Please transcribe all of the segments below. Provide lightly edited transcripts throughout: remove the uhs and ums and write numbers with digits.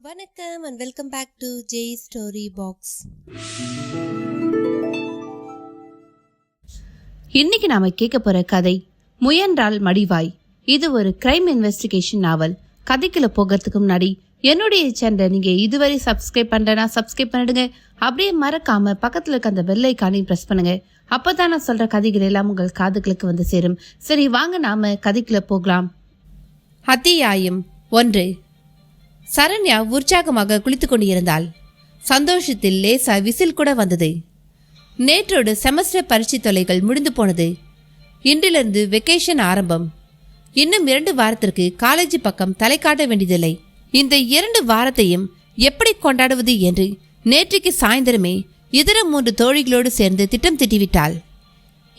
வணக்கம் and welcome back to J Story Box. இன்னைக்கு நாம கேட்க போற கதை முயன்றால் மடிவாய். இது ஒரு கிரைம் இன்வெஸ்டிகேஷன் நாவல். கதைக்குள்ள போகிறதுக்கு முன்னாடி என்னுடைய சேனலை நீங்க இதுவரை சப்ஸ்கிரைப் பண்ணலனா சப்ஸ்கிரைப் பண்ணிடுங்க. அப்படியே மறக்காம பக்கத்துல இருக்க அந்த பெல் ஐகானையும் பிரஸ் பண்ணுங்க. அப்பதான் நான் சொல்ற கதைகள் எல்லாம் உங்கள் காதுகளுக்கு வந்து சேரும். சரி, வாங்க நாம கதைக்குள்ள போகலாம். அத்தியாயம் 1. சரண்யா உற்சாகமாக குளித்துக் கொண்டிருந்தாள். சந்தோஷத்தில் லேசா விசில் கூட வந்தது. நேற்றோடு செமஸ்டர் பரீட்சை தொல்லைகள் முடிந்து போனது. இன்றிலிருந்து வெக்கேஷன் ஆரம்பம். இன்னும் 2 வாரத்திற்கு காலேஜ் பக்கம் தலை காட்ட வேண்டியதில்லை. இந்த 2 வாரத்தையும் எப்படி கொண்டாடுவது என்று நேற்றுக்கு சாயந்தரமே இதர 3 தோழிகளோடு சேர்ந்து திட்டம் திட்டிவிட்டாள்.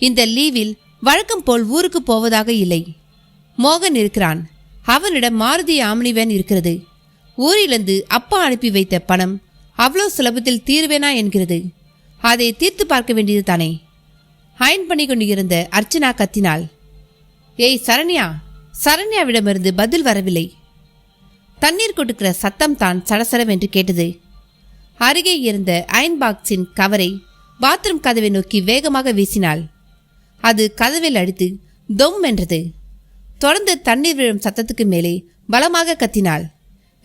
இந்த லீவில் வழக்கம் போல் ஊருக்கு போவதாக இல்லை. மோகன் இருக்கிறான். அவனிடம் மாருதி ஆம்னி வேன் இருக்கிறது. ஊரிலிருந்து அப்பா அனுப்பி வைத்த பணம் அவ்வளோ சுலபத்தில் தீர்வேனா என்கிறது. அதை தீர்த்து பார்க்க வேண்டியது தானே. அயன் பண்ணி கொண்டிருந்த அர்ச்சனா கத்தினாள். ஏய் சரண்யா! சரண்யாவிடமிருந்து பதில் வரவில்லை. தண்ணீர் கொடுக்கிற சத்தம் தான் சடசடவென்று கேட்டது. அருகே இருந்த அயன் பாக்ஸின் கவரை பாத்ரூம் கதவை நோக்கி வேகமாக வீசினாள். அது கதவில் அடித்து தொம் என்றது. தொடர்ந்து தண்ணீர் விழும் சத்தத்துக்கு மேலே பலமாக கத்தினாள்.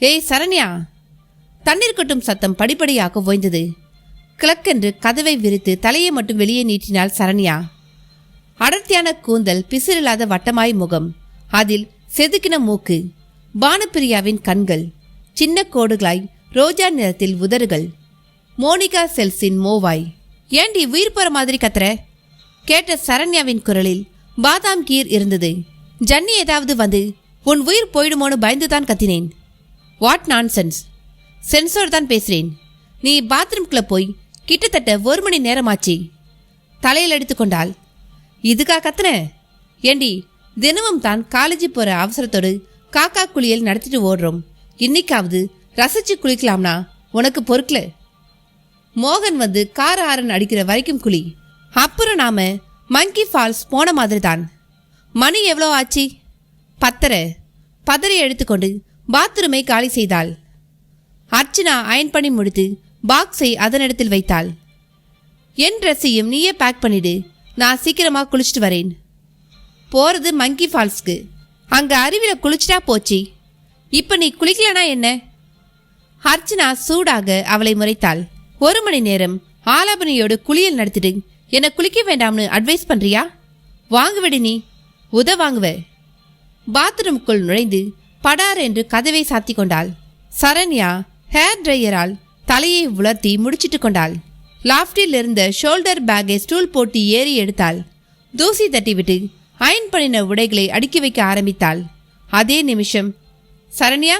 ஏய் சரண்யா! தண்ணீர் கொட்டும் சத்தம் படிப்படியாக ஓய்ந்தது. கிழக்கென்று கதவை விரித்து தலையை மட்டும் வெளியே நீட்டினாள் சரண்யா. அடர்த்தியான கூந்தல், பிசிறில்லாத வட்டமாய் முகம், அதில் செதுக்கின மூக்கு, பானுப்பிரியாவின் கண்கள் சின்ன கோடுகளாய் ரோஜா நிறத்தில் உதறுகள், மோனிகா செல்ஸின் மோவாய். ஏண்டி உயிர் போற மாதிரி கத்துற? கேட்ட சரண்யாவின் குரலில் பாதாம் கீர் இருந்தது. ஜன்னி ஏதாவது வந்து உன் உயிர் போயிடுமோன்னு பயந்துதான் கத்தினேன். What nonsense! சென்சோர் தான் பேசுறேன். நீ பாத்ரூம்குள்ள போய் கிட்டத்தட்ட 1 மணி நேரமாச்சு. தலையில் எடுத்து கொண்டாள். இதுக்கா கத்துன? ஏண்டி, தினமும் தான் காலேஜ் போற அவசரத்தோடு காக்கா குளியல் நடத்திட்டு ஓடுறோம். இன்னைக்காவது ரசிச்சு குளிக்கலாம்னா உனக்கு பொறுக்கல. மோகன் வந்து கார ஆரன் அடிக்கிற வரைக்கும் குளி. அப்புறம் நாம மங்கி ஃபால்ஸ் போன மாதிரி தான். மணி எவ்வளோ ஆச்சு? 10:30. பதறி எடுத்துக்கொண்டு பாத்ரூமை காலி செய்தாள். அர்ச்சனா அயன் பண்ணி முடித்து பாக்ஸை அதனிடத்தில் வைத்தாள். என் ட்ரெஸ்ஸையும் நீயே பேக் பண்ணிடு. நான் சீக்கிரமா குளிச்சுட்டு வரேன். போறது மங்கி ஃபால்ஸ்க்கு. அங்க அருவில குளிச்சுட்டா போச்சு. இப்ப நீ குளிக்கலனா என்ன? அர்ச்சனா சூடாக அவளை முறைத்தாள். 1 மணி நேரம் ஆலாபனையோடு குளியல் நடத்திட்டு என்னை குளிக்க வேண்டாம்னு அட்வைஸ் பண்றியா? வாங்குவிடு, நீ உத வாங்குவ. பாத்ரூமுக்குள் நுழைந்து படார் என்று கதவை சாத்தி கொண்டாள். சரண்யா ஹேர் ட்ரையரால் தலையை உலர்த்தி முடிச்சிட்டு கொண்டாள். லாஃப்டில் இருந்த ஷோல்டர் பேக்கை ஸ்டூல் போட்டு ஏறி எடுத்தாள். தூசி தட்டிவிட்டு அயன் பண்ணின உடைகளை அடுக்கி வைக்க ஆரம்பித்தாள். அதே நிமிஷம், சரண்யா!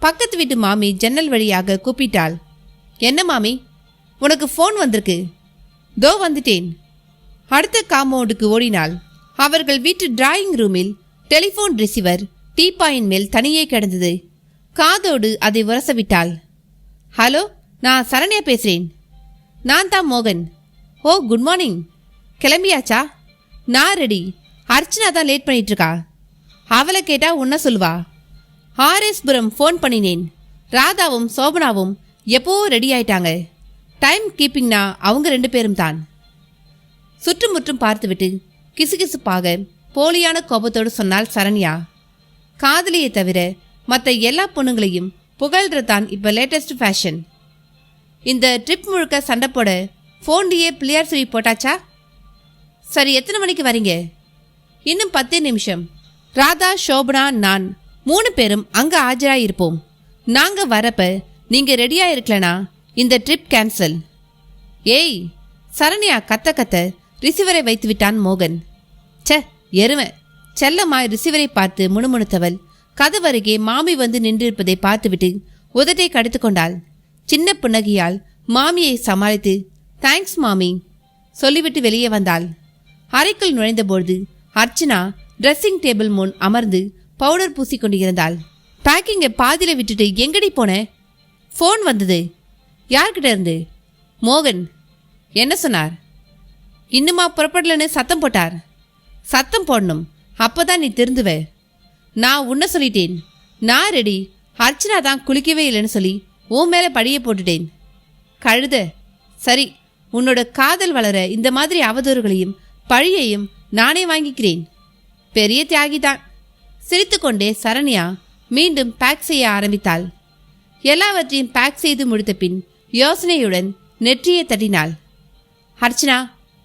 பக்கத்து வீட்டு மாமி ஜன்னல் வழியாக கூப்பிட்டாள். என்ன மாமி, உனக்கு ஃபோன் வந்திருக்கு. தோ வந்துட்டேன். அடுத்த காம்பவுண்டுக்கு ஓடினாள். அவர்கள் வீட்டு டிராயிங் ரூமில் டெலிஃபோன் ரிசீவர் டீப்பாயின் மேல் தனியே கிடந்தது. காதோடு அதை உரசவிட்டாள். ஹலோ, நான் சரண்யா பேசுறேன். நான் தான் மோகன். ஓ, குட் மார்னிங். கிளம்பியாச்சா? நான் ரெடி. அர்ச்சனா தான் லேட் பண்ணிட்டு இருக்கா. அவளை கேட்டா உன்ன சொல்லுவா. ஆர்எஸ்புரம் ஃபோன் பண்ணினேன். ராதாவும் சோபனாவும் எப்போ ரெடி ஆயிட்டாங்க. டைம் கீப்பிங்னா அவங்க 2 பேரும் தான். சுற்றுமுற்றும் பார்த்துவிட்டு கிசுகிசுப்பாக போலியான கோபத்தோடு சொன்னாள் சரண்யா. காதலியை தவிர மற்ற எல்லா பொண்ணுங்களையும் புகழ்றதான் இப்ப லேட்டஸ்ட் ஃபேஷன். இந்த ட்ரிப் முழுக்க சண்டை போட ஃபோன்லேயே பிள்ளையார் சொல்லி போட்டாச்சா? சரி, எத்தனை மணிக்கு வரீங்க? இன்னும் 10 நிமிஷம். ராதா, சோபனா, நான் 3 பேரும் அங்க ஆஜராயிருப்போம். நாங்க வரப்ப நீங்க ரெடியா இருக்கலனா இந்த ட்ரிப் கேன்சல். ஏய்! சரண்யா கத்த கத்த ரிசீவரை வைத்து விட்டான் மோகன். சே, எருமை! செல்லமாய் ரிசீவரை பார்த்து முணுமுணுத்தவள் கதவருகே மாமி வந்து நின்றிருப்பதை பார்த்துவிட்டு உதட்டை கடித்து கொண்டாள். சின்ன புன்னகையால் மாமியை சமாளித்து தேங்க்ஸ் மாமி சொல்லிவிட்டு வெளியே வந்தாள். அறைக்குள் நுழைந்தபொழுது அர்ச்சனா ட்ரெஸ்ஸிங் டேபிள் முன் அமர்ந்து பவுடர் பூசிக்கொண்டிருந்தாள். பேக்கிங்கை பாதியில விட்டுட்டு எங்கடி போன? ஃபோன் வந்தது. யார்கிட்ட இருந்து? மோகன். என்ன சொன்னார்? இன்னுமா புறப்படலன்னு சத்தம் போட்டார். சத்தம் போடணும், அப்பதான் நீ திருந்துவ. நான் உன்ன சொல்லிட்டேன். நான் ரெடி. அர்ச்சனா தான் குளிக்கவே இல்லைன்னு சொல்லி உன் மேலே படியை போட்டுட்டேன். கழுத, சரி, உன்னோட காதல் வளர இந்த மாதிரி அவதூறுகளையும் பழியையும் நானே வாங்கிக்கிறேன். பெரிய தியாகிதான். சிரித்துக்கொண்டே சரண்யா மீண்டும் பேக் செய்ய ஆரம்பித்தாள். எல்லாவற்றையும் பேக் செய்து முடித்த பின் யோசனையுடன் நெற்றியை தட்டினாள். அர்ச்சனா,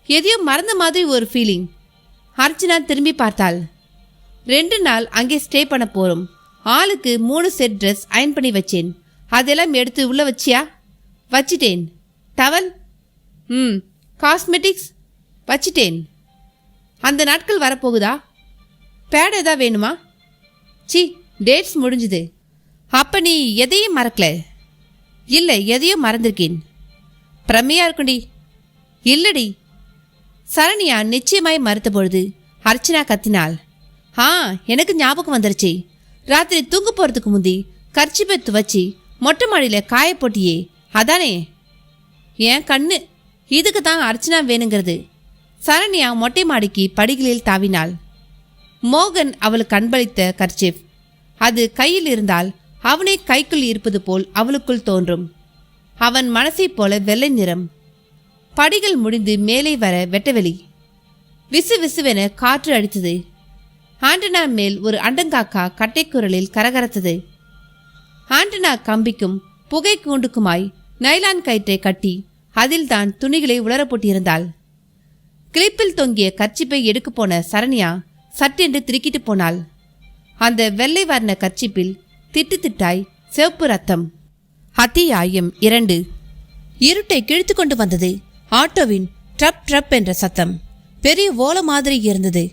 எதையோ மறந்த மாதிரி ஒரு ஃபீலிங். அர்ச்சனா திரும்பி பார்த்தாள். 2 நாள் அங்கே ஸ்டே பண்ண போறோம். ஆளுக்கு 3 செட் ட்ரெஸ் அயன் பண்ணி வச்சேன். அதெல்லாம் எடுத்து உள்ள வச்சியா? வச்சிட்டேன். டவல்? காஸ்மெட்டிக்ஸ் வச்சிட்டேன். அந்த நாட்கள் வரப்போகுதா? பேட் எதா வேணுமா? சி, டேட்ஸ் முடிஞ்சுது. அப்ப நீ எதையும் மறக்கல? இல்லை, எதையும் மறந்திருக்கேன். பிரமையா இருக்குண்டி. இல்லடி. சரண்யா நிச்சயமாய் மறுத்த பொழுது அர்ச்சனா கத்தினாள். எனக்கு ஞாபகம் வந்துருச்சு. ராத்திரி தூங்க போறதுக்கு முந்தி கர்ச்சிப்பை துவச்சி மொட்டை மாடியில காய போட்டியே, அதானே? என் கண்ணு, இதுக்கு தான் அர்ச்சனா வேணுங்கிறது. சரண்யா மொட்டை மாடிக்கு படிகளில் தாவினாள். மோகன் அவளுக்கு அன்பளித்த கர்ச்சிப். அது கையில் இருந்தால் அவனே கைக்குள் இருப்பது போல் அவளுக்குள் தோன்றும். அவன் மனசைப் போல வெள்ளை நிறம். படிகள் முடிந்து மேலே வர வெட்டவெளி. விசு விசுவென காற்று அடித்தது. ஆண்டனா மேல் ஒரு அண்டங்காக்கா கட்டைக்குரலில் கரகரத்தது. ஆண்டனா கம்பிக்கும் புகை கூண்டுக்குமாய் நைலான் கயிற்றை கட்டி அதில் தான் துணிகளை உலரப்போட்டிருந்தாள். கிளிப்பில் தொங்கிய கர்ச்சிப்பை எடுக்க போன சரண்யா சட்டென்று திருக்கிட்டு போனாள். அந்த வெள்ளை வர்ண கர்ச்சிப்பில் திட்டு திட்டாய் சிவப்பு ரத்தம். அத்தியாயம் 2. இருட்டை கிழித்து கொண்டு வந்தது ஆட்டோவின் ட்ரப் ட்ரப் என்ற சத்தம். பெரிய ஓல மாதிரி இருந்தது.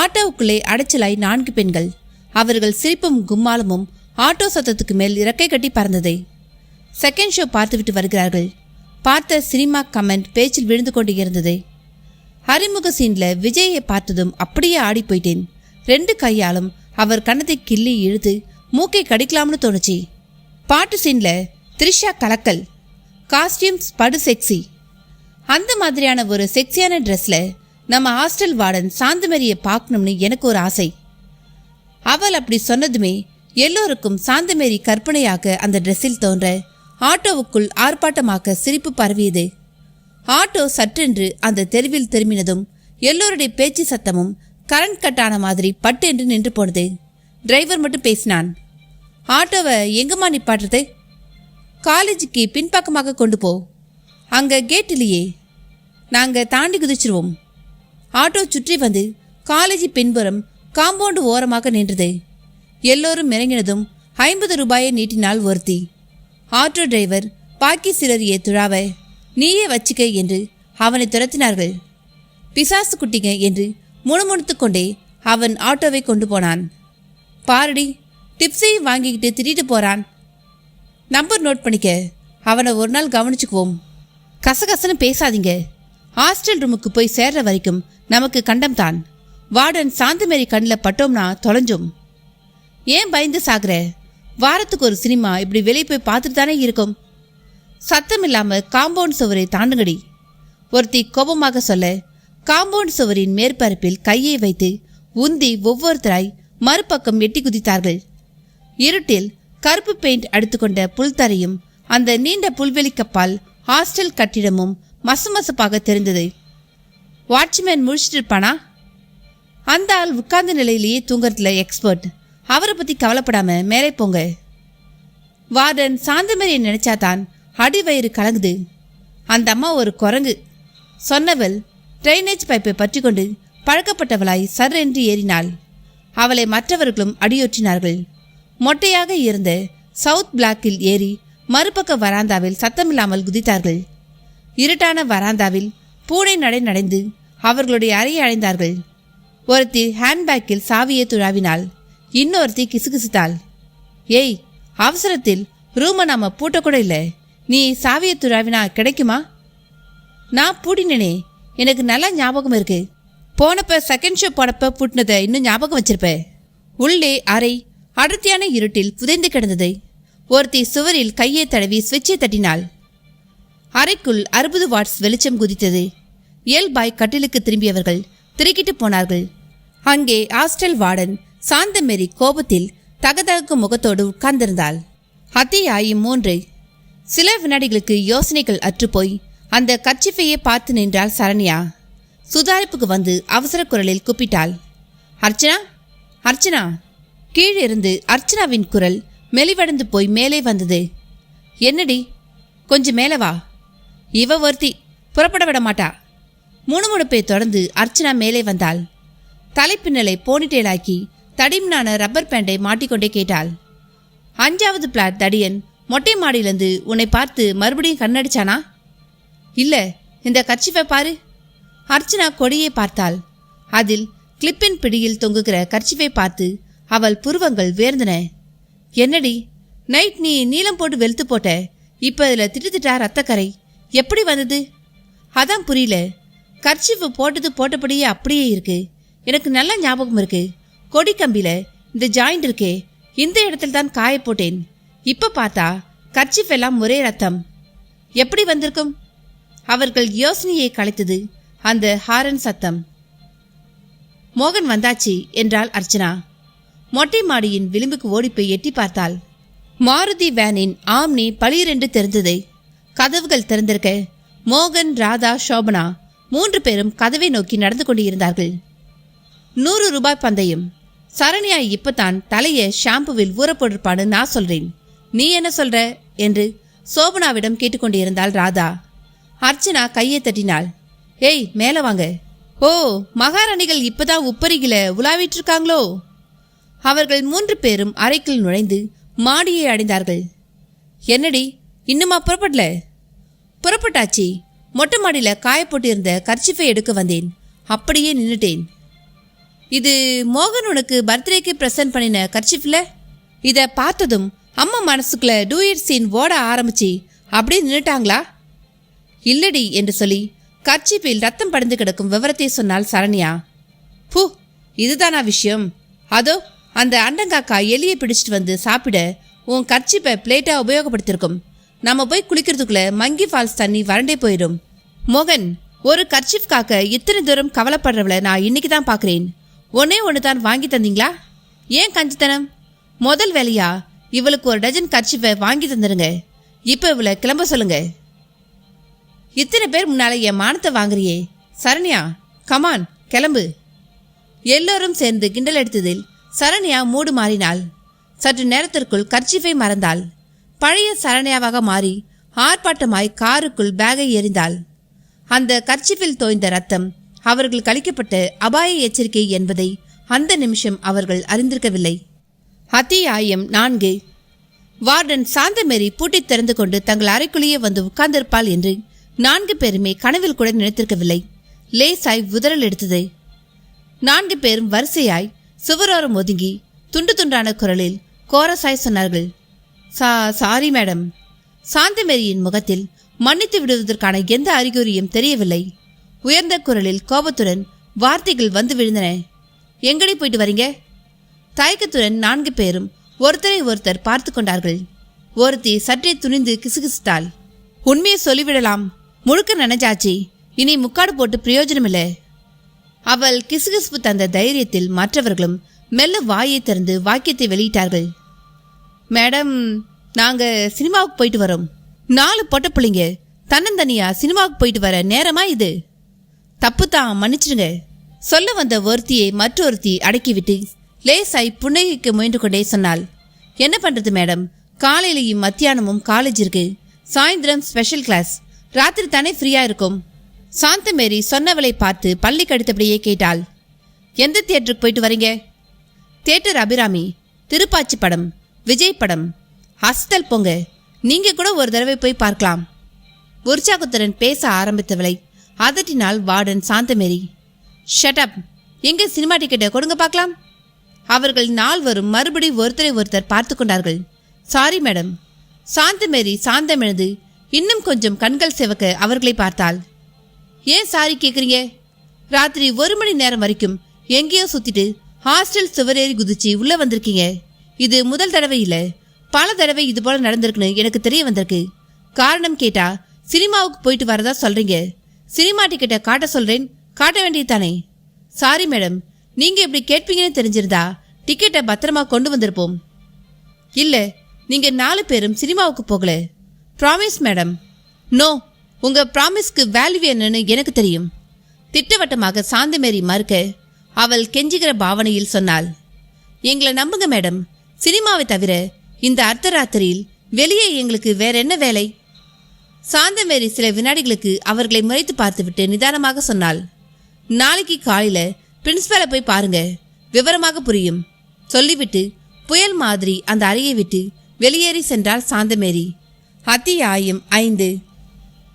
ஆட்டோவுக்குள்ளே அடைச்சலாய் 4 பெண்கள். அவர்கள் சிரிப்பும் கும்மாளமும் ஆட்டோ சத்தத்துக்கு மேல் இறக்கை கட்டி பறந்தது. செகண்ட் ஷோ பார்த்துவிட்டு வருகிறார்கள். பார்த்த சினிமா கமெண்ட் பேச்சில் விழுந்து கொண்டு இருந்தது. அறிமுக சீன்ல விஜயை பார்த்ததும் அப்படியே ஆடி போயிட்டேன். 2 கையாலும் அவர் கன்னத்தை கிள்ளி இழுத்து மூக்கை கடிக்கலாம்னு தோணுச்சு. பாட்டு சீன்ல த்ரிஷா கலக்கல். காஸ்டியூம்ஸ் படு செக்ஸி. அந்த மாதிரியான ஒரு செக்ஸியான ட்ரெஸ்ல நம்ம ஹாஸ்டல் வார்டன் சாந்தமேரியை பார்க்கணும்னு எனக்கு ஒரு ஆசை. அவள் அப்படி சொன்னதுமே எல்லோருக்கும் சாந்தமேரி கற்பனையாக அந்த ட்ரெஸ்ஸில் தோன்ற ஆட்டோவுக்குள் ஆர்ப்பாட்டமாக்க சிரிப்பு பரவியது. ஆட்டோ சற்றென்று அந்த தெருவில் திரும்பினதும் எல்லோருடைய பேச்சு சத்தமும் கரண்ட் கட்டான மாதிரி பட்டு என்று நின்று போனது. டிரைவர் மட்டும் பேசினான். ஆட்டோவை எங்கம்மா நிப்பாட்டுறது? காலேஜுக்கு பின்பக்கமாக கொண்டு போ. அங்க கேட்டிலேயே. நாங்க தாண்டி குதிச்சிருவோம். ஆட்டோ சுற்றி வந்து காலேஜ் பின்புறம் காம்பவுண்டு ஓரமாக நின்றது. எல்லோரும் இறங்கினதும் 50 ரூபாயை நீட்டினாள் ஒருத்தி. ஆட்டோ டிரைவர் பாக்கி சிலரியே துழாவ நீயே வச்சுக்க என்று அவனை துரத்தினார்கள். பிசாசு குட்டிங்க என்று முணுமுணுத்து கொண்டே அவன் ஆட்டோவை கொண்டு போனான். பாரடி, டிப்ஸையும் வாங்கிக்கிட்டு திட்டிட்டு போறான். நம்பர் நோட் பண்ணிக்க. அவனை ஒரு நாள் கவனிச்சுக்குவோம். கசகசன்னு பேசாதீங்க. ஹாஸ்டல் ரூமுக்கு போய் சேர்ற வரைக்கும் நமக்கு கண்டம் தான். வார்டன் சாந்தமேரி கண்ணில் பட்டோம்னா தொலைஞ்சோம். ஏன் பயந்து சாகுற? வாரத்துக்கு ஒரு சினிமா இப்படி வெளியே போய் பார்த்துட்டு தானே இருக்கும். சத்தம் இல்லாம காம்பவுண்ட் சுவரை தாண்டுங்கடி. ஒருத்தி கோபமாக சொல்ல காம்பவுண்ட் சுவரின் மேற்பரப்பில் கையை வைத்து உந்தி ஒவ்வொருத்தராய் மறுபக்கம் எட்டி குதித்தார்கள். இருட்டில் கருப்பு பெயிண்ட் அடித்துக்கொண்ட புல்தரையும் அந்த நீண்ட புல்வெளி கப்பால் ஹாஸ்டல் கட்டிடமும் மசமசப்பாக தெரிந்தது. வாட்ச்மேன் முழிச்சிட்டு இருப்பானா? அந்த ஆள் உட்கார்ந்த நிலையிலேயே தூங்கறதுல எக்ஸ்பர்ட். அவரை பத்தி கவலைப்படாம மேலே போங்க. வார்டன் சாந்தமேரியை நினைச்சாதான் அடி வயிறு கலங்குது. அந்த அம்மா ஒரு குரங்கு. சொன்னவள் ட்ரைனேஜ் பைப்பை பற்றி கொண்டு பழக்கப்பட்டவளாய் சர் என்று ஏறினாள். அவளை மற்றவர்களும் அடியொற்றினார்கள். மொட்டையாக இருந்த சவுத் பிளாக்கில் ஏறி மறுபக்க வராந்தாவில் சத்தமில்லாமல் குதித்தார்கள். இருட்டான வராந்தாவில் பூனை நடை நடைந்து அவர்களுடைய அறையை அடைந்தார்கள். ஒருத்தி ஹேண்ட்பேக்கில் சாவியை துழாவினாள். இன்னொருத்தி கிசுகிசுத்தாள். ஏய், அவசரத்தில் ரூமை நாம பூட்டக்கூட இல்லை. நீ சாவியை துழாவினா கிடைக்குமா? நான் பூட்டினேனே, எனக்கு நல்லா ஞாபகம் இருக்கு. போனப்ப செகண்ட் ஷோ போனப்ப பூட்டினதை இன்னும் ஞாபகம் வச்சிருப்ப. உள்ளே அறை அடர்த்தியான இருட்டில் புதைந்து கிடந்தது. ஒருத்தி சுவரில் கையை தடவி சுவிட்சை தட்டினாள். அறைக்குள் 60 வாட்ஸ் வெளிச்சம் குதித்தது. இயல்பாய் கட்டிலுக்கு திரும்பியவர்கள் திரிக்கிட்டு போனார்கள். அங்கே ஹாஸ்டல் வார்டன் சாந்தமேரி கோபத்தில் தகதகும் முகத்தோடு உட்கார்ந்திருந்தாள். அத்தியாயம் 3. சில வினாடிகளுக்கு யோசனைகள் அற்றுப்போய் அந்த கர்ச்சிஃபையை பார்த்து நின்றாள் சரண்யா. சுதாரிப்புக்கு வந்து அவசர குரலில் கூப்பிட்டாள். அர்ச்சனா, அர்ச்சனா! கீழிருந்து அர்ச்சனாவின் குரல் மெலிவடைந்து போய் மேலே வந்தது. என்னடி, கொஞ்சம் மேலே வா. இவ ஒருத்தி புறப்பட விட மாட்டா. முணுமுணுப்பை தொடர்ந்து அர்ச்சனா மேலே வந்தாள். தலைப்பின்னலை போனிட்டேலாக்கி தடிமனான ரப்பர் பேண்டை மாட்டிக்கொண்டே கேட்டாள். 5வது பிளாட் தடியன் மொட்டை மாடியிலிருந்து உன்னை பார்த்து மறுபடியும் கண்ணடிச்சானா? இல்ல, இந்த கர்ச்சிஃபை பாரு. அர்ச்சனா கொடியை பார்த்தாள். அதில் கிளிப்பின் பிடியில் தொங்குகிற கர்ச்சிஃபை பார்த்து அவள் புருவங்கள் வேர்ந்தன. என்னடி, நைட் நீ நீளம் போட்டு வெளுத்து போட்ட, இப்ப இதுல திட்டுத்திட்டா ரத்தக்கரை எப்படி வந்தது? அதான் புரியல. கர்ச்சிஃபு போட்டது போட்டபடியே அப்படியே இருக்கு. எனக்கு நல்ல ஞாபகம் இருக்கு. கொடி கம்பியில இந்த ஜாயிண்ட் இருக்கே, இந்த இடத்துல தான் காய போட்டேன். இப்ப பார்த்தா கர்ச்சிஃப் எல்லாம் ஒரே ரத்தம். எப்படி வந்திருக்கும்? அவர்கள் யோசனையை கலைத்தது அந்த ஹாரன் சத்தம். மோகன் வந்தாச்சு என்றாள் அர்ச்சனா. மொட்டை மாடியின் விளிம்புக்கு ஓடிப்போய் எட்டி பார்த்தாள். மாருதி வேனின் ஆம்னி பளிரென்று தெரிந்தது. கதவுகள் திறந்திருக்க மோகன், ராதா, சோபனா 3 பேரும் கதவை நோக்கி நடந்து கொண்டிருந்தார்கள். 100 ரூபாய் பந்தயம். சரண்யா இப்பதான் தலைய ஷாம்புவில் ஊற போட்டிருப்பான்னு நான் சொல்றேன், நீ என்ன சொல்ற என்று சோபனாவிடம் கேட்டுக்கொண்டிருந்தாள் ராதா. அர்ச்சனா கையை தட்டினாள். ஏய், மேல வாங்க. ஓ, மகாராணிகள் இப்பதான் உப்பரிகில உலாவிட்டு இருக்காங்களோ? அவர்கள் 3 பேரும் அறைக்குள் நுழைந்து மாடியை அடைந்தார்கள். என்னடி, இன்னுமா புறப்படல? புறப்பட்டாச்சு. மொட்டை மாடியில காயப்போட்டிருந்த கர்ச்சிஃபை எடுக்க வந்தேன், அப்படியே நின்னுட்டேன். இது மோகன் உனக்கு பர்த்டேக்கு பிரசன்ட் பண்ணின கர்ச்சிஃப்ல? இதை பார்த்ததும் அம்மா மனசுக்குள்ள டூயட் சீன் ஓட ஆரம்பிச்சு அப்படியே நின்னுட்டாங்களா? இல்லடி என்று சொல்லி கர்ச்சிஃபில் ரத்தம் படிந்து கிடக்கும் விவரத்தை சொன்னாள் சரண்யா. பூ, இதுதானா விஷயம்? அதோ அந்த அண்டங்காக்கா எலியை பிடிச்சிட்டு வந்து சாப்பிட உன் கர்ச்சிப்பை பிளேட்டா உபயோகப்படுத்திருக்கும். நம்ம போய் குளிக்கிறதுக்குள்ள மங்கி ஃபால்ஸ் தண்ணி வறண்டே போயிடும். மோகன், ஒரு கர்ச்சிஃப் காக்க இத்தனை தூரம் கவலைப்படுறவளை நான் இன்னைக்கு தான் பார்க்குறேன். ஒன்னே ஒன்று தான் வாங்கி தந்தீங்களா? ஏன் கஞ்சித்தனம்? முதல் வேலையா இவளுக்கு ஒரு டஜன் கர்ச்சிஃபை வாங்கி தந்துருங்க. இப்போ இவளை கிளம்ப சொல்லுங்க. இத்தனை பேர் முன்னால என் மானத்தை வாங்குறியே சரண்யா, கமான் கிளம்பு. எல்லோரும் சேர்ந்து கிண்டல் எடுத்ததில் சரண்யா மூடு மாறினாள். சற்று நேரத்திற்குள் கர்ச்சிஃபை மறந்தாள். பழைய சரண்யாவாக மாறி ஆர்ப்பாட்டமாய் காருக்குள் பேகை எறிந்தாள். அந்த கர்ச்சிஃபில் தோய்ந்த ரத்தம் அவர்கள் கழிக்கப்பட்ட அபாய எச்சரிக்கை என்பதை அந்த நிமிஷம் அவர்கள் அறிந்திருக்கவில்லை. அத்தியாயம் 4. வார்டன் சாந்தமேரி பூட்டை திறந்து கொண்டு தங்கள் அறைக்குள்ளேயே வந்து உட்கார்ந்திருப்பாள் என்று 4 பேருமே கனவில் கூட நினைத்திருக்கவில்லை. லேசாய் உதறல் எடுத்தது. 4 பேரும் வரிசையாய் சுவரோரம் ஒதுங்கி துண்டு துண்டான குரலில் கோரசாய் சொன்னார்கள். Sorry madam. சாந்தமேரியின் முகத்தில் மன்னித்து விடுவதற்கான எந்த அறிகுறியும் தெரியவில்லை. உயர்ந்த குரலில் கோபத்துடன் வார்த்தைகள் வந்து விழுந்தன. எங்கடி போயிட்டு வரீங்க? தயக்கத்துடன் 4 பேரும் ஒருத்தரை ஒருத்தர் பார்த்து கொண்டார்கள். ஒருத்தி சற்றே துணிந்து கிசுகிசுத்தாள். உண்மையை சொல்லிவிடலாம், முழுக்க நனைஞ்சாச்சு, இனி முக்காடு போட்டு பிரயோஜனம் இல்லை. அவள் கிசுகிசுப்பு தந்த தைரியத்தில் மற்றவர்களும் மெல்ல வாயை திறந்து வாக்கியத்தை வெளியிட்டார்கள். மேடம், நாங்க சினிமாவுக்கு போயிட்டு வரோம். 4 பொட்ட பிள்ளைங்க தன்னந்தனியா சினிமாவுக்கு போயிட்டு வர நேரமா இது? தப்புதான், மன்னிச்சிடுங்க. சொல்ல வந்த ஒருத்தியை மற்றொருத்தி அடக்கிவிட்டு லேசாய் புன்னகைக்கு முயன்று கொண்டே சொன்னாள். என்ன பண்றது மேடம், காலையிலையும் மத்தியானமும் காலேஜ் இருக்கு, சாயந்தரம் ஸ்பெஷல் கிளாஸ், ராத்திரி தானே ஃப்ரீயா இருக்கும். சாந்தமேரி சொன்னவளை பார்த்து பள்ளி கடித்தபடியே கேட்டாள். எந்த தியேட்டருக்கு போயிட்டு வரீங்க? தியேட்டர் அபிராமி, திருப்பாச்சி படம், விஜய் படம். ஹாஸ்டல் போங்க, நீங்க கூட ஒரு தடவை போய் பார்க்கலாம். உற்சாகத்துடன் பேச ஆரம்பித்தவளை அதட்டினாள் வார்டன் சாந்தமேரி. ஷட் அப், எங்க சினிமா டிக்கெட்டை கொடுங்க பார்க்கலாம். அவர்கள் 4 மறுபடி ஒருத்தரை ஒருத்தர் பார்த்து கொண்டார்கள். Sorry madam. சாந்தமேரி சாந்தமிழந்து இன்னும் கொஞ்சம் கண்கள் சிவக்க அவர்களை பார்த்தாள். ஏன் சாரி கேட்குறீங்க? ராத்திரி 1 மணி நேரம் வரைக்கும் எங்கேயோ சுத்திட்டு ஹாஸ்டல் சுவரேறி குதிச்சு உள்ள வந்திருக்கீங்க. இது முதல் தடவை இல்லை, பல தடவை இது போல நடந்திருக்குன்னு எனக்கு தெரிய வந்திருக்கு. காரணம் கேட்டா சினிமாவுக்கு போயிட்டு வரதா சொல்றீங்க. சினிமா டிக்கெட்டை காட்ட சொல்றேன், காட்ட வேண்டியதானே? சாரி மேடம், நீங்க இப்படி கேட்பீங்கன்னு தெரிஞ்சிருந்தா டிக்கெட்டை பத்திரமா கொண்டு வந்திருப்போம். இல்லை, நீங்கள் 4 பேரும் சினிமாவுக்கு போகல. Promise madam. நோ, உங்கள் ப்ராமிஸ்க்கு வேல்யூ என்னன்னு எனக்கு தெரியும். திட்டவட்டமாக சாந்தமேரி மறுக்க அவள் கெஞ்சுகிற பாவனையில் சொன்னாள். எங்களை நம்புங்க மேடம், சினிமாவை தவிர இந்த அர்த்தராத்திரியில் வெளியே எங்களுக்கு வேற என்ன வேலை? சாந்தமேரி சில வினாடிகளுக்கு அவர்களை முறைத்து பார்த்துவிட்டு நிதானமாக சொன்னாள். நாளைக்கு காலையில் பிரின்சிபலை போய் பாருங்க, விவரமாக புரியும் சொல்லிவிட்டு புயல் மாதிரி அந்த அறையை விட்டு வெளியேறி சென்றாள் சாந்தமேரி. அத்தியாயம் 5.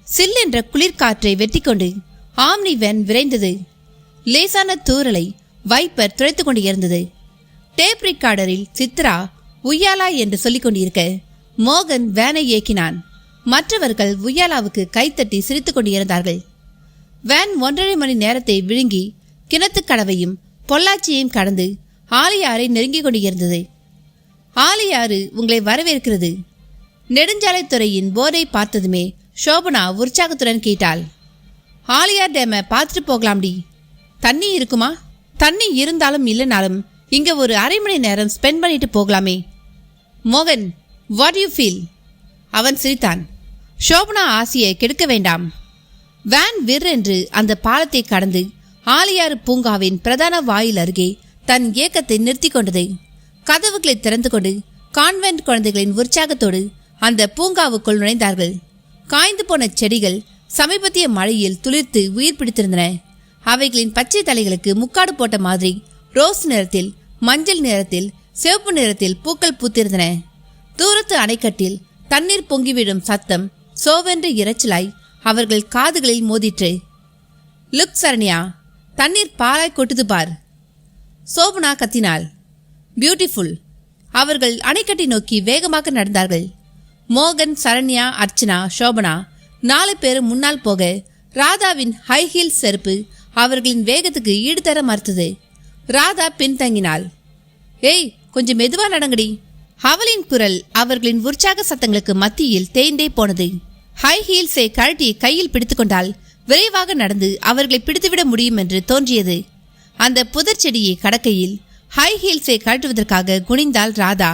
சில் என்ற குளிர்காற்றை வெட்டிக்கொண்டு ஆம்னி வேன் விரைந்தது. லேசான தூறலை வைப்பர் துடைத்து கொண்டு இருந்தது. டேப் ரெக்கார்டரில் சித்ரா உய்யாலா என்று சொல்லிக் கொண்டிருக்க மோகன் வேனை இயக்கினான். மற்றவர்கள் உய்யாலாவுக்கு கைத்தட்டி சிரித்துக் கொண்டிருந்தார்கள். வேன் 1.5 மணி நேரத்தை விழுங்கி கிணத்துக்கடவையும் பொள்ளாச்சியையும் கடந்து ஆலியாரை நெருங்கிக் கொண்டிருந்தது. ஆலியாறு உங்களை வரவேற்கிறது. நெடுஞ்சாலைத்துறையின் போர்டை பார்த்ததுமே சோபனா உற்சாகத்துடன் கேட்டாள். ஆலியார் டேமை பார்த்துட்டு போகலாம்டி. தண்ணி இருக்குமா? தண்ணி இருந்தாலும் இல்லைனாலும் இங்க ஒரு 1/2 மணி நேரம் ஸ்பெண்ட் பண்ணிட்டு போகலாமே. மோகன், வாட் யூ ஃபீல்? அவன் சிரித்தான். சோபனா ஆசையை கெடுக்க வேண்டாம். வேன் விர் என்று அந்த பாலத்தை கடந்து ஆலியாறு பூங்காவின் பிரதான வாயில் அருகே தன் இயக்கத்தை நிறுத்தி கொண்டது. கதவுகளை திறந்து கொண்டு கான்வென்ட் குழந்தைகளின் உற்சாகத்தோடு அந்த பூங்காவுக்குள் நுழைந்தார்கள். காய்ந்து போன செடிகள் சமீபத்திய மழையில் துளிர்த்து உயிர் பிடித்திருந்தன. அவைகளின் பச்சை தலைகளுக்கு முக்காடு போட்ட மாதிரி ரோஸ் நிறத்தில், மஞ்சள் நிறத்தில், சிவப்பு நிறத்தில் பூக்கள் பூத்திருந்தன. தூரத்து அணைக்கட்டில் தண்ணீர் பொங்கிவிடும் சத்தம் சோவென்று இரைச்சலாய் அவர்கள் காதுகளில் மோதிற்று. லுக் சரண்யா, தண்ணீர் பாலாய் கொட்டுது பார். சோபனா கத்தினாள். பியூட்டிஃபுல். அவர்கள் அணைக்கட்டை நோக்கி வேகமாக நடந்தார்கள். மோகன், சரண்யா, அர்ச்சனா, சோபனா 4 பேரும் முன்னால் போக ராதாவின் ஹை ஹீல் செருப்பு அவர்களின் வேகத்துக்கு ஈடுதர மறுத்தது. ராதா பின்தங்கினாள். ஏய், கொஞ்சம் மெதுவா நடங்கடி. அவளின் குரல் அவர்களின் உற்சாக சத்தங்களுக்கு மத்தியில் தேய்ந்தே போனது. ஹை ஹீல்ஸை கழட்டி கையில் பிடித்துக்கொண்டால் விரைவாக நடந்து அவர்களை பிடித்துவிட முடியும் என்று தோன்றியது. அந்த புதர் செடியை கடக்கையில் ஹை ஹீல்ஸை கழட்டுவதற்காக குனிந்தாள் ராதா.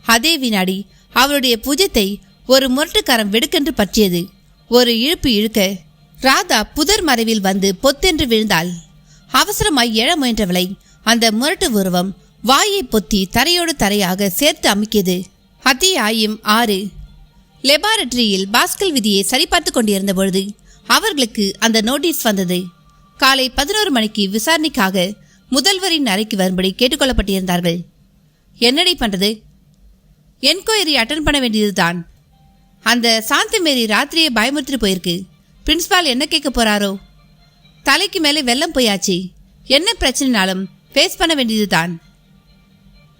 அதே வினாடி அவளுடைய புஜத்தை ஒரு முரட்டுக்காரம் வெடுக்கென்று பற்றியது. ஒரு இழுப்பு இழுக்க ராதா புதர் மறைவில் வந்து பொத்தென்று விழுந்தாள். அவசரமாய் எழ முயன்றவளை அந்த முரட்டு உருவம் வாயை பொத்தி தரையோடு தரையாக சேர்த்து அமுக்கியது. அத்தியாயம் 6. லெபார்டரியில் பாஸ்கல் விதியை சரிபார்த்து கொண்டிருந்த பொழுது அவர்களுக்கு அந்த நோட்டீஸ் வந்தது. காலை 11 மணிக்கு விசாரணைக்காக முதல்வரின் அறைக்கு வரும்படி கேட்டுக்கொள்ளப்பட்டிருந்தார்கள். என்னடி பண்றது? என்கொயரி அட்டன் பண்ண வேண்டியதுதான். அந்த சாந்தமேரி ராத்திரியை பயமுறுத்திட்டு போயிருக்கு. பிரின்சிபால் என்ன கேட்க போறாரோ? தலைக்கு மேலே வெள்ளம் போயாச்சு. என்ன பிரச்சனைனாலும் ஃபேஸ் பண்ண வேண்டியதுதான்.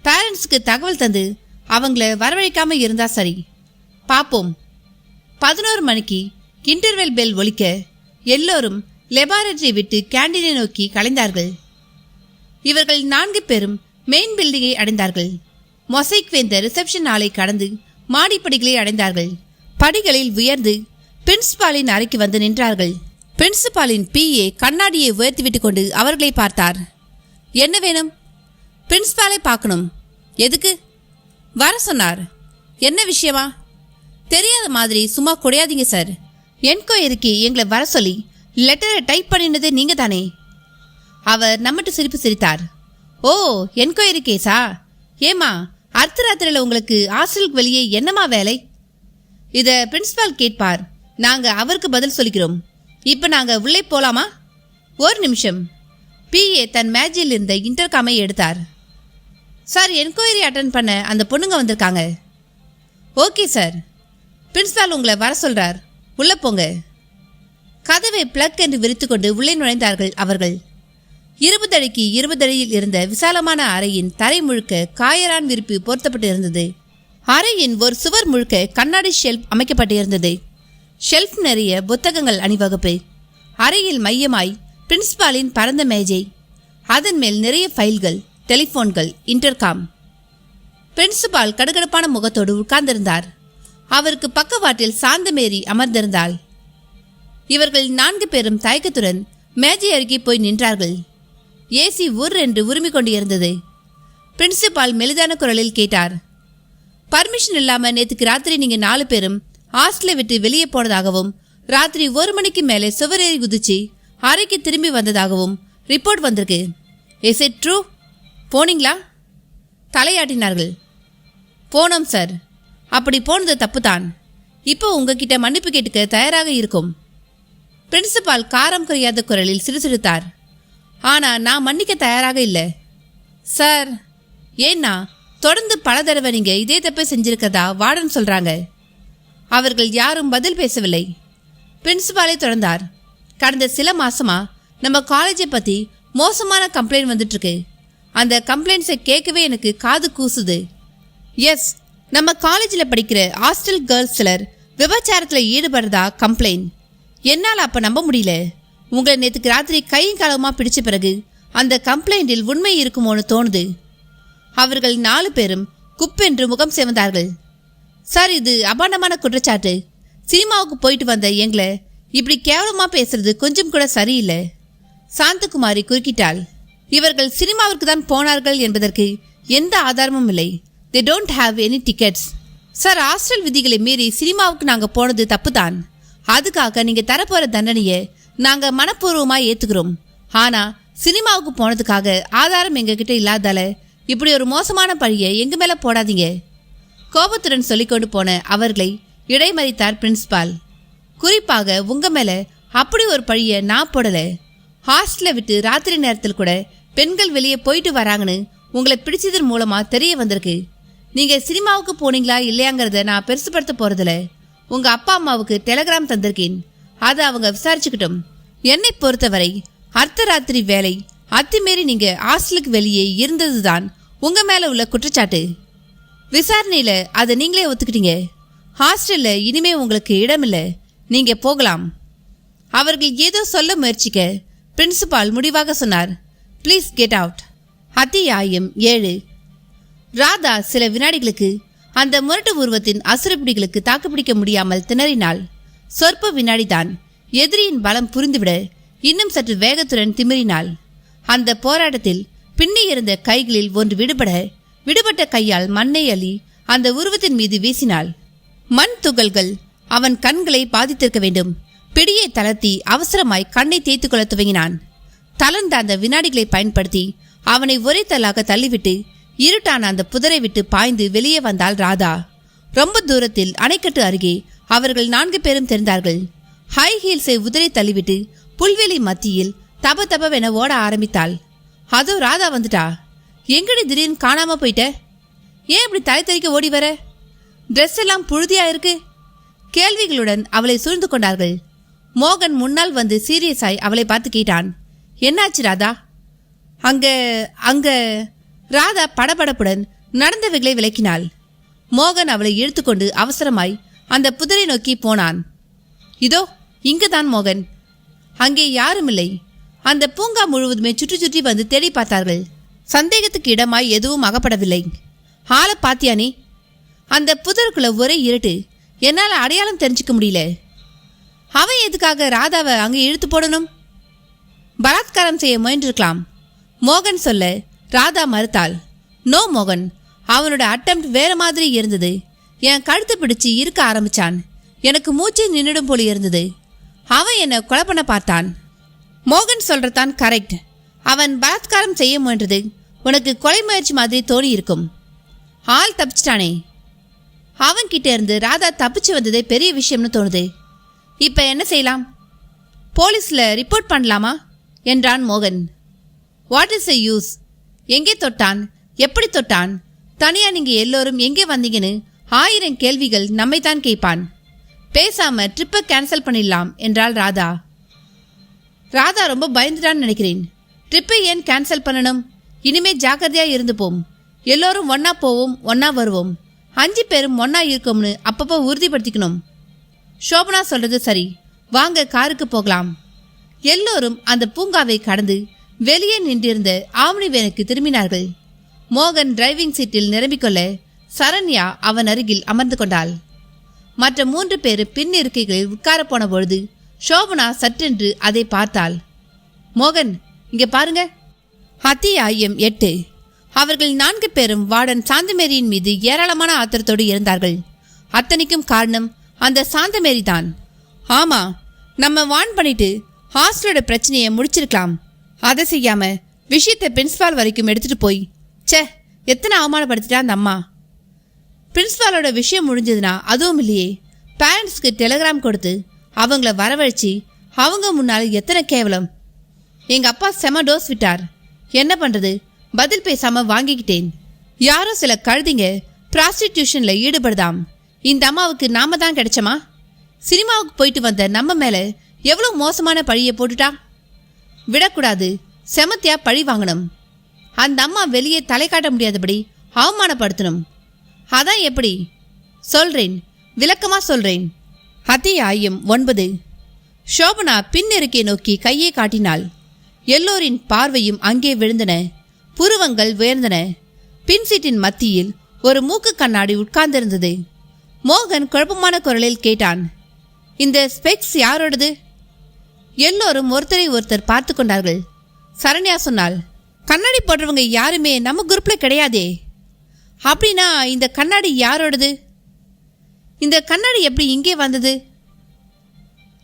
பேரண்ட்ஸுக்கு தகவல் தந்து அவங்கள வரவழைக்காம இருந்தா சரி. பார்ப்போம். 11 மணிக்கு இன்டர்வெல் பெல் ஒலிக்க எல்லோரும் லெபார்டரியை விட்டு கேண்டீனை நோக்கி கலைந்தார்கள். இவர்கள் 4 பேரும் மெயின் பில்டிங்கை அடைந்தார்கள். மொசைக் வேந்த ரிசப்ஷன் ஹாலை கடந்து மாடிப்படிகளை அடைந்தார்கள். படிகளில் உயர்ந்து பிரின்சிபாலின் அறைக்கு வந்து நின்றார்கள். பிரின்சிபாலின் PA கண்ணாடியை உயர்த்திவிட்டு கொண்டு அவர்களை பார்த்தார். என்ன வேணும்? பிரின்சிபாலை பார்க்கணும். எதுக்கு? வர சொன்னார். என்ன விஷயமா? தெரியாத மாதிரி சும்மா குடையாதீங்க சார். என்கொயரிக்கு எங்களை வர சொல்லி லெட்டரை டைப் பண்ணினது நீங்க தானே? அவர் நம்மட்டு சிரிப்பு சிரித்தார். ஓ, என்கொயரி கேஸா? ஏமா, அர்த்தராத்திரியில் உங்களுக்கு ஹாஸ்டலுக்கு வெளியே என்னமா வேலை? இதை பிரின்சிபால் கேட்பார். நாங்க அவருக்கு பதில் சொல்லிக்கிறோம். இப்போ நாங்க உள்ளே போலாமா? ஒரு நிமிஷம். PA தன் மேஜையில் இருந்த இன்டர்காமை எடுத்தார். சார், என்கொயரி அட்டன் பண்ண அந்த பொண்ணுங்க வந்திருக்காங்க. ஓகே சார், பிரின்சிபால் உங்களை வர சொல்றார். உள்ள போங்க. கதவை பிளக் என்று விரித்து கொண்டு உள்ளே நுழைந்தார்கள் அவர்கள். 20 அடிக்கு 20 அடியில் இருந்த விசாலமான அறையின் தரை முழுக்க காயரான் விரிப்பு பொருத்தப்பட்டு இருந்தது. அறையின் ஒரு சுவர் முழுக்க கண்ணாடி ஷெல்ஃப் அமைக்கப்பட்டிருந்தது. ஷெல்ஃப் நிறைய புத்தகங்கள் அணிவகுப்பு. அறையில் மையமாய் பிரின்சிபாலின் பரந்த மேஜை. அதன் மேல் நிறைய ஃபைல்கள், டெலிஃபோன்கள், இன்டர்காம். பிரின்சிபால் கடுகடுப்பான முகத்தோடு உட்கார்ந்திருந்தார். அவருக்கு பக்கவாட்டில் சாந்தமேரி அமர்ந்திருந்தாள். இவர்கள் 4 பேரும் தயக்கத்துடன் மேஜை அருகே போய் நின்றார்கள். ஏசி உர் என்று உருமிக் கொண்டு இருந்தது. பிரின்சிபால் மெலிதான குரலில் கேட்டார். பர்மிஷன் இல்லாம நேத்துக்கு ராத்திரி நீங்க 4 பேரும் ஹாஸ்டலை விட்டு வெளியே போனதாகவும் ராத்திரி 1 மணிக்கு மேலே சுவரேறி குதிச்சு அறைக்கு திரும்பி வந்ததாகவும் ரிப்போர்ட் வந்திருக்கு. Is it true? போனீங்களா? தலையாட்டினார்கள். போனோம் சார். அப்படி போனது தப்பு தான். இப்போ உங்ககிட்ட மன்னிப்பு கேட்டுக்க தயாராக இருக்கும். பிரின்சிபால் காரம் குறையாத குரலில் சிறுசிறுத்தார். ஆனா நான் மன்னிக்க தயாராக இல்லை சார். ஏன்னா தொடர்ந்து பல தடவை நீங்க இதே தப்பை செஞ்சிருக்கதா வார்டன் சொல்றாங்க. அவர்கள் யாரும் பதில் பேசவில்லை. பிரின்சிபாலை தொடர்ந்தார். கடந்த சில மாசமா நம்ம காலேஜை பத்தி மோசமான கம்ப்ளைண்ட் வந்துட்டு இருக்கு. அந்த கம்ப்ளைண்ட்ஸை கேட்கவே எனக்கு காது கூசுது. எஸ், நம்ம காலேஜில் படிக்கிற ஹாஸ்டல் கேர்ள்ஸ் சிலர் விபச்சாரத்தில் ஈடுபடுறதா கம்ப்ளைண்ட். என்னால் அப்போ நம்ப முடியல. உங்களை நேற்றுக்கு ராத்திரி கையும் களவுமாக பிடிச்ச பிறகு அந்த கம்ப்ளைண்டில் உண்மை இருக்குமோன்னு தோணுது. அவர்கள் 4 பேரும் குப்பென்று முகம் சிவந்தார்கள். சார், இது அபாண்டமான குற்றச்சாட்டு. சினிமாவுக்கு போயிட்டு வந்த எங்களை இப்படி கேவலமாக பேசுறது கொஞ்சம் கூட சரியில்லை. சாந்தகுமாரி குறுக்கிட்டாள். இவர்கள் சினிமாவிற்கு தான் போனார்கள் என்பதற்கு எந்த ஆதாரமும் இல்லை. They don't have any tickets. Sir, hostel விதிகளை மீறி சினிமாவுக்கு நாங்கள் போனது தப்பு தான். அதுக்காக நீங்கள் தரப்போகிற தண்டனையை நாங்கள் மனப்பூர்வமாக ஏற்றுக்கிறோம். ஆனால் சினிமாவுக்கு போனதுக்காக ஆதாரம் எங்ககிட்ட இல்லாதால இப்படி ஒரு மோசமான பழியை எங்கள் மேலே போடாதீங்க. கோபத்துடன் சொல்லிக்கொண்டு போன அவர்களை இடைமறித்தார் பிரின்சிபால். குறிப்பாக உங்கள் மேலே அப்படி ஒரு பழியை நான் போடலை. ஹாஸ்டலை விட்டு ராத்திரி நேரத்தில் கூட பெண்கள் வெளியே போயிட்டு வராங்கன்னு உங்களை பிடிச்சதன் மூலமாக தெரிய வந்திருக்கு. நீங்கள் சினிமாவுக்கு போனீங்களா இல்லையாங்கிறத நான் பெருசுப்படுத்த போகிறதில்ல. உங்கள் அப்பா அம்மாவுக்கு டெலகிராம் தந்திருக்கேன். அதை அவங்க விசாரிச்சுக்கிட்டோம். என்னை பொறுத்தவரை அர்த்தராத்திரி வேலை அத்துமீறி நீங்கள் ஹாஸ்டலுக்கு வெளியே இருந்தது தான் உங்கள் மேலே உள்ள குற்றச்சாட்டு. விசாரணையில் அதை நீங்களே ஒத்துக்கிட்டீங்க. ஹாஸ்டலில் இனிமே உங்களுக்கு இடமில்லை. நீங்கள் போகலாம். அவர்கள் ஏதோ சொல்ல முயற்சிக்க பிரின்சிபால் முடிவாக சொன்னார். Please get out. அத்தியாயம் 7. ராதா சில வினாடிகளுக்கு அந்த முரட்டு உருவத்தின் அசுரப்பிடிகளுக்கு தாக்குப்பிடிக்க முடியாமல் திணறினாள். சொற்ப வினாடிதான் எதிரியின் பலம் புரிந்துவிட இன்னும் சற்று வேகத்துடன் திமிரினாள். அந்த போராட்டத்தில் பின்னி இருந்த கைகளில் ஒன்று விடுபட்ட கையால் மண்ணை அள்ளி அந்த உருவத்தின் மீது வீசினாள். மண் துகள்கள் அவன் கண்களை பாதித்திருக்க வேண்டும். பிடியை தளர்த்தி அவசரமாய் கண்ணை தேய்த்து கொள்ள துவங்கினான். தளர்ந்த அந்த வினாடிகளை பயன்படுத்தி அவனை ஒரே தள்ளாக தள்ளிவிட்டு இருட்டான அந்த புதரை விட்டு பாய்ந்து வெளியே வந்தாள் ராதா. ரொம்ப தூரத்தில் அணைக்கட்டு அருகே அவர்கள் 4 பேரும் தெரிந்தார்கள். ஹை ஹீல்ஸை உதறி தள்ளிவிட்டு புல்வெளி மத்தியில் தப தபவென ஓட ஆரம்பித்தாள். அதோ ராதா வந்துட்டா. எங்கடி திடீர்னு காணாம போயிட்ட? ஏன் இப்படி தலை தெறிக்க ஓடி வர? ட்ரெஸ் எல்லாம் புழுதியா இருக்கு. கேள்விகளுடன் அவளை சூழ்ந்து கொண்டார்கள். மோகன் முன்னால் வந்து சீரியஸாய் அவளை பார்த்து கேட்டான். என்னாச்சு ராதா? அங்க ராதா படபடப்புடன் நடந்தவைகளை விளக்கினாள். மோகன் அவளை இழுத்துக்கொண்டு அவசரமாய் அந்த புதரை நோக்கி போனான். இதோ இங்குதான் மோகன். அங்கே யாரும் இல்லை. அந்த பூங்கா முழுவதுமே சுற்றி சுற்றி வந்து தேடி பார்த்தார்கள். சந்தேகத்துக்கு இடமாய் எதுவும் அகப்படவில்லை. ஆளை பாத்தியானே? அந்த புதருக்குள்ள ஒரே இருட்டு. என்னால் அடையாளம் தெரிஞ்சுக்க முடியல. அவன் எதுக்காக ராதாவை அங்கே இழுத்து போடணும்? பலாத்காரம் செய்ய முயன்றிருக்கலாம். மோகன் சொல்ல ராதா மறுத்தாள். நோ மோகன், அவனோட அட்டெம்ப்ட் வேற மாதிரி இருந்தது. என் கழுத்து பிடிச்சு இருக்க ஆரம்பிச்சான். எனக்கு மூச்சு நின்றுடும் போல இருந்தது. அவன் என்னை கொலை பண்ண பார்த்தான். மோகன் சொல்றதான் கரெக்ட். அவன் பலாத்காரம் செய்ய முயன்றது உனக்கு கொலை முயற்சி மாதிரி தோணி இருக்கும். ஆள் தப்பிச்சிட்டானே. அவன்கிட்ட இருந்து ராதா தப்பிச்சு வந்ததே பெரிய விஷயம்னு தோணுது. இப்ப என்ன செய்யலாம்? போலீஸ்ல ரிப்போர்ட் பண்ணலாமா என்றான் மோகன். What is a use? எங்கே தொட்டான்? எப்படி தொட்டான்? தனியா நீங்க எல்லோரும் எங்கே வந்தீங்கன்னு 1000 கேள்விகள் நம்மைத்தான் கேட்பான். பேசாம ட்ரிப்பை கேன்சல் பண்ணிடலாம் என்றாள் ராதா. ராதா ரொம்ப பயந்துட்டான்னு நினைக்கிறேன். ட்ரிப்பை ஏன் கேன்சல் பண்ணணும்? இனிமே ஜாக்கிரதையா இருந்து போம். எல்லோரும் ஒன்னா போவோம், ஒன்னா வருவோம். 5 பேரும் ஒன்னா இருக்கோம்னு அப்பப்போ உறுதிப்படுத்திக்கணும். சோபனா சொல்றது சரி. வாங்க காருக்கு போகலாம். எல்லோரும் அந்த பூங்காவை கடந்து வெளியே நின்றிருந்த ஆம்னி வேனுக்கு திரும்பினார்கள். மோகன் டிரைவிங் சீட்டில் நிரம்பிக்கொள்ள சரண்யா அவன் அருகில் அமர்ந்து கொண்டாள். மற்ற 3 பேர் பின் இருக்கைகளில் உட்கார போன பொழுது சோபனா சற்றென்று அதை பார்த்தாள். மோகன், இங்க பாருங்க. அத்தியாயம் 8. அவர்கள் 4 பேரும் வார்டன் சாந்தமேரியின் மீது ஏராளமான ஆத்திரத்தோடு இருந்தார்கள். அத்தனைக்கும் காரணம் அந்த சாந்தமேரி தான். ஆமா, நம்ம வார்ன் பண்ணிட்டு ஹாஸ்டலோட பிரச்சனையை முடிச்சிருக்கலாம். அதை செய்யாம விஷயத்தை பிரின்சிபால் வரைக்கும் எடுத்துட்டு போய் எத்தனை அவமானப்படுத்திட்டா அந்த அம்மா. பிரின்சிபாலோட விஷயம் முடிஞ்சதுன்னா அதுவும் இல்லையே, பேரண்ட்ஸ்க்கு டெலிகிராம் கொடுத்து அவங்கள வரவழைச்சி அவங்க முன்னால் எத்தனை கேவலம். எங்க அப்பா செம டோஸ் விட்டார். என்ன பண்றது, பதில் பேசாம வாங்கிக்கிட்டேன். யாரோ சில கழுதிங்க ப்ராஸ்டிடியூஷன்ல ஈடுபடுதாம். இந்த அம்மாவுக்கு நாம தான் கிடைச்சமா? சினிமாவுக்கு போயிட்டு வந்த நம்ம மேல எவ்வளவு மோசமான பழியை போட்டுட்டா. விடக்கூடாது, செமத்தியா பழி வாங்கணும். அந்த அம்மா வெளியே தலை காட்ட முடியாதபடி அவமானப்படுத்தணும். அதான் எப்படி சொல்றேன், விளக்கமா சொல்றேன். அத்தியாயம் 9. சோபனா பின் இருக்கை நோக்கி கையை காட்டினாள். எல்லோரின் பார்வையும் அங்கே விழுந்தன. புருவங்கள் உயர்ந்தன. பின் சீட்டின் மத்தியில் ஒரு மூக்கு கண்ணாடி உட்கார்ந்திருந்தது. மோகன் குழப்பமான குரலில் கேட்டான், இந்த ஸ்பெக்ஸ் யாரோடது? எல்லோரும் ஒருத்தரை ஒருத்தர் பார்த்து கொண்டார்கள். சரண்யா சொன்னாள், கண்ணாடி போடுறவங்க யாருமே நம்ம குரூப்ல கிடையாதே. அப்படின்னா இந்த கண்ணாடி யாரோடது? இந்த கண்ணாடி எப்படி இங்கே வந்தது?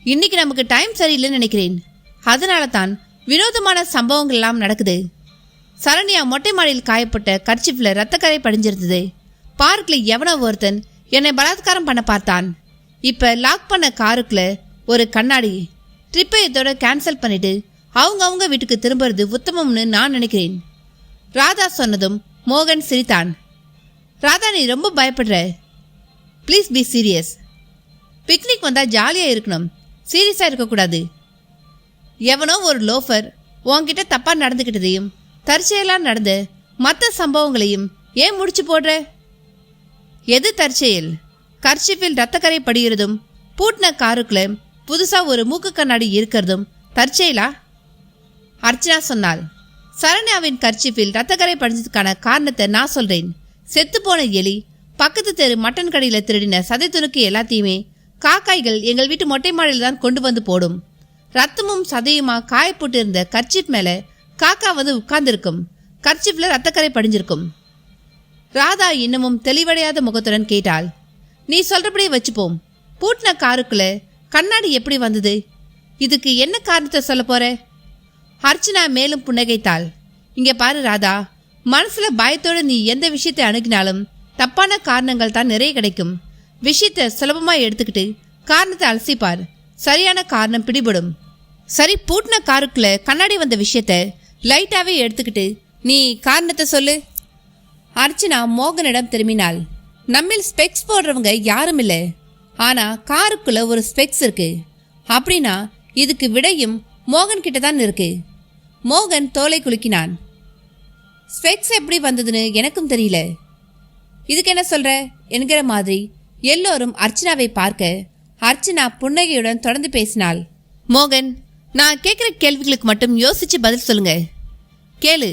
இன்னைக்கு நமக்கு டைம் சரியில்லைன்னு நினைக்கிறேன். அதனால தான் வினோதமான சம்பவங்கள் எல்லாம் நடக்குது. சரண்யா மொட்டை மாடியில் காயப்பட்ட கர்ச்சிஃப்ல ரத்தக்கரை படிஞ்சிருந்தது. பார்க்கில் எவனோ ஒருத்தன் என்னை பலாத்காரம் பண்ண பார்த்தான். இப்ப லாக் பண்ண காருக்குள்ள ஒரு கண்ணாடி. ட்ரிப்பை இதோட கேன்சல் பண்ணிட்டு அவங்க வீட்டுக்கு திரும்புறது உத்தமம்னு நான் நினைக்கிறேன். ராதா சொன்னதும் மோகன் சிரித்தான். ராதா, நீ ரொம்ப பயப்படுற. Please be serious. பிக்னிக் வந்தா ஜாலியா இருக்கணும், சீரியஸா இருக்கக்கூடாது. எவனோ ஒரு லோஃபர் உன்கிட்ட தப்பா நடந்துக்கிட்டதையும் தற்செயலா நடந்த மற்ற சம்பவங்களையும் ஏன் முடிச்சு போடுற? எது தற்செயல்? கர்ச்சிஃபில் ரத்தக்கரை படிகிறதும் பூட்டின காருக்குள்ள புதுசா ஒரு மூக்கு கண்ணாடி இருக்கிறதும் தற்செயலா? அர்ச்சனா சொன்னாள். சரண்யாவின் கர்ச்சிஃபில் ரத்தக்கரை படிஞ்சதுக்கான காரணத்தை நான் சொல்றேன். செத்துப்போன எலி, பக்கத்து தெரு மட்டன் கடையில் திருடின சதை துணுக்கு எல்லாத்தையுமே காக்காய்கள் எங்கள் வீட்டு மொட்டை மாடியில் தான் கொண்டு வந்து போடும். ரத்தமும் சதையுமா காயப்போட்டு இருந்த கர்ச்சிப் மேல காக்கா வந்து உட்கார்ந்துருக்கும். கர்ச்சிப்ல ரத்தக்கரை படிஞ்சிருக்கும். ராதா இன்னமும் தெளிவடையாத முகத்துடன் கேட்டாள், நீ சொல்றபடியே வச்சுப்போம். பூட்டின காருக்குள்ள கண்ணாடி எப்படி வந்தது? இதுக்கு என்ன காரணத்தை சொல்ல போற? அர்ச்சனா மேலும் புன்னகைத்தாள். இங்க பாரு ராதா, மனசுல பயத்தோட நீ எந்த விஷயத்தை அணுகினாலும் தப்பான காரணங்கள் தான் நிறைய கிடைக்கும். விஷயத்தை சுலபமா எடுத்துக்கிட்டு காரணத்தை அலசிப்பார், சரியான காரணம் பிடிபடும். சரி, பூட்டின காருக்குள்ள கண்ணாடி வந்த விஷயத்த லைட்டாவே எடுத்துக்கிட்டு நீ காரணத்தை சொல்லு. அர்ச்சனா மோகனிடம் திரும்பினாள். நம்மில் ஸ்பெக்ஸ் போடுறவங்க யாரும் இல்லை, ஆனா காருக்குள்ள ஒரு ஸ்பெக்ஸ் இருக்கு. அப்படின்னா இதுக்கு விடையும் மோகன் கிட்ட தான் இருக்கு. மோகன் தோலை குலுக்கினான். ஸ்பெக்ஸ் எப்படி வந்ததுன்னு எனக்கும் தெரியல, இதுக்கு என்ன சொல்ற என்கிற மாதிரி எல்லோரும் அர்ச்சனாவை பார்க்க அர்ச்சனா புன்னகையுடன் தொடர்ந்து பேசினாள். மோகன், நான் கேட்குற கேள்விகளுக்கு மட்டும் யோசிச்சு பதில் சொல்லுங்க. கேளு,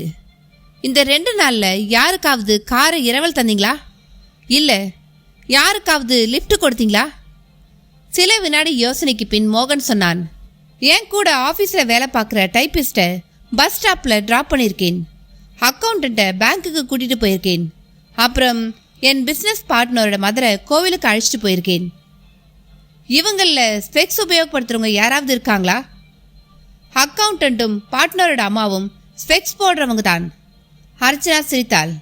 இந்த 2 நாள்ல யாருக்காவது காரை இரவல் தந்தீங்களா? இல்ல யாருக்காவது லிஃப்ட் கொடுத்தீங்களா? சில வினாடி யோசனைக்கு பின் மோகன் சொன்னான், என் கூட ஆஃபீஸ்ல வேலை பார்க்குற டைப்பிஸ்ட்டை பஸ் ஸ்டாப்ல டிராப் பண்ணியிருக்கேன். அக்கௌண்டண்ட்டை பேங்க்குக்கு கூட்டிட்டு போயிருக்கேன். அப்புறம் என் பிஸ்னஸ் பார்ட்னரோட மதரை கோவிலுக்கு அழைச்சிட்டு போயிருக்கேன். இவங்களில் ஸ்பெக்ஸ் உபயோகப்படுத்துறவங்க யாராவது இருக்காங்களா? அக்கௌண்டண்ட்டும் பார்ட்னரோட அம்மாவும் ஸ்பெக்ஸ் போடுறவங்க தான். அர்ச்சனா சிரித்தாள்.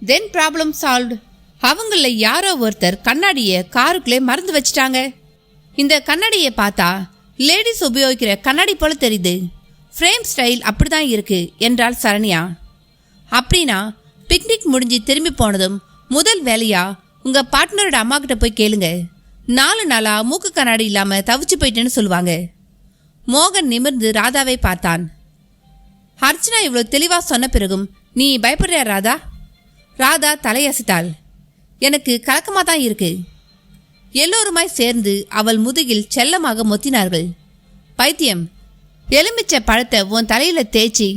தென் ப்ராப்ளம் சால்வ்டு. அவங்கள யாரோ ஒருத்தர் கண்ணாடியை காருக்குள்ளே மறந்து வச்சுட்டாங்க. இந்த கண்ணாடியை பார்த்தா லேடிஸ் உபயோகிக்கிற கண்ணாடி போல தெரியுது. ஃப்ரேம் ஸ்டைல் அப்படிதான் இருக்கு என்றாள் சரண்யா. அப்படின்னா பிக்னிக் முடிஞ்சு திரும்பி போனதும் முதல் வேலையா உங்க பார்ட்னரோட அம்மா கிட்ட போய் கேளுங்க. 4 நாளா மூக்கு கண்ணாடி இல்லாம தவிச்சு போயிட்டேன்னு சொல்லுவாங்க. மோகன் நிமிர்ந்து ராதாவை பார்த்தான். அர்ச்சனா இவ்வளவு தெளிவா சொன்ன பிறகும் நீ பயப்படுறியா ராதா? ராதா தலையசித்தாள். எனக்கு கலக்கமா தான் இருக்கு. எல்லோருமாய் சேர்ந்து அவள் முதுகில் செல்லமாக மொத்தினார்கள். பைத்தியம், எலுமிச்சை பழத்தை உன் தலையில தேய்ச்சி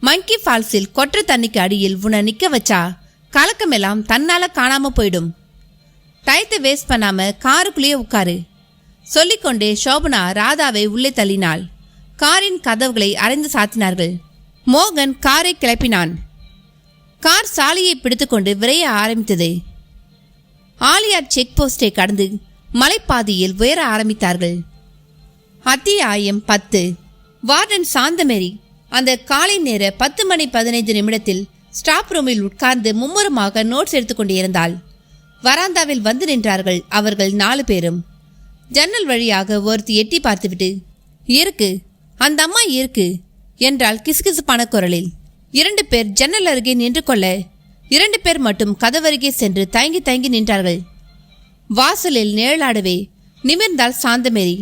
மங்கி ஃபால்ஸில் கொற்ற தண்ணிக்கு அடியில் உன்னை நிக்க வச்சா கலக்கமெல்லாம் தன்னால காணாம போயிடும். டயத்தை வேஸ்ட் பண்ணாம காருக்குள்ளேயே உட்காரு சொல்லிக்கொண்டே சோபனா ராதாவை உள்ளே தள்ளினாள். காரின் கதவுகளை அரைந்து சாத்தினார்கள். மோகன் காரை கிளப்பினான். கார் சாலையை பிடித்துக்கொண்டு விரைய ஆரம்பித்தது. ஆலியார் செக் போஸ்டை கடந்து மலைப்பாதையில் உயர ஆரம்பித்தார்கள். அத்தியாயம் 10. வார்டன் சாந்தமேரி அந்த காலை நேர 10:15 ஸ்டாப் ரூமில் உட்கார்ந்து மும்முரமாக நோட்ஸ் எடுத்துக்கொண்டிருந்தாள். வராந்தாவில் வந்து நின்றார்கள் அவர்கள் 4 பேரும். ஜன்னல் வழியாக ஒருத்தி எட்டி பார்த்துவிட்டு, இருக்கு, அந்த அம்மா இருக்கு என்றால் கிசுகிசுப்பான குரலில். 2 பேர் ஜன்னல் அருகே நின்று கொள்ள 2 பேர் மட்டும் கதவருகே சென்று தயங்கி தயங்கி நின்றார்கள். வாசலில் நிழலாடவே நிமிர்ந்தாள் சாந்தமேரி.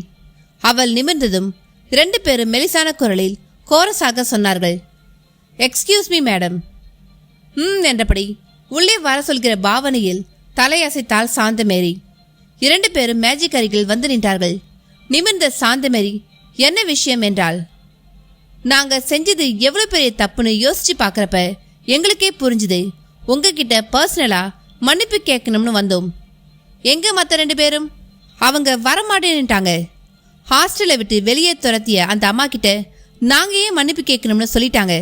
அவள் நிமிர்ந்ததும் 2 பேரும் மெலிசான குரலில் கோரஸாக சொன்னார்கள், எக்ஸ்கியூஸ் மீ மேடம். என்றபடி உள்ளே வர சொல்கிற பாவனையில் தலையசைத்தாள் சாந்தமேரி. 2 பேரும் மேஜிக் அருகில் வந்து நின்றார்கள். நிமிர்ந்த சாந்தமேரி என்ன விஷயம் என்றாள். நாங்க செஞ்சது எவ்வளவு பெரிய தப்புன்னு யோசிச்சு பார்க்கறப்ப எங்களுக்கே புரிஞ்சுது. உங்ககிட்ட பர்சனலா மன்னிப்பு கேட்கணும்னு வந்தோம். எங்க மற்ற 2 பேரும்? அவங்க வரமாட்டேன்னுட்டாங்க. ஹாஸ்டலை விட்டு வெளியே துரத்திய அந்த அம்மா கிட்ட நாங்க ஏன் மன்னிப்பு கேட்கணும்னு சொல்லிட்டாங்க.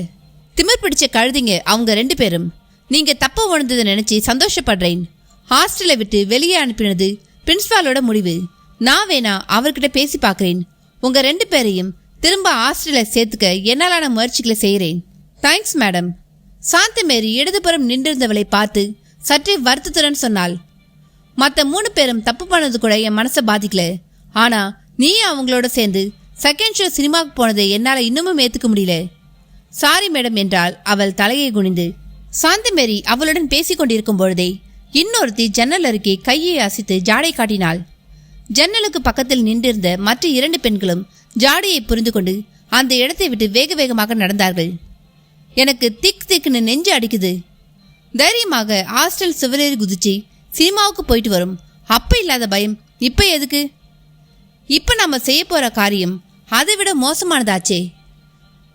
திமிர் பிடிச்ச கழுதிங்க அவங்க 2 பேரும். நீங்க தப்பு உணர்ந்ததை நினைச்சு சந்தோஷப்படுறேன். ஹாஸ்டலை விட்டு வெளியே அனுப்பினது பிரின்சிபாலோட முடிவு. நான் வேணா அவர்கிட்ட பேசி பார்க்கிறேன். உங்க 2 பேரையும் திரும்ப ஹாஸ்டலை சேர்த்துக்க என்னாலான முயற்சிகளை செய்கிறேன். Thanks madam. சாந்தமேரி இடதுபுறம் நின்றிருந்தவளை பார்த்து சற்றே வருத்தத்துடன் சொன்னாள். மற்ற 3 பேரும் தப்பு பண்ணது கூட என் மனசை பாதிக்கல. ஆனா நீ அவங்களோட சேர்ந்து செகண்ட் ஷோ சினிமாவுக்கு போனதை என்னால் இன்னமும் ஏற்றுக்க முடியல. சாரி மேடம் என்றால் அவள் தலையை குனிந்து. சாந்தமேரி அவளுடன் பேசிக்கொண்டிருக்கும் பொழுதே இன்னொருத்தி ஜன்னல் அருகே கையை அசைத்து ஜாடை காட்டினாள். ஜன்னலுக்கு பக்கத்தில் நின்றிருந்த மற்ற 2 பெண்களும் ஜாடையை புரிந்து கொண்டு அந்த இடத்தை விட்டு வேக வேகமாக நடந்தார்கள். எனக்கு திக்குன்னு நெஞ்சு அடிக்குது. தைரியமாக ஹாஸ்டல் சுவரேறி குதிச்சு சினிமாவுக்கு போயிட்டு வரும். அப்ப இல்லாத பயம் இப்ப எதுக்கு? இப்ப நம்ம செய்ய போற காரியம் அதை விட மோசமானதாச்சே.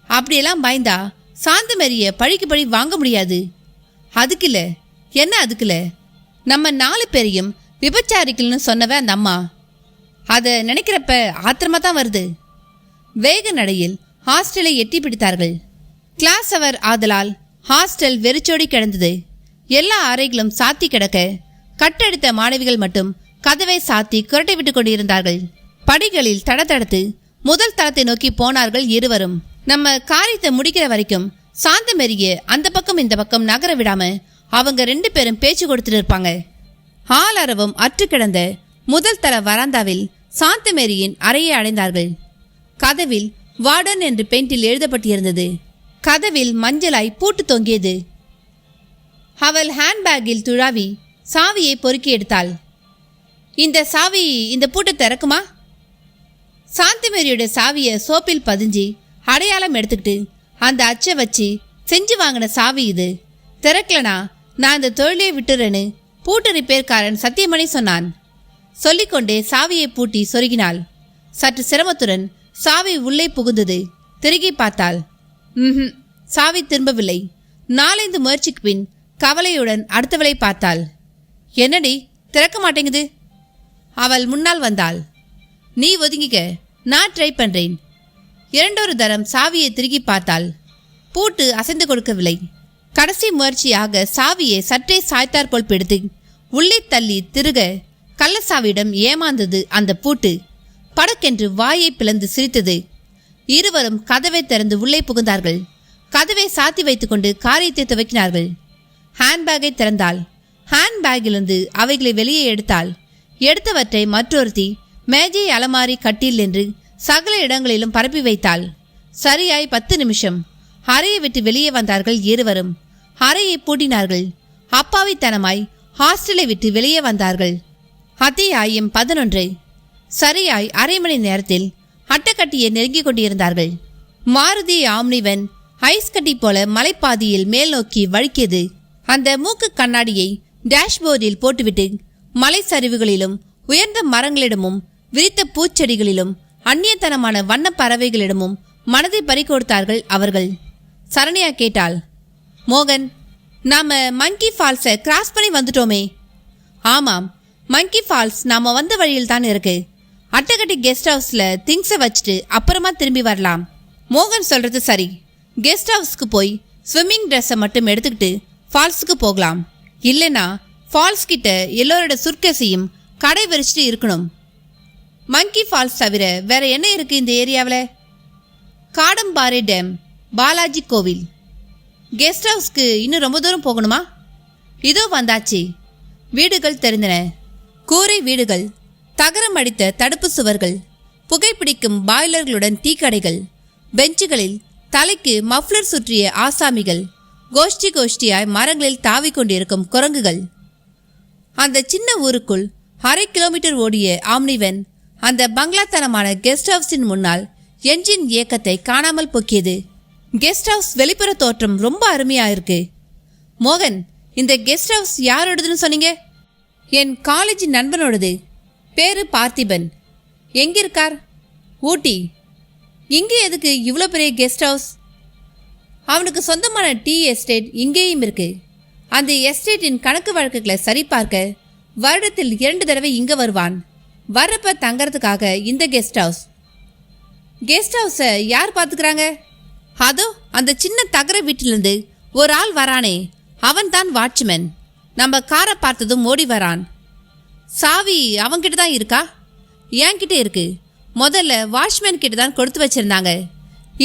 அப்படியெல்லாம் பயந்தா சாந்தமேரிய பழிக்கு பழி வாங்க முடியாது. அதுக்குல என்ன, அதுக்குல நம்ம 4 பேரையும் விபச்சாரிக்கல்னு சொன்னவ அந்த அம்மா. அதை நினைக்கிறப்ப ஆத்திரமா தான் வருது. வேக நடையில் ஹாஸ்டலை எட்டி பிடித்தார்கள். கிளாஸ் அவர் ஆதலால் ஹாஸ்டல் வெறிச்சோடி கிடந்தது. எல்லா அறைகளும் சாத்தி கிடக்க கட்டெடுத்த மாணவிகள் மட்டும் கதவை சாத்தி குரட்டை விட்டு கொண்டிருந்தார்கள். படிகளில் தடதடுத்து முதல் தளத்தை நோக்கி போனார்கள் இருவரும். நம்ம காரியத்தை முடிக்கிற வரைக்கும் சாந்தமேரிய அந்த பக்கம் இந்த பக்கம் நகர விடாம அவங்க 2 பேரும் பேச்சு கொடுத்துட்டு இருப்பாங்க. ஆளரவும் அற்று கிடந்த முதல் தர வராந்தாவில் சாந்தமேரியின் அறையை அடைந்தார்கள். கதவில் வார்டன் என்று பெயிண்டில் எழுதப்பட்டிருந்தது. கதவில் மஞ்சளாய் பூட்டு தொங்கியது. அவள் ஹேண்ட்பேக்கில் துழாவி சாவியை பொறுக்கி எடுத்தாள். இந்த சாவி இந்த பூட்டை திறக்குமா? சாந்தமேரியோட சாவியை சோப்பில் பதிஞ்சு அடையாளம் எடுத்துக்கிட்டு அந்த அச்சை வச்சு செஞ்சு வாங்கின சாவி இது. திறக்கலனா நான் இந்த தொழிலே விட்டுறேன்னு பூட்டு ரிப்பேர்காரன் சத்தியமணி சொன்னான். சொல்லிக்கொண்டே சாவியை பூட்டி சொருகினாள். சற்று சிரமத்துடன் சாவி உள்ளே புகுந்தது. திருகி பார்த்தாள். சாவி திரும்பவில்லை. 4-5 முயற்சிக்கு பின் கவலையுடன் அடுத்தவளை பார்த்தாள். என்னடி திறக்க மாட்டேங்குது? அவள் முன்னால் வந்தாள். நீ ஒதுங்கிக்க, நான் ட்ரை பண்றேன். 2 தரம் சாவியை திருகி பார்த்தாள். பூட்டு அசைந்து கொடுக்கவில்லை. கடைசி முயற்சியாக சாவியை சற்றே சாய்த்தாற்போல் பிடித்து உள்ளே தள்ளி திருக கள்ளசாவியிடம் ஏமாந்தது அந்த பூட்டு. படக்கென்று வாயை பிளந்து சிரித்தது. இருவரும் கதவை திறந்து உள்ளே புகுந்தார்கள். கதவை சாத்தி வைத்துக்கொண்டு காரியத்தை துவக்கினார்கள். ஹேண்ட்பேக்கை திறந்தாள். ஹேண்ட்பேக்கிலிருந்து அவைகளை வெளியே எடுத்தாள். எடுத்தவற்றை மற்றொருத்தி மேஜை, அலமாரி, கட்டில் என்று சகல இடங்களிலும் பரப்பி வைத்தாள். சரியாய் 10 நிமிஷம். அறையை விட்டு வெளியே வந்தார்கள் இருவரும். அறையை பூட்டினார்கள். அப்பாவித்தனமாய் ஹாஸ்டலை விட்டு வெளியே வந்தார்கள். அத்தியாயம் 11. சரியாய் அரை மணி நேரத்தில் அட்டக்கட்டியை நெருங்கிக் கொண்டிருந்தார்கள். மாருதி ஆம்னிவன் ஐஸ் கட்டி போல மலைப்பாதியில் மேல் நோக்கி வழுக்கியது. அந்த மூக்கு கண்ணாடியை டேஷ்போர்டில் போட்டுவிட்டு மலை சரிவுகளிலும் உயர்ந்த மரங்களிடமும் விரித்த பூச்செடிகளிலும் அந்நியத்தனமான வண்ண பறவைகளிடமும் மனதை பறிகொடுத்தார்கள் அவர்கள். சரண்யா கேட்டாள், மோகன், நாம மங்கி ஃபால்ஸை கிராஸ் பண்ணி வந்துட்டோமே? ஆமாம், மங்கி ஃபால்ஸ் நாம வந்த வழியில் தான் இருக்கு. அட்டகட்டி கெஸ்ட் ஹவுஸ்ல திங்ஸை வச்சுட்டு அப்புறமா திரும்பி வரலாம். மோகன் சொல்றது சரி. கெஸ்ட் ஹவுஸ்க்கு போய் ஸ்விம்மிங் ட்ரெஸ்ஸை மட்டும் எடுத்துக்கிட்டு ஃபால்ஸுக்கு போகலாம். இல்லைன்னா ஃபால்ஸ் கிட்ட எல்லோரோட சுர்க்கேஸையும் கடை விரிச்சிட்டு இருக்கணும். மங்கி ஃபால்ஸ் தவிர வேற என்ன இருக்கு இந்த ஏரியாவில்? காடம்பாறை டேம், பாலாஜி கோவில். கெஸ்ட் ஹவுஸ்க்கு இன்னும் ரொம்ப தூரம் போகணுமா? இதோ வந்தாச்சு. வீடுகள் தெரிந்தன. கூரை வீடுகள், தகரம் அடித்த தடுப்பு சுவர்கள், புகைப்பிடிக்கும் பாய்லர்களுடன் டீக்கடைகள், பெஞ்சுகளில் தலைக்கு மஃப்ளர் சுற்றிய ஆசாமிகள், கோஷ்டி கோஷ்டியாய் மரங்களில் தாவி கொண்டிருக்கும் குரங்குகள். அந்த சின்ன ஊருக்குள் 1/2 கிலோமீட்டர் ஓடிய ஆம்னிவன் அந்த பங்களாத்தனமான கெஸ்ட் ஹவுஸின் முன்னால் என்ஜின் இயக்கத்தை காணாமல் போக்கியது. கெஸ்ட் ஹவுஸ் வெளிப்புற தோற்றம் ரொம்ப அருமையாயிருக்கு. மோகன், இந்த கெஸ்ட் ஹவுஸ் யாரோடதுன்னு சொன்னீங்க? என் காலேஜ் நண்பனோடது. பேரு பார்த்திபன். எங்கிருக்கார்? ஊட்டி. இங்கே எதுக்கு இவ்வளோ பெரிய கெஸ்ட் ஹவுஸ்? அவனுக்கு சொந்தமான டீ எஸ்டேட் இங்கேயும் இருக்கு. அந்த எஸ்டேட்டின் கணக்கு வழக்குகளை சரிபார்க்க வருடத்தில் 2 தடவை இங்கே வருவான். வர்றப்ப தங்கறதுக்காக இந்த கெஸ்ட் ஹவுஸ். கெஸ்ட் ஹவுஸை யார் பார்த்துக்கிறாங்க? அதோ அந்த சின்ன தகர வீட்டிலிருந்து ஒரு ஆள் வரானே, அவன் தான் வாட்ச்மேன். நம்ம காரை பார்த்ததும் ஓடி வரான். சாவி அவன்கிட்ட தான் இருக்கா? என்கிட்ட இருக்கு. முதல்ல வாட்ச்மேன் கிட்ட தான் கொடுத்து வச்சிருந்தாங்க.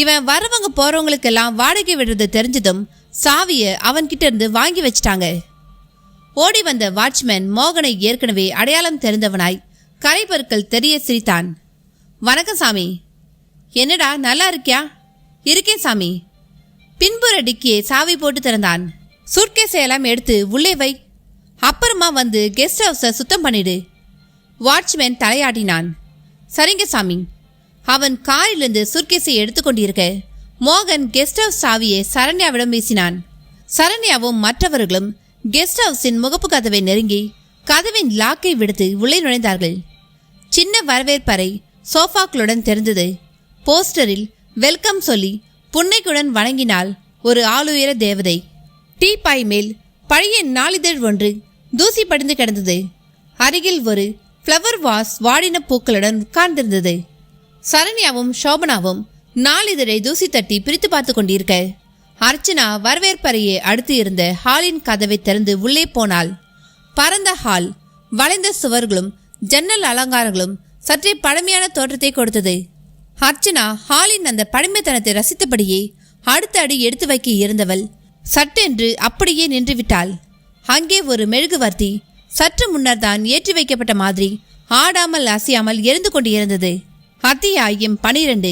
இவன் வரவங்க போறவங்களுக்கெல்லாம் வாடகை விடுறது தெரிஞ்சதும் சாவியை அவன்கிட்ட இருந்து வாங்கி வச்சிட்டாங்க. ஓடி வந்த வாட்ச்மேன் மோகனை ஏற்கனவே அடையாளம் தெரிந்தவனாய் கரைபொருட்கள் தெரிய சிரித்தான். வணக்கம் சாமி. என்னடா நல்லா இருக்கியா? இருக்கேன் சாமி. பின்புற டிக்கியை சாவி போட்டு திறந்தான். சூட்கேஸை எல்லாம் எடுத்து உள்ளே வை. அப்புறமா வந்து கெஸ்ட் ஹவுஸை சுத்தம் பண்ணிடு. வாட்ச்மேன் தலையாட்டினான். சரிங்க சாமி. அவன் காரிலிருந்து சூட்கேஸை எடுத்துக்கொண்டிருக்க மோகன் கெஸ்ட் ஹவுஸ் சாவியை சரண்யாவிடம் வீசினான். சரண்யாவும் மற்றவர்களும் கெஸ்ட் ஹவுஸின் முகப்பு கதவை நெருங்கி கதவின் லாக்கை விடுத்து உள்ளே நுழைந்தார்கள். சின்ன வரவேற்பறை சோஃபாக்களுடன் தெரிந்தது. போஸ்டரில் வெல்கம் சொல்லி புன்னைக்குடன் வணங்கினாள் ஒரு ஆளுயர தேவதை. டீப்பாய் மேல் பழைய நாளிதழ் ஒன்று தூசி படிந்து கிடந்தது. அருகில் ஒரு ஃப்ளவர் வாஸ் வாடின பூக்களுடன் உட்கார்ந்திருந்தது. சரண்யாவும் சோபனாவும் நாளிதழை தூசி தட்டி பிரித்து பார்த்து கொண்டிருக்க அர்ச்சனா வரவேற்பறையை அடுத்து இருந்த ஹாலின் கதவை திறந்து உள்ளே போனாள். பரந்த ஹால், வளைந்த சுவர்களும் ஜன்னல் அலங்காரங்களும் சற்றே பழமையான தோற்றத்தை கொடுத்தது. அர்ச்சனா ஹாலின் அந்த பழமைத்தனத்தை ரசித்தபடியே அடுத்த அடி எடுத்து வைக்க இருந்தவள் சட்டென்று அப்படியே நின்றுவிட்டாள். அங்கே ஒரு மெழுகுவர்த்தி சற்று முன்னர் தான் ஏற்றி வைக்கப்பட்ட மாதிரி ஆடாமல் அசையாமல் எரிந்து கொண்டிருந்தது. அத்தியாயம் 12.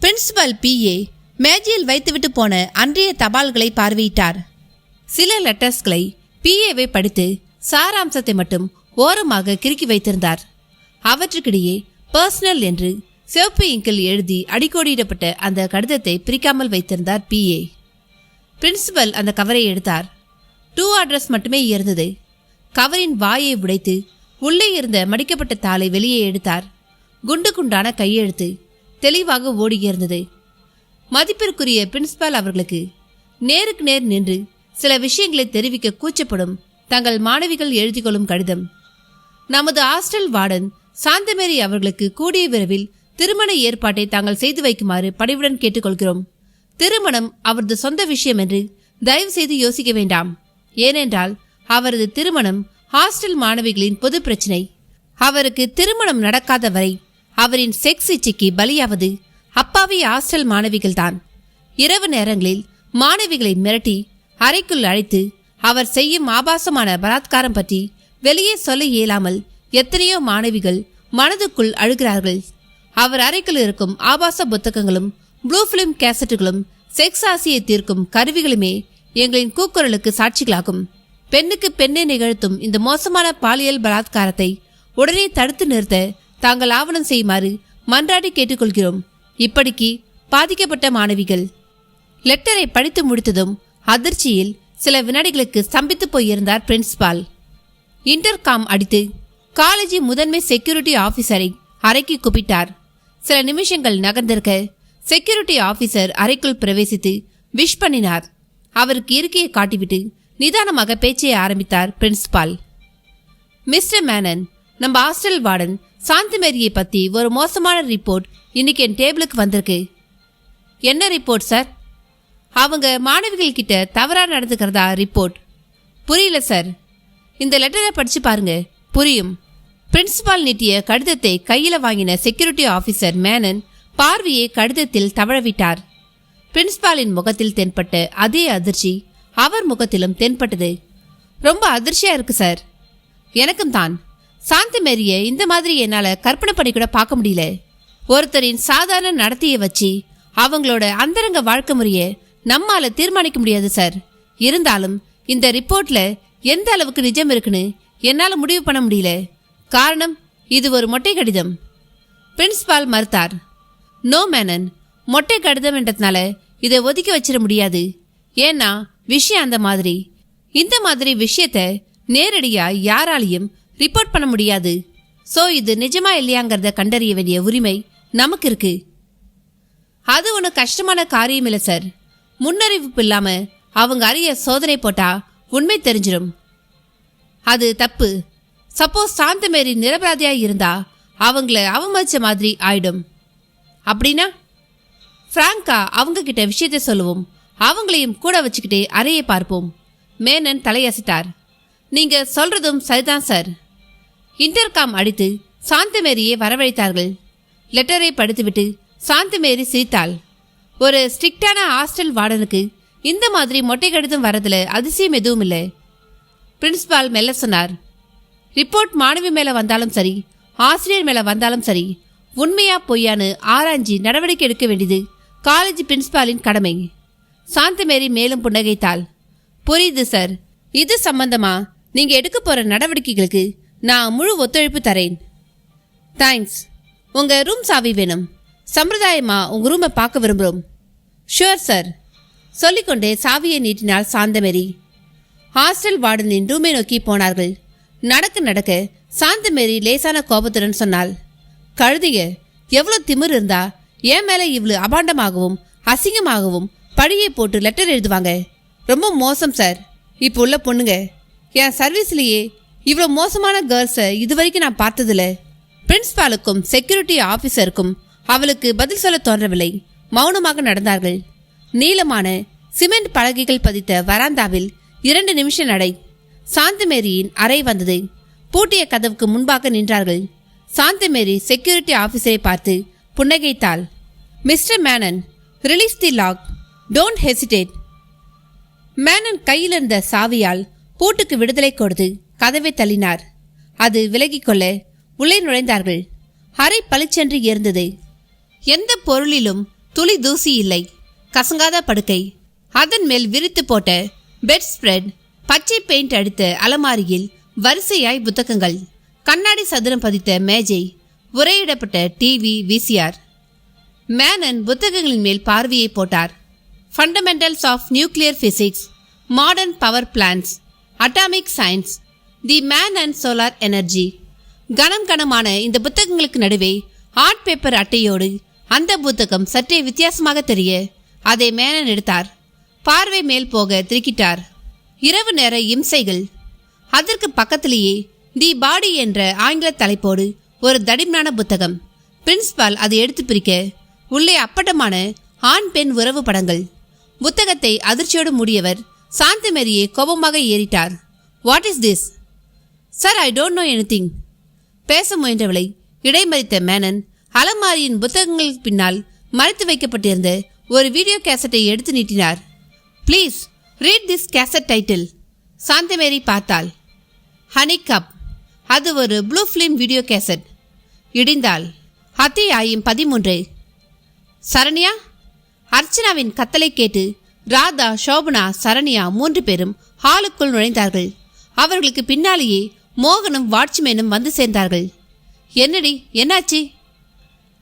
பிரின்சிபல் PA மேஜையில் வைத்துவிட்டு போன அன்றைய தபால்களை பார்வையிட்டார். சில லெட்டர்ஸ்களை PAவை படித்து சாராம்சத்தை மட்டும் ஓரமாக கிறுக்கி வைத்திருந்தார். அவற்றுக்கிடையே பர்சனல் என்று சிவப்பு இங்கில் எழுதி அடிக்கோடியிடப்பட்ட அந்த கடிதத்தை பிரிக்காமல் வைத்திருந்தார் PA. பிரின்சிபல் அந்த கவரை எடுத்தார். 2 அட்ரஸ் மட்டுமே இருந்தது. கவரின் வாயை உடைத்து உள்ளே இருந்த மடிக்கப்பட்ட தாளை வெளியே எடுத்தார். குண்டு குண்டான கையெழுத்து தெளிவாக ஓடியிருந்தது. மதிப்பிற்குரிய பிரின்சிபால் அவர்களுக்கு நேருக்கு நேர் நின்று சில விஷயங்களை தெரிவிக்க கூச்சப்படும் தங்கள் மாணவிகள் எழுதி கொள்ளும் கடிதம். நமது ஹாஸ்டல் வார்டன் சாந்தமேரி அவர்களுக்கு கூடிய விரைவில் திருமண ஏற்பாட்டை தாங்கள் செய்து வைக்குமாறு பணிவுடன் கேட்டுக்கொள்கிறோம். திருமணம் அவரது சொந்த விஷயம் என்று தயவு செய்து யோசிக்க வேண்டாம். ஏனென்றால் அவரது திருமணம் ஹாஸ்டல் மாணவிகளின் பொது பிரச்சினை. அவருக்கு திருமணம் நடக்காத வரை அவரின் செக்ஸ் இச்சைக்கு பலியாவது அப்பாவி ஹாஸ்டல் மாணவிகள் தான். இரவு நேரங்களில் மாணவிகளை மிரட்டி அறைக்குள் அழைத்து அவர் செய்யும் ஆபாசமான பலாத்காரம் பற்றி வெளியே சொல்ல இயலாமல் எத்தனையோ மாணவிகள் மனதுக்குள் அழுகிறார்கள். அவர் அறைக்குள் இருக்கும் ஆபாச புத்தகங்களும் ப்ளூ பிலிம் கேசட்டுகளும் செக்ஸ் ஆசையை தீர்க்கும் கருவிகளுமே எங்களின் கூக்குரலுக்கு சாட்சிகளாகும். பெண்ணுக்கு பெண்ணை நிகழ்த்தும் இந்த மோசமான பாலியல் பலாத்காரத்தை உடனே தடுத்து நிறுத்த தாங்கள் ஆவணம் செய்யுமாறு மன்றாடி கேட்டுக்கொள்கிறோம். இப்படிக்கு பாதிக்கப்பட்ட மாணவிகள். லெட்டரை படித்து முடித்ததும் அதிர்ச்சியில் சில வினாடிகளுக்கு ஸ்தம்பித்து போயிருந்தார் பிரின்சிபால். இன்டர்காம் அடித்து காலேஜ் முதன்மை செக்யூரிட்டி ஆபீசரை அறைக்கு கூப்பிட்டார். சில நிமிஷங்கள் நகர்ந்திருக்க செக்யூரிட்டி ஆபீசர் அறைக்குள் பிரவேசித்து விஷ் பண்ணினார். அவருக்கு இருக்கையை காட்டிவிட்டு நிதானமாக பேச்சை ஆரம்பித்தார் பிரின்சிபால். மிஸ்டர் மேனன், நம்ம ஹாஸ்டல் வார்டன் சாந்திமேரியை பத்தி ஒரு மோசமான ரிப்போர்ட் இன்னைக்கு என் டேபிளுக்கு வந்திருக்கு. என்ன ரிப்போர்ட் சார்? அவங்க மாணவிகள் கிட்ட தவறா நடந்துக்கிறதா ரிப்போர்ட். புரியல சார். இந்த லெட்டரை படிச்சு பாருங்க, புரியும். பிரின்சிபால் நீட்டிய கடிதத்தை கையில வாங்கின செக்யூரிட்டி ஆபீசர் மேனன் பார்வையை கடிதத்தில் தவழவிட்டார். பிரின்சிபாலின் முகத்தில் தென்பட்ட அதே அதிர்ச்சி அவர் முகத்திலும் தென்பட்டது. ரொம்ப அதிர்ச்சியா இருக்கு சார். எனக்கும் தான். சாந்தி மேரிய இந்த மாதிரி என்னால கற்பனை பண்ணி கூட பார்க்க முடியல. ஒருத்தரின் சாதாரண நடத்தையை வச்சு அவங்களோட அந்தரங்க வாழ்க்கை முறையை நம்மால தீர்மானிக்க முடியாது சார். இருந்தாலும் இந்த ரிப்போர்ட்ல எந்த அளவுக்கு நிஜம் இருக்குன்னு என்னால முடிவு பண்ண முடியல. காரணம், இது ஒரு மொட்டை கடிதம். பிரின்சிபால் மறுத்தார். நோ மேனன், மொட்டை கடிதம் என்றதுனால இதை ஒதுக்கி வச்சிட முடியாது. ஏன்னா விஷயம் அந்த மாதிரி. இந்த மாதிரி விஷயத்த நேரடியா யாராலையும் ரிப்போர்ட் பண்ண முடியாது. சோ இது நிஜமா இல்லையாங்கிறத கண்டறிய வேண்டிய உரிமை நமக்கு இருக்கு. அது ஒன்றும் கஷ்டமான காரியம் இல்லை சார். முன்னறிவிப்பு இல்லாம அவங்க அறிய சோதனை போட்டா உண்மை தெரிஞ்சிடும். அது தப்பு. சப்போஸ் சாந்தமேரி நிரபராதியா இருந்தா அவங்கள அவமதிச்ச மாதிரி ஆயிடும். அப்படின்னா பிராங்கா அவங்க கிட்ட விஷயத்தை சொல்லுவோம், அவங்களையும் கூட வச்சுக்கிட்டே அறையை பார்ப்போம். மேனன் தலையசித்தார். நீங்க சொல்றதும் சரிதான் சார். இன்டர்காம் அடித்து சாந்தமேரியை வரவழைத்தார்கள். லெட்டரை படித்துவிட்டு சாந்தமேரி சிரித்தாள். ஒரு ஸ்ட்ரிக்டான ஹாஸ்டல் வார்டனுக்கு இந்த மாதிரி மொட்டை கடிதம் வரதுல அதிசயம் எதுவும் இல்லை. பிரின்சிபால் மெல்ல சொன்னார். ரிப்போர்ட் மாணவி மேல வந்தாலும் சரி, ஆசிரியர் மேல வந்தாலும் சரி, உண்மையா பொய்யான்னு ஆராய்ச்சி நடவடிக்கை எடுக்க வேண்டியது காலேஜ் பிரின்சிபாலின் கடமை. சாந்தமேரி மேலும் புன்னகைத்தாள். புரியுது சார். இது சம்பந்தமா நீங்க எடுக்க போற நடவடிக்கைகளுக்கு நான் முழு ஒத்துழைப்பு தரேன். தேங்க்ஸ். உங்க ரூம் சாவி வேணும். சம்பிரதாயமா உங்க ரூமை பார்க்க விரும்புகிறோம். Sure sir. சொல்லிக்கொண்டே சாவியை நீட்டினாள் சாந்தமேரி. ஹாஸ்டல் வார்டனின் ரூமை நோக்கி போனார்கள். நடக்க நடக்க சாந்தமேரி லேசான கோபத்துடன் சொன்னாள். கழுதிங்க, எவ்வளோ திமிர் இருந்தா என் மேல இவ்வளவு அபாண்டமாகவும் அசிங்கமாகவும் பழியை போட்டு லெட்டர் எழுதுவாங்க. ரொம்ப மோசம் சார். இப்போ உள்ள பொண்ணுங்க, என் சர்வீஸ்லேயே இவ்வளோ மோசமான கேர்ள்ஸை இது வரைக்கும் நான் பார்த்ததில்ல. பிரின்சிபாலுக்கும் செக்யூரிட்டி ஆஃபீஸருக்கும் அவளுக்கு பதில் சொல்ல தோன்றவில்லை. மௌனமாக நடந்தார்கள். நீளமான சிமெண்ட் பலகைகள் பதித்த வராந்தாவில் 2 நிமிஷ நடை. சாந்தமேரியின் அறை வந்தது. பூட்டிய கதவுக்கு முன்பாக நின்றார்கள். சாந்தமேரி செக்யூரிட்டி ஆஃபீஸரை பார்த்து புன்னகைத்தாள். Mister Menon, release the lock. Don't hesitate. Menon கையில் இருந்த சாவியால் பூட்டுக்கு விடுதலை கொடுத்து கதவை தள்ளினார். அது விலகிக்கொள்ள உள்ளே நுழைந்தார்கள். அறை பளிச்சென்று இருந்தது. எந்த பொருளிலும் துளி தூசி இல்லை. கசங்காத படுக்கை, அதன் மேல் விரித்து போட்ட பெட் ஸ்ப்ரெட், பச்சை பெயிண்ட் அடித்த அலமாரியில் வரிசையாய் புத்தகங்கள், கண்ணாடி சதுரம் பதித்த மேஜை, உரையிடப்பட்ட டிவி, விசிஆர். மேனன் புத்தகங்களின் மேல் பார்வையை போட்டார். Fundamentals of nuclear physics, modern power plans, atomic science, the man and solar energy. கனம் கனமான இந்த புத்தகங்களுக்கு நடுவே ஆர்ட் பேப்பர் அட்டையோடு அந்த புத்தகம் சற்றே வித்தியாசமாக தெரிய அதை மேனன் எடுத்தார். பார்வை மேல் போக திருக்கிட்டார். இரவு நேர இம்சைகள். அதற்கு பக்கத்திலேயே தி பாடி என்ற ஆங்கில தலைப்போடு ஒரு தடிமனான புத்தகம். பிரின்சிபால் அதை எடுத்து பிரிக்க உள்ளே அப்பட்டமான ஆண் பெண் உறவு படங்கள். புத்தகத்தை அதிர்ச்சியோடு மூடியவர் சாந்தமேரியை கோபமாக ஏறிட்டார். What is this? Sir, I don't know anything. பேச முயன்றவளை இடைமறித்த மேனன் அலமாரியின் புத்தகங்களுக்கு பின்னால் மறைத்து வைக்கப்பட்டிருந்த ஒரு வீடியோ கேசட்டை எடுத்து நீட்டினார். Please read this cassette title. Santhamary பார்த்தாள். Honey cup. அது ஒரு ப்ளூ ஃபிலிம் வீடியோ கேசட். இடிந்தாள். அத்தியாயம் 13. சரண்யா. அர்ச்சனாவின் கத்தலை கேட்டு ராதா, சோபனா, சரண்யா 3 பேரும் ஹாலுக்குள் நுழைந்தார்கள். அவர்களுக்கு பின்னாலேயே மோகனும் வாட்ச்மேனும் வந்து சேர்ந்தார்கள். என்னடி, என்னாச்சு?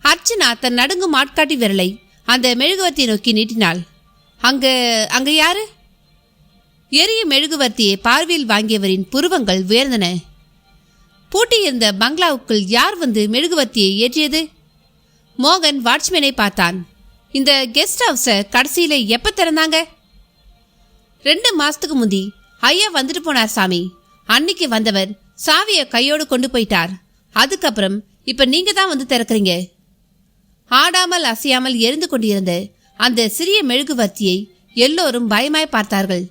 அர்ச்சனா தன் நடுங்கும் ஆட்காட்டி விரலை அந்த மெழுகுவர்த்தியை நோக்கி நீட்டினாள். அங்க யாரு? எரிய மெழுகுவர்த்தியை பார்வையில் வாங்கியவரின் புருவங்கள் உயர்ந்தன. பூட்டியிருந்த பங்களாவுக்குள் யார் வந்து மெழுகுவர்த்தியை ஏற்றியது? மோகன் வாட்ச்மேனை பார்த்தான். இந்த கெஸ்ட் ஹவுஸை கடைசியில எப்ப திறந்தாங்க? 2 மாசத்துக்கு முந்தி ஐயா வந்துட்டு போனார் சாமி. அன்னைக்கு வந்தவர் சாவிய கையோடு கொண்டு போயிட்டார். அதுக்கப்புறம் இப்ப நீங்க தான் வந்து திறக்கிறீங்க. ஆடாமல் அசையாமல் எரிந்து கொண்டிருந்த அந்த சிறிய மெழுகுவர்த்தியை எல்லோரும் பயமாய் பார்த்தார்கள்.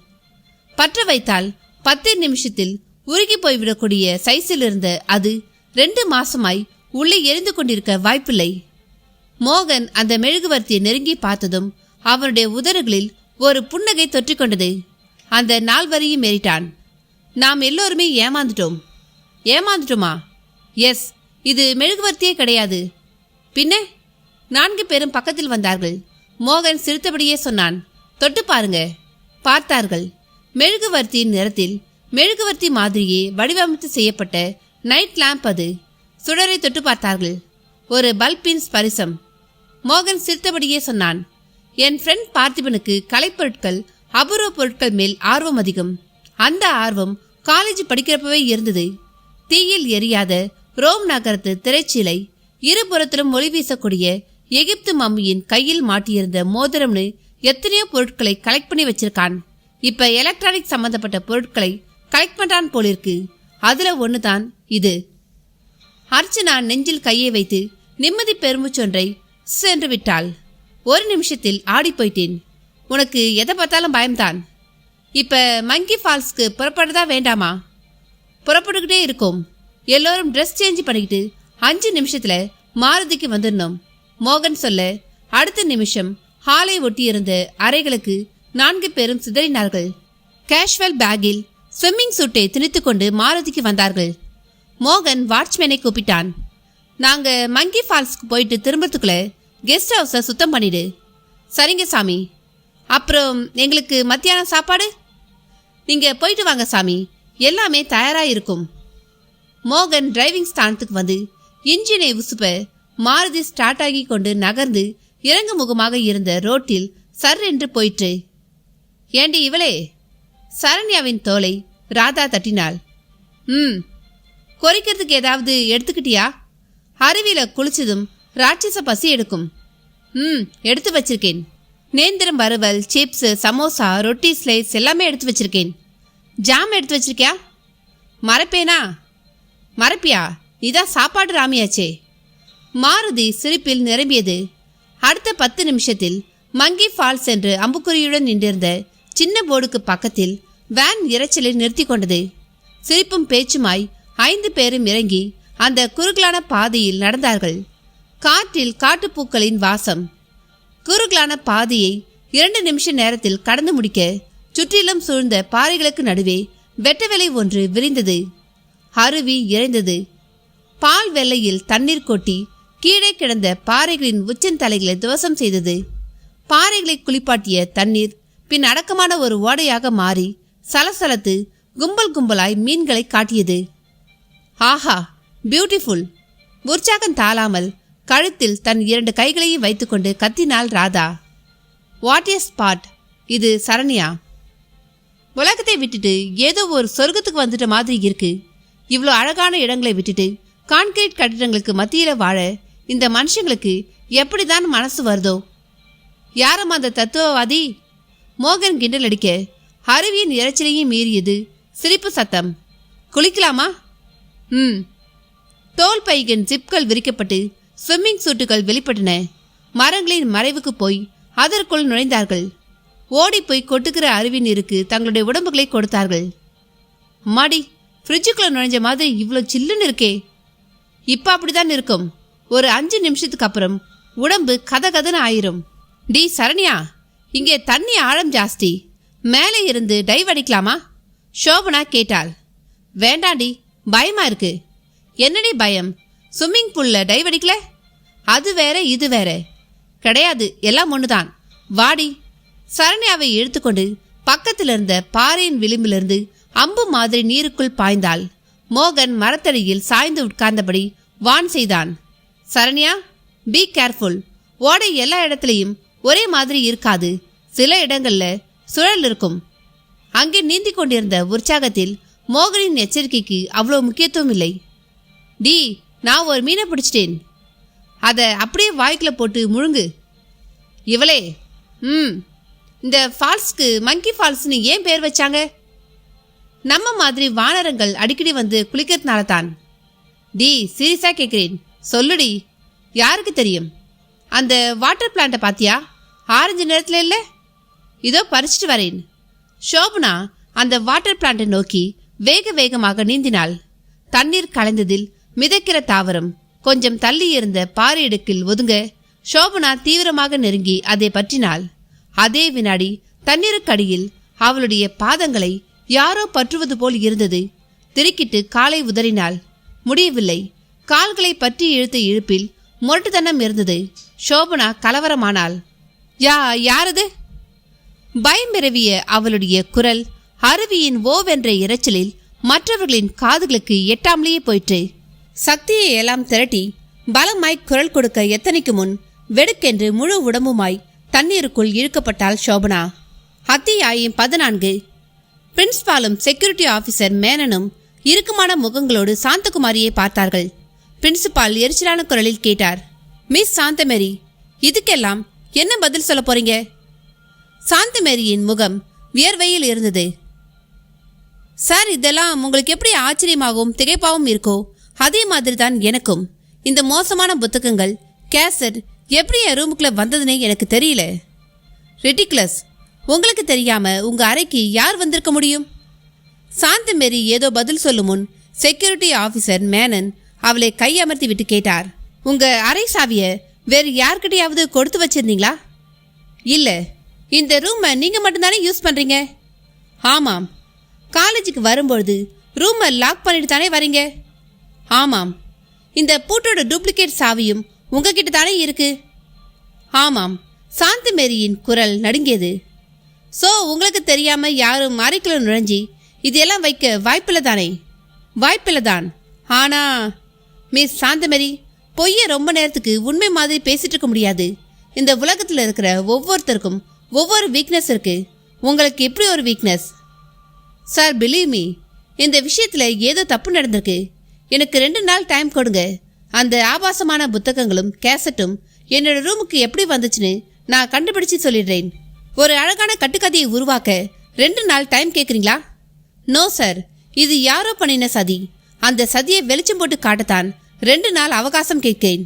பற்ற வைத்தால் 10 நிமிஷத்தில் உருகி போய்விடக்கூடிய சைஸில் இருந்த அது 2 மாசமாய் உள்ளே எரிந்து கொண்டிருக்க வாய்ப்பில்லை. மோகன் அந்த மெழுகுவர்த்தியை நெருங்கி பார்த்ததும் அவனுடைய உதடுகளில் ஒரு புன்னகை தொற்றிக்கொண்டது. அந்த 4 வரியும் ஏறிட்டான். நாம் எல்லோருமே ஏமாந்துட்டோமா? எஸ், இது மெழுகுவர்த்தியே கிடையாது. பின்ன 4 பேரும் பக்கத்தில் வந்தார்கள். மோகன் சிரித்தபடியே சொன்னான், தொட்டு பாருங்க. பார்த்தார்கள். மெழுகுவர்த்தியின் நிறத்தில் மெழுகுவர்த்தி மாதிரியே வடிவமைத்து செய்யப்பட்ட நைட் லேம்ப். அது சுடரை தொட்டு பார்த்தார்கள். ஒரு பல்பின் ஸ்பரிசம். மோகன் சிரித்தபடியே சொன்னான், என் ஃப்ரெண்ட் பார்த்திபனுக்கு கலைப்பொருட்கள், அபூர்வ பொருட்கள் மேல் ஆர்வம் அதிகம். அந்த ஆர்வம் காலேஜ் படிக்கிறப்பவே இருந்தது. தீயில் எரியாத ரோம் நகரத்து திரைச்சீலை, இருபுறத்திலும் ஒளி வீசக்கூடிய எகிப்து மம்மியின் கையில் மாட்டியிருந்த மோதிரம்னு எத்தனையோ பொருட்களை கலெக்ட் பண்ணி வச்சிருக்கான். இப்ப எலக்ட்ரானிக் சம்பந்தப்பட்ட பொருட்களை கலெக்ட் பண்றான் போலிருக்கு. அதுல ஒண்ணுதான் இது. அர்ச்சனா நெஞ்சில் கையை வைத்து நிம்மதி பெருமுச்சொன்றை சென்று விட்டாள். ஒரு நிமிஷத்தில் ஆடி போயிட்டேன். உனக்கு எதை பார்த்தாலும் பயம்தான். இப்ப மங்கி ஃபால்ஸ்க்கு புறப்படுறதா வேண்டாமா? புறப்பட்டுக்கிட்டே இருக்கோம். எல்லோரும் ட்ரெஸ் சேஞ்ச் பண்ணிக்கிட்டு 5 நிமிஷத்துல மாருதிக்கு வந்துடணும். மோகன் சொல்ல, அடுத்த நிமிஷம் ஹாலை ஒட்டியிருந்த அறைகளுக்கு 4 பேரும் சிதறினார்கள். கேஷுவல் பேக்கில் ஸ்விம்மிங் சூட்டை திணித்துக்கொண்டு மாருதிக்கு வந்தார்கள். மோகன் வாட்ச்மேனை கூப்பிட்டான். நாங்க மங்கி ஃபால்ஸ்க்கு போயிட்டு திரும்பத்துக்குள்ள கெஸ்ட் ஹவுஸை சுத்தம் பண்ணிடு. சரிங்க சாமி. அப்புறம் எங்களுக்கு மத்தியானம் சாப்பாடு? நீங்க போயிட்டு வாங்க சாமி, எல்லாமே தயாரா இருக்கும். மோகன் டிரைவிங் ஸ்தானத்துக்கு வந்து இன்ஜினை உசுப்ப மாருதி ஸ்டார்ட் ஆகி கொண்டு நகர்ந்து இறங்கு முகமாக இருந்த ரோட்டில் சர் என்று போயிற்று. ஏண்டி இவளே? சரண்யாவின் தோலை ராதா தட்டினாள். கொறிக்கிறதுக்கு ஏதாவது எடுத்துக்கிட்டியா? அருவியில குளிச்சதும் ராட்சச பசி எடுக்கும். எடுத்து வச்சிருக்கேன். நேந்திரம் வறுவல், சிப்ஸ், சமோசா, ரொட்டி ஸ்லைஸ் எல்லாமே எடுத்து வச்சிருக்கேன். ஜாம் எடுத்து வச்சிருக்கியா? மறப்பேனா? மறப்பியா? இதான் சாப்பாடு ராமியாச்சே. மாருதி சிரிப்பில் நிரம்பியது. அடுத்த 10 நிமிஷத்தில் மங்கி ஃபால்ஸ் என்று அம்புக்குறியுடன் நின்றிருந்த சின்ன போர்டுக்கு பக்கத்தில் வேன் இரைச்சலில் நிறுத்தி கொண்டது. சிரிப்பும் பேச்சுமாய் 5 பேரும் இறங்கி அந்த குறுகலான பாதையில் நடந்தார்கள். காற்றில் காட்டுப்பூக்களின் வாசம். குறுகலான பாதையை 2 நிமிஷ நேரத்தில் கடந்து முடிக்க சுற்றிலும் சூழ்ந்த பாறைகளுக்கு நடுவே வெட்டவெளி ஒன்று விரிந்தது. அருவி இறைந்தது. பால் வெள்ளையில் தண்ணீர் கொட்டி கீழே கிடந்த பாறைகளின் உச்சந்தலைகளை துவசம் செய்தது. பாறைகளை குளிப்பாட்டிய தண்ணீர் பின் அடக்கமான ஒரு ஓடையாக மாறி சலசலத்து கும்பல் கும்பலாய் மீன்களை காட்டியது. ஆஹா, பியூட்டிஃபுல்! உற்சாகம் தாளாமல் கழுத்தில் தன் 2 கைகளையும் வைத்துக்கொண்டு கத்தினாள் ராதா. What a spot! இது சரண்யா. உலகத்தை விட்டுட்டு ஏதோ ஒரு சொர்க்கத்துக்கு வந்துட்ட மாதிரி இருக்கு. இவ்வளோ அழகான இடங்களை விட்டுட்டு கான்கிரீட் கட்டிடங்களுக்கு மத்தியில வாழ இந்த மனுஷங்களுக்கு எப்படிதான் மனசு வருதோ? யாரும் அந்த தத்துவவாதி? மோகன் கிண்டல் அடிக்க அருவியின் இறைச்சலையும் மீறியது சிரிப்பு சத்தம். குளிக்கலாமா? தோல் பைகளின் ஜிப்கள் விரிக்கப்பட்டு ஸ்விம்மிங் சூட்டுகள் வெளிப்பட்டன. மரங்களின் மறைவுக்கு போய் அதற்குள் நுழைந்தார்கள். ஓடிப்போய் கொட்டுக்கிற அருவி நீருக்கு தங்களுடைய உடம்புகளை கொடுத்தார்கள். மாடி, ஃப்ரிட்ஜுக்குள்ள நுழைஞ்ச மாதிரி இவ்வளோ சில்லுன்னு இருக்கே. இப்ப அப்படிதான் இருக்கும். ஒரு 5 நிமிஷத்துக்கு அப்புறம் உடம்பு கதகதன்னு ஆயிரும். டி சரண்யா, இங்கே தண்ணி ஆழம் ஜாஸ்தி. மேலே இருந்து டைவ் அடிக்கலாமா? சோபனா கேட்டாள். வேண்டாண்டி, பயமா இருக்கு. என்னடி பயம்? ஸ்விம்மிங் பூல்ல டைவ் அடிக்கல? அது வேற இது வேற கிடையாது, எல்லாம் ஒண்ணுதான். வாடி. சரண்யாவை இழுத்துக்கொண்டு பக்கத்தில் இருந்த பாறையின் விளிம்பிலிருந்து அம்பு மாதிரி நீருக்குள் பாய்ந்தாள். மோகன் மரத்தடியில் சாய்ந்து உட்கார்ந்தபடி வான் செய்தான். Saranya, be careful. ஓடை எல்லா இடத்துலையும் ஒரே மாதிரி இருக்காது. சில இடங்கள்ல சுழல் இருக்கும். அங்கே நீந்தி கொண்டிருந்த உற்சாகத்தில் மோகனின் எச்சரிக்கைக்கு அவ்வளோ முக்கியத்துவம் இல்லை. டி, நான் ஒரு மீனை பிடிச்சிட்டேன். அதை அப்படியே வாய்க்குள்ள போட்டு முழுங்கு. இவளே, இந்த ஃபால்ஸ்க்கு மங்கி ஃபால்ஸ்னு ஏன் பேர் வச்சாங்க? நம்ம மாதிரி வானரங்கள் அடிக்கடி வந்து குளிக்கிறதுனால தான். டி, சீரியஸா கேட்குறேன், சொல்லுடி. யாருக்கு தெரியும்? அந்த வாட்டர் பிளான்ட்டை பாத்தியா? ஆரஞ்சு நிறத்துல இல்லை? இதோ பறிச்சிட்டு வரேன். சோபனா அந்த வாட்டர் பிளான்ட்டை நோக்கி வேக வேகமாக நீந்தினாள். தண்ணீர் கலந்ததில் மிதக்கிற தாவரம் கொஞ்சம் தள்ளி இருந்த பாறை இடுக்கில் ஒதுங்க சோபனா தீவிரமாக நெருங்கி அதை பற்றினாள். அதே வினாடி தண்ணீருக்கடியில் அவளுடைய பாதங்களை யாரோ பற்றுவது போல் இருந்தது. திடுக்கிட்டு காலை உதறினாள். முடியவில்லை. கால்களை பற்றி இழுத்த இழுப்பில் முரட்டுத்தனம் இருந்தது. சோபனா கலவரமானாள். யாரது? பயமிரவிய அவளுடைய குரல் அருவியின் ஓவென்ற இரைச்சலில் மற்றவர்களின் காதுகளுக்கு எட்டாமலேயே போயிற்று. சக்தியை எல்லாம் திரட்டி பலமாய் குரல் கொடுக்க எத்தனைக்கு முன் வெடுக்கென்று முழு உடம்புமாய் தண்ணீருக்குள் இழுக்கப்பட்டாள் சோபனா. அத்தியாயம் 14. பிரின்ஸ்பாலும் செக்யூரிட்டி ஆபீசர் மேனனும் இறுக்கமான முகங்களோடு சாந்தகுமாரியை பார்த்தார்கள். பிரின்சிபால் எரிச்சலான குரலில் கேட்டார், மிஸ் சாந்தமேரி, இதுக்கெல்லாம் என்ன பதில் சொல்ல போறீங்க? சாந்தமேரியின் முகம் வியர்வையில் இருந்தது. சார், இதெல்லாம் உங்களுக்கு எப்படி ஆச்சரியமாகவும் திகைப்பாகவும் இருக்கோ அதே மாதிரி தான் எனக்கும். இந்த மோசமான புத்தகங்கள் கேசட் எப்படி என் ரூமுக்குள்ள வந்ததுன்னே எனக்கு தெரியல. ரெட்டிகுலஸ். உங்களுக்கு தெரியாம உங்க அறைக்கு யார் வந்திருக்க முடியும்? சாந்தமேரி ஏதோ பதில் சொல்லும் முன் செக்யூரிட்டி ஆபீசர் மேனன் அவளை கையமர்த்தி விட்டு கேட்டார், உங்க அறை சாவிய வேறு யார்கிட்டையாவது கொடுத்து வச்சிருந்தீங்களா? இல்ல. இந்த ரூமை நீங்க மட்டும்தானே யூஸ் பண்றீங்க? ஆமாம். காலேஜுக்கு வரும்பொழுது ரூமை லாக் பண்ணிட்டு தானே வரீங்க? ஆமாம். இந்த பூட்டோட டூப்ளிகேட் சாவியும் உங்ககிட்ட தானே இருக்கு? ஆமாம். சாந்தமேரியின் குரல் நடுங்கியது. சோ உங்களுக்கு தெரியாம யாரும் அறைக்குள்ள நுழைஞ்சி இதெல்லாம் வைக்க வாய்ப்பில்லை தானே? வாய்ப்பில்லை தான். ஆனா மிஸ் சாந்தமேரி, பொய்ய ரொம்ப நேரத்துக்கு உண்மை மாதிரி பேசிட்டு இருக்க முடியாது. இந்த உலகத்தில் இருக்கிற ஒவ்வொருத்தருக்கும் ஒவ்வொரு வீக்னஸ் இருக்கு. உங்களுக்கு எப்படி ஒரு வீக்னஸ்? சார், பிலீவ் மீ, இந்த விஷயத்துல ஏதோ தப்பு நடந்திருக்கு. எனக்கு 2 நாள் டைம் கொடுங்க. அந்த ஆபாசமான புத்தகங்களும் கேசட்டும் என்னோட ரூமுக்கு எப்படி வந்துச்சுன்னு நான் கண்டுபிடிச்சு சொல்லிடுறேன். ஒரு அழகான கட்டுக்கதையை உருவாக்க 2 நாள் டைம் கேட்குறீங்களா? நோ சார், இது யாரோ பண்ணின சதி. அந்த சதியை வெளிச்சம் போட்டு காட்டத்தான் 2 நாள் அவகாசம் கேட்கிறேன்.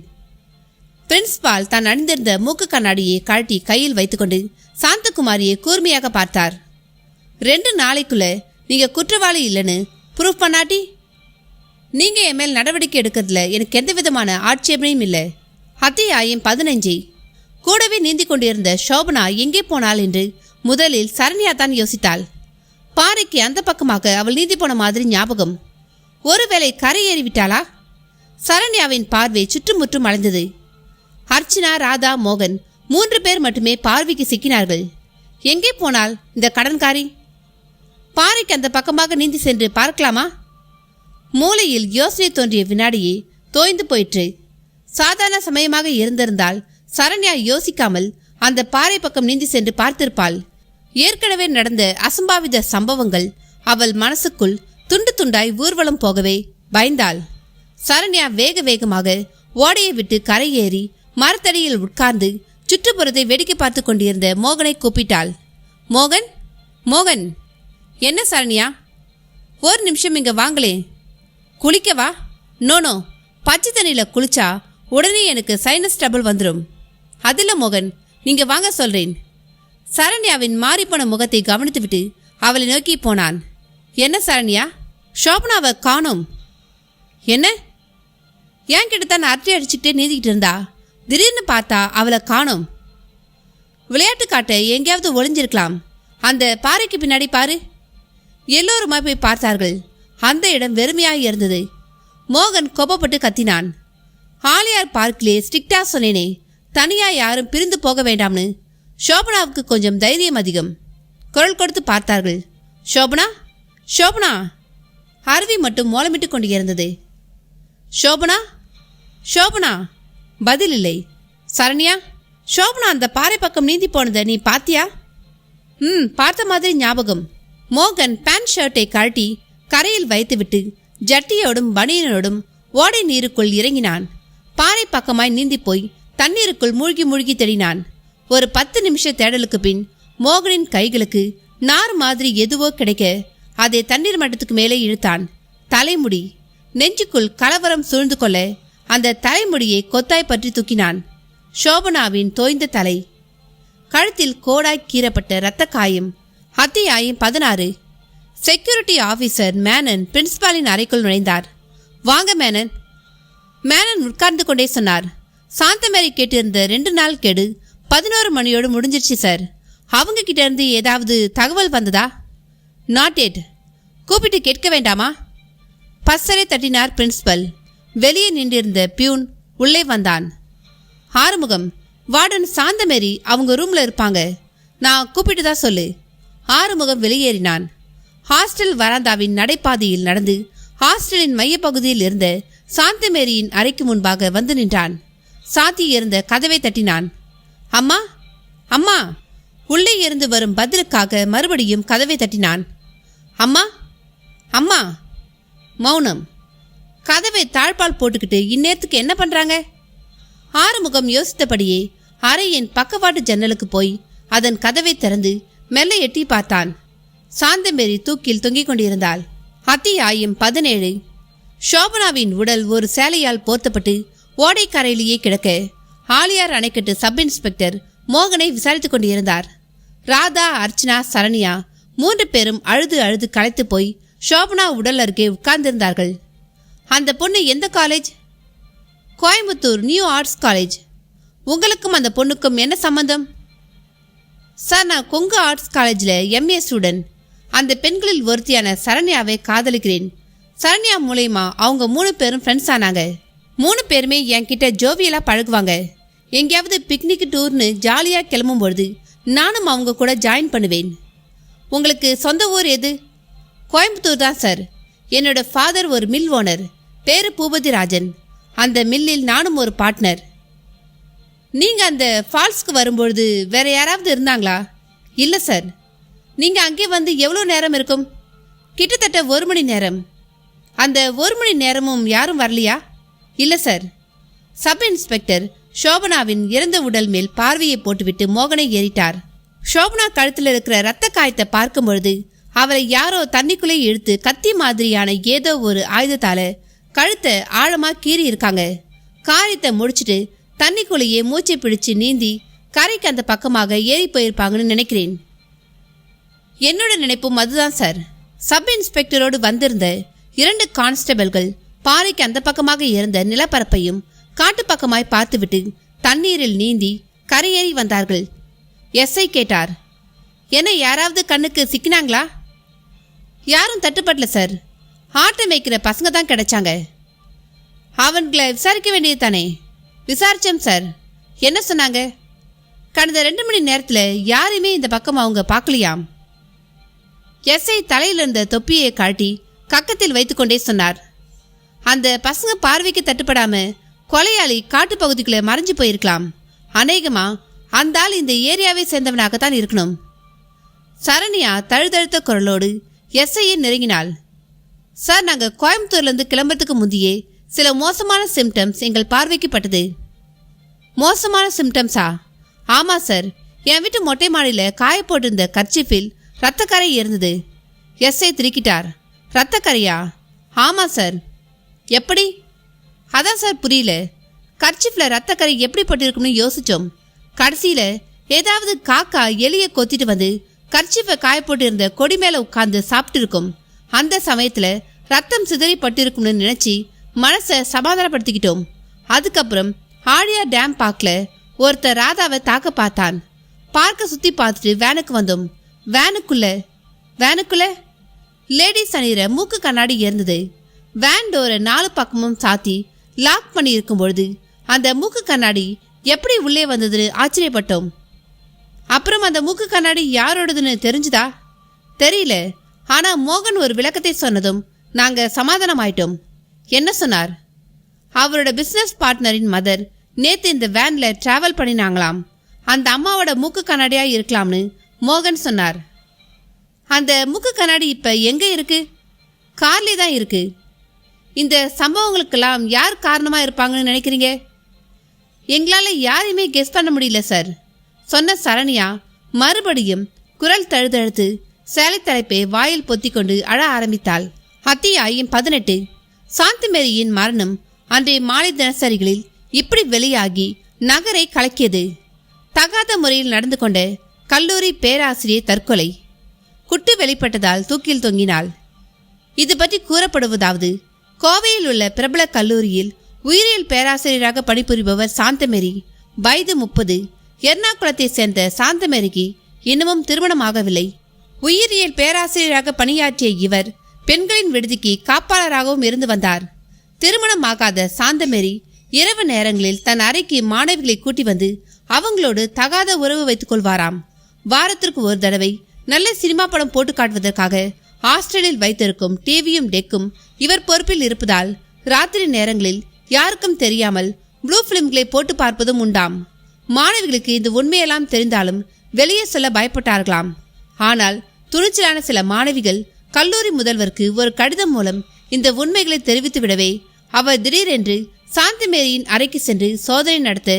பிரின்ஸ்பால் தான் அணிந்திருந்த மூக்கு கண்ணாடியை கழட்டி கையில் வைத்துக்கொண்டு சாந்தகுமாரியை கூர்மையாக பார்த்தார். 2 நாளைக்குள்ள நீங்க குற்றவாளி இல்லைன்னு ப்ரூஃப் பண்ணாட்டி நீங்க என் மேல் நடவடிக்கை எடுக்கிறதுல எனக்கு எந்த விதமான ஆட்சேபனையும் இல்லை. அத்தியாயம் 15. கூடவே நீந்தி கொண்டிருந்த சோபனா எங்கே போனாள் என்று முதலில் சரண்யா தான் யோசித்தாள். பாறைக்கு அந்த பக்கமாக அவள் நீந்தி போன மாதிரி ஞாபகம். ஒருவேளை கரை ஏறிவிட்டாளா? சரண்யாவின் பார்வை சுற்றுமுற்றும் அலைந்தது. அர்ச்சனா, ராதா, மோகன் 3 பேர் மட்டுமே பார்வைக்கு சிக்கினார்கள். எங்கே போனாள் இந்த கடன்காரி? பாறைக்கு அந்த பக்கமாக நீந்தி சென்று பார்க்கலாமா? மூளையில் யோசனை தோன்றிய வினாடியே தோய்ந்து போயிற்று. சாதாரண சமயமாக இருந்திருந்தால் சரண்யா யோசிக்காமல் அந்த பாறை பக்கம் நீந்தி சென்று பார்த்திருப்பாள். ஏற்கனவே நடந்த அசம்பாவித சம்பவங்கள் அவள் மனசுக்குள் துண்டு துண்டாய் ஊர்வலம் போகவே பயந்தாள். சரண்யா வேக வேகமாக ஓடையை விட்டு கரையேறி மரத்தடியில் உட்கார்ந்து சுற்றுப்புறத்தை வேடிக்கை பார்த்து கொண்டிருந்த மோகனை கூப்பிட்டாள். மோகன், மோகன். என்ன சரண்யா, ஒரு நிமிஷம் இங்க வாங்களே. குளிக்கவா? நோனோ, பச்சை தண்ணியில் குளிச்சா உடனே எனக்கு சைனஸ் ட்ரபிள் வந்துடும். அதில் மோகன், நீங்க வாங்க சொல்றேன். சரண்யாவின் மாறிப்போன முகத்தை கவனித்துவிட்டு அவளை நோக்கி போனான். என்ன சரண்யா, ஷோபனாவை காணோம். என்ன? என் கிட்ட தான் அரட்டை அடிச்சுக்கிட்டே நீந்திக்கிட்டு இருந்தா. திடீர்னு பார்த்தா அவளை காணோம். விளையாட்டு காட்ட எங்கேயாவது ஒளிஞ்சிருக்கலாம். அந்த பாறைக்கு பின்னாடி பாரு. எல்லோருமா போய் பார்த்தார்கள். அந்த இடம் வெறுமையாக இருந்தது. மோகன் கோபப்பட்டு கத்தினான். ஆலியார் பார்க்கிலே ஸ்ட்ரிக்டா சொன்னேனே, தனியா யாரும் பிரிந்து போக வேண்டாம்னு. ஷோபனாவுக்கு கொஞ்சம் தைரியம் அதிகம். குரல் கொடுத்து பார்த்தார்கள். ஷோபனா, ஷோபனா. அருவி மட்டும் மோளமிட்டு கொண்டு இருந்தது. ஷோபனா, ஷோபனா. பதில் இல்லை. சரண்யா, ஷோபனா அந்த பாறை பக்கம் நீந்தி போனதை நீ பாத்தியா? பார்த்த மாதிரி ஞாபகம். மோகன் பேண்ட் ஷர்ட்டை கழட்டி கரையில் வைத்துவிட்டு ஜட்டியோடும் பனியனோடும் ஓடை நீருக்குள் இறங்கினான். பாறை பக்கமாய் நீந்தி போய் தண்ணீருக்குள் மூழ்கி மூழ்கி தேடினான். ஒரு 10 நிமிஷ தேடலுக்கு பின் மோகனின் கைகளுக்கு நார் மாதிரி எதுவோ கிடைக்க அதை தண்ணீர் மட்டத்துக்கு மேலே இழுத்தான். தலைமுடி. நெஞ்சுக்குள் கலவரம் சூழ்ந்து கொள்ள அந்த தலைமுடியை கொத்தாய் பற்றி தூக்கினான். ஷோபனாவின் தோய்ந்த தலை. கழுத்தில் கோடாய் கீறப்பட்ட இரத்த காயம். அத்தியாயம் 16. செக்யூரிட்டி ஆபீசர் மேனன் பிரின்சிபாலின் அறைக்குள் நுழைந்தார். வாங்க மேனன். மேனன் உட்கார்ந்து கொண்டே சொன்னார். சாந்தமேரி கேட்டிருந்த 2 நாள் கெடு 11 மணியோடு முடிஞ்சிருச்சு சார். அவங்க கிட்ட இருந்து ஏதாவது தகவல் வந்ததா? Not yet. கூப்பிட்டு கேட்க வேண்டாமா? பஸ்ஸரை தட்டினார் பிரின்சிபல். வெளியே நின்றிருந்த பியூன் உள்ளே வந்தான். ஆறுமுகம், வார்டன் சாந்தமேரி அவங்க ரூம்ல இருப்பாங்க, நான் கூப்பிட்டு தான் சொல்லு. ஆறுமுகம் வெளியேறினான். ஹாஸ்டல் வராந்தாவின் நடைபாதையில் நடந்து ஹாஸ்டலின் மையப்பகுதியில் இருந்த சாந்தமேரியின் அறைக்கு முன்பாக வந்து நின்றான். சாத்தி இருந்த கதவை தட்டினான். அம்மா, அம்மா. உள்ளே இருந்து வரும் பதிலுக்காக மறுபடியும் கதவை தட்டினான். அம்மா, அம்மா. மௌனம். கதவை தாழ்பால் போட்டுக்கிட்டு இந்நேரத்துக்கு என்ன பண்றாங்க? ஆறுமுகம் யோசித்தபடியே அறையின் பக்கவாட்டு ஜன்னலுக்கு போய் அதன் கதவை திறந்து மெல்ல எட்டி பார்த்தான். சாந்தமேரி தூக்கில் தொங்கிக் கொண்டிருந்தாள். அத்தியாயம் 17. சோபனாவின் உடல் ஒரு சேலையால் போர்த்தப்பட்டு ஓடைக்கரையிலேயே கிடக்க ஆலியார் அணைக்கட்டு சப் இன்ஸ்பெக்டர் மோகனை விசாரித்துக் கொண்டிருந்தார். ராதா, அர்ச்சனா, சரண்யா 3 பேரும் அழுது அழுது களைத்து போய் சோபனா உடல் அருகே உட்கார்ந்திருந்தார்கள். அந்த பொண்ணு எந்த college? Coimbatore new arts college. உங்களுக்கும் அந்த பொண்ணுக்கும் என்ன சம்பந்தம்? சார், நான் கொங்கு ஆர்ட்ஸ் காலேஜில் MA ஸ்டூடெண்ட். அந்த பெண்களில் ஒருத்தியான சரண்யாவை காதலிக்கிறேன். சரண்யா மூலயமா அவங்க 3 பேரும் ஃப்ரெண்ட்ஸ் ஆனாங்க. 3 பேருமே என்கிட்ட ஜோவியலாக பழகுவாங்க. எங்கேயாவது பிக்னிக் டூர்னு ஜாலியாக கிளம்பும்பொழுது நானும் அவங்க கூட ஜாயின் பண்ணுவேன். உங்களுக்கு சொந்த ஊர் எது? கோயம்புத்தூர் தான் சார். என்னோட ஃபாதர் ஒரு மில் ஓனர், பேரு பூபதி ராஜன். அந்த மில்லில் நானும் ஒரு பார்ட்னர். நீங்கள் அந்த ஃபால்ஸ்க்கு வரும்பொழுது வேற யாராவது இருந்தாங்களா? இல்லை சார். நீங்கள் அங்கே வந்து எவ்வளோ நேரம் இருக்கும்? கிட்டத்தட்ட 1 மணி நேரம். அந்த 1 மணி நேரமும் யாரும் வரலையா? இல்லை சார். சப் இன்ஸ்பெக்டர் சோபனாவின் இறந்த உடல் மேல் பார்வையை போட்டுவிட்டு மோகனை ஏறிட்டார். சோபனா கழுத்தில் இருக்கிற இரத்த காயத்தை பார்க்கும் பொழுது அவரை யாரோ தண்ணிக்குள்ளே இழுத்து கத்தி மாதிரியான ஏதோ ஒரு ஆயுதத்தால கழுத்தை ஆழமா கீறி இருக்காங்க. காரியத்தை முடிச்சுட்டு தண்ணிக்குள்ளேயே மூச்சை பிடிச்சு நீந்தி கரைக்கு அந்த பக்கமாக ஏறி போயிருப்பாங்கன்னு நினைக்கிறேன். என்னோட நினைப்பும் அதுதான் சார். சப் இன்ஸ்பெக்டரோடு வந்திருந்த 2 கான்ஸ்டபிள்கள் பாறைக்கு அந்த பக்கமாக இருந்த நிலப்பரப்பையும் காட்டு பக்கமாய் பார்த்துவிட்டு தண்ணீரில் நீந்தி கரையேறி வந்தார்கள். எஸ்ஐ கேட்டார். என்ன, யாராவது கண்ணுக்கு சிக்கினாங்களா? யாரும் தட்டுப்படல சார். ஆட்டை மேய்க்கிற பசங்க தான் கிடைச்சாங்க. அவங்களை விசாரிக்க வேண்டியது தானே? விசாரிச்சோம் சார். என்ன சொன்னாங்க? கடந்த 2 மணி நேரத்தில் யாரையுமே இந்த பக்கம் அவங்க பார்க்கலையாம். எஸ்ஐ தலையில் இருந்த தொப்பியை காட்டி கக்கத்தில் வைத்துக்கொண்டே சொன்னார். அந்த பசங்க பார்வைக்கு தட்டுப்படாம கொலையாளி காட்டுப்பகுதிக்குள்ளே மறைஞ்சு போயிருக்கலாம். அநேகமா அந்த ஆள் இந்த ஏரியாவை சேர்ந்தவனாகத்தான் இருக்கணும். சரண்யா தழுதழுத்த குரலோடு எஸ்ஐயை நெருங்கினாள். சார், நாங்கள் கோயம்புத்தூர்லேருந்து கிளம்புறதுக்கு முந்தையே சில மோசமான சிம்டம்ஸ் எங்கள் பார்வைக்கு பட்டது. மோசமான சிம்டம்ஸா? ஆமாம் சார். என் வீட்டு மொட்டை மாடியில் காய போட்டிருந்த கர்ச்சிஃபில் ரத்தக்கரை இருந்தது. எஸ்ஐ திருக்கிட்டார். ரத்தக்கரையா? ஆமாம் சார். எப்படி? அதான் சார் புரியல. கர்ச்சிஃபில் ரத்தக்கரை எப்படி பட்டிருக்கும்னு யோசித்தோம். கடைசியில் ஏதாவது காக்கா எலியை கொத்திட்டு வந்து கர்ச்சிஃபை காய போட்டிருந்த கொடி மேலே உட்கார்ந்து சாப்பிட்டு இருக்கும். அந்த சமயத்தில் ரத்தம் சிதறி பட்டிருக்கும்னு நினச்சி மனசை சமாதானப்படுத்திக்கிட்டோம். அதுக்கப்புறம் ஆழியார் டேம் பார்க்கில் ஒருத்தர் ராதாவை தாக்க பார்த்தான். பார்க்க சுற்றி பார்த்துட்டு வேனுக்கு வந்தோம். வேனுக்குள்ள லேடிஸ் அணிகிற மூக்கு கண்ணாடி இருந்தது. வேன் டோரை 4 பக்கமும் சாத்தி லாக் பண்ணி இருக்கும் பொழுது அந்த மூக்கு கண்ணாடி எப்படி உள்ளே வந்ததுன்னு ஆச்சரியப்பட்டோம். அப்புறம் அந்த மூக்கு கண்ணாடி யாரோடதுன்னு தெரிஞ்சுதா? தெரியல. ஆனா மோகன் ஒரு விளக்கத்தை சொன்னதும் நாங்க சமாதானம் ஆயிட்டோம். என்ன சொன்னார்? அவரோட பிசினஸ் பார்ட்னரின் மதர் நேத்து இந்த வேன்ல டிராவல் பண்ணினாங்களாம். அந்த அம்மாவோட மூக்கு கண்ணாடியா இருக்கலாம்னு மோகன் சொன்னார். அந்த மூக்கு கண்ணாடி இப்ப எங்க இருக்கு? கார்லே தான் இருக்கு. இந்த சம்பவங்களுக்கெல்லாம் யார் காரணமா இருப்பாங்கன்னு நினைக்கிறீங்க? எங்களால யாரையுமே கெஸ் பண்ண முடியல சார். சொன்ன சரண்யா மறுபடியும் குரல் தழுதழுத்து சேலை தலைப்பை வாயில் பொத்திக்கொண்டு அழ ஆரம்பித்தாள். அத்தியாயம் 18. சாந்தமேரியின் மரணம் அன்றைய மாலை தினசரிகளில் இப்படி வெளியாகி நகரை கலக்கியது. தகாத முறையில் நடந்து கொண்ட கல்லூரி பேராசிரியர் தற்கொலை. குட்டு வெளிப்பட்டதால் தூக்கில் தொங்கினாள். இது பற்றி கூறப்படுவதாவது, கோவையில் உள்ள பிரபல கல்லூரியில் உயிரியல் பேராசிரியராக பணிபுரிபவர் சாந்தமேரி, வயது 30. எர்ணாகுளத்தை சேர்ந்த சாந்தமேரிக்கு இன்னமும் திருமணமாகவில்லை. உயிரியல் பேராசிரியராக பணியாற்றிய இவர் பெண்களின் விடுதிக்கு காப்பாளராகவும் இருந்து வந்தார். திருமணமாகாத சாந்தமேரி இரவு நேரங்களில் தன் அறைக்கு மாணவிகளை கூட்டி வந்து அவங்களோடு தகாத உறவு வைத்துக் கொள்வாராம். வாரத்திற்கு ஒரு தடவை நல்ல சினிமா படம் போட்டு காட்டுவதற்காக ஹாஸ்டலில் வைத்திருக்கும் டிவியும் டெக்கும் இவர் பொறுப்பில் இருப்பதால் ராத்திரி நேரங்களில் யாருக்கும் தெரியாமல் ப்ளூ பிலிம்களை போட்டு பார்ப்பதும் உண்டாம். மாணவிகளுக்கு இந்த உண்மையெல்லாம் தெரிந்தாலும் வெளியே சொல்ல பயப்பட்டார்களாம். ஆனால் துணிச்சலான சில மாணவிகள் கல்லூரி முதல்வருக்கு ஒரு கடிதம் மூலம் இந்த உண்மைகளை தெரிவித்து விடவே அவர் திடீரென்று சாந்தமேரியின் அறைக்கு சென்று சோதனை நடத்த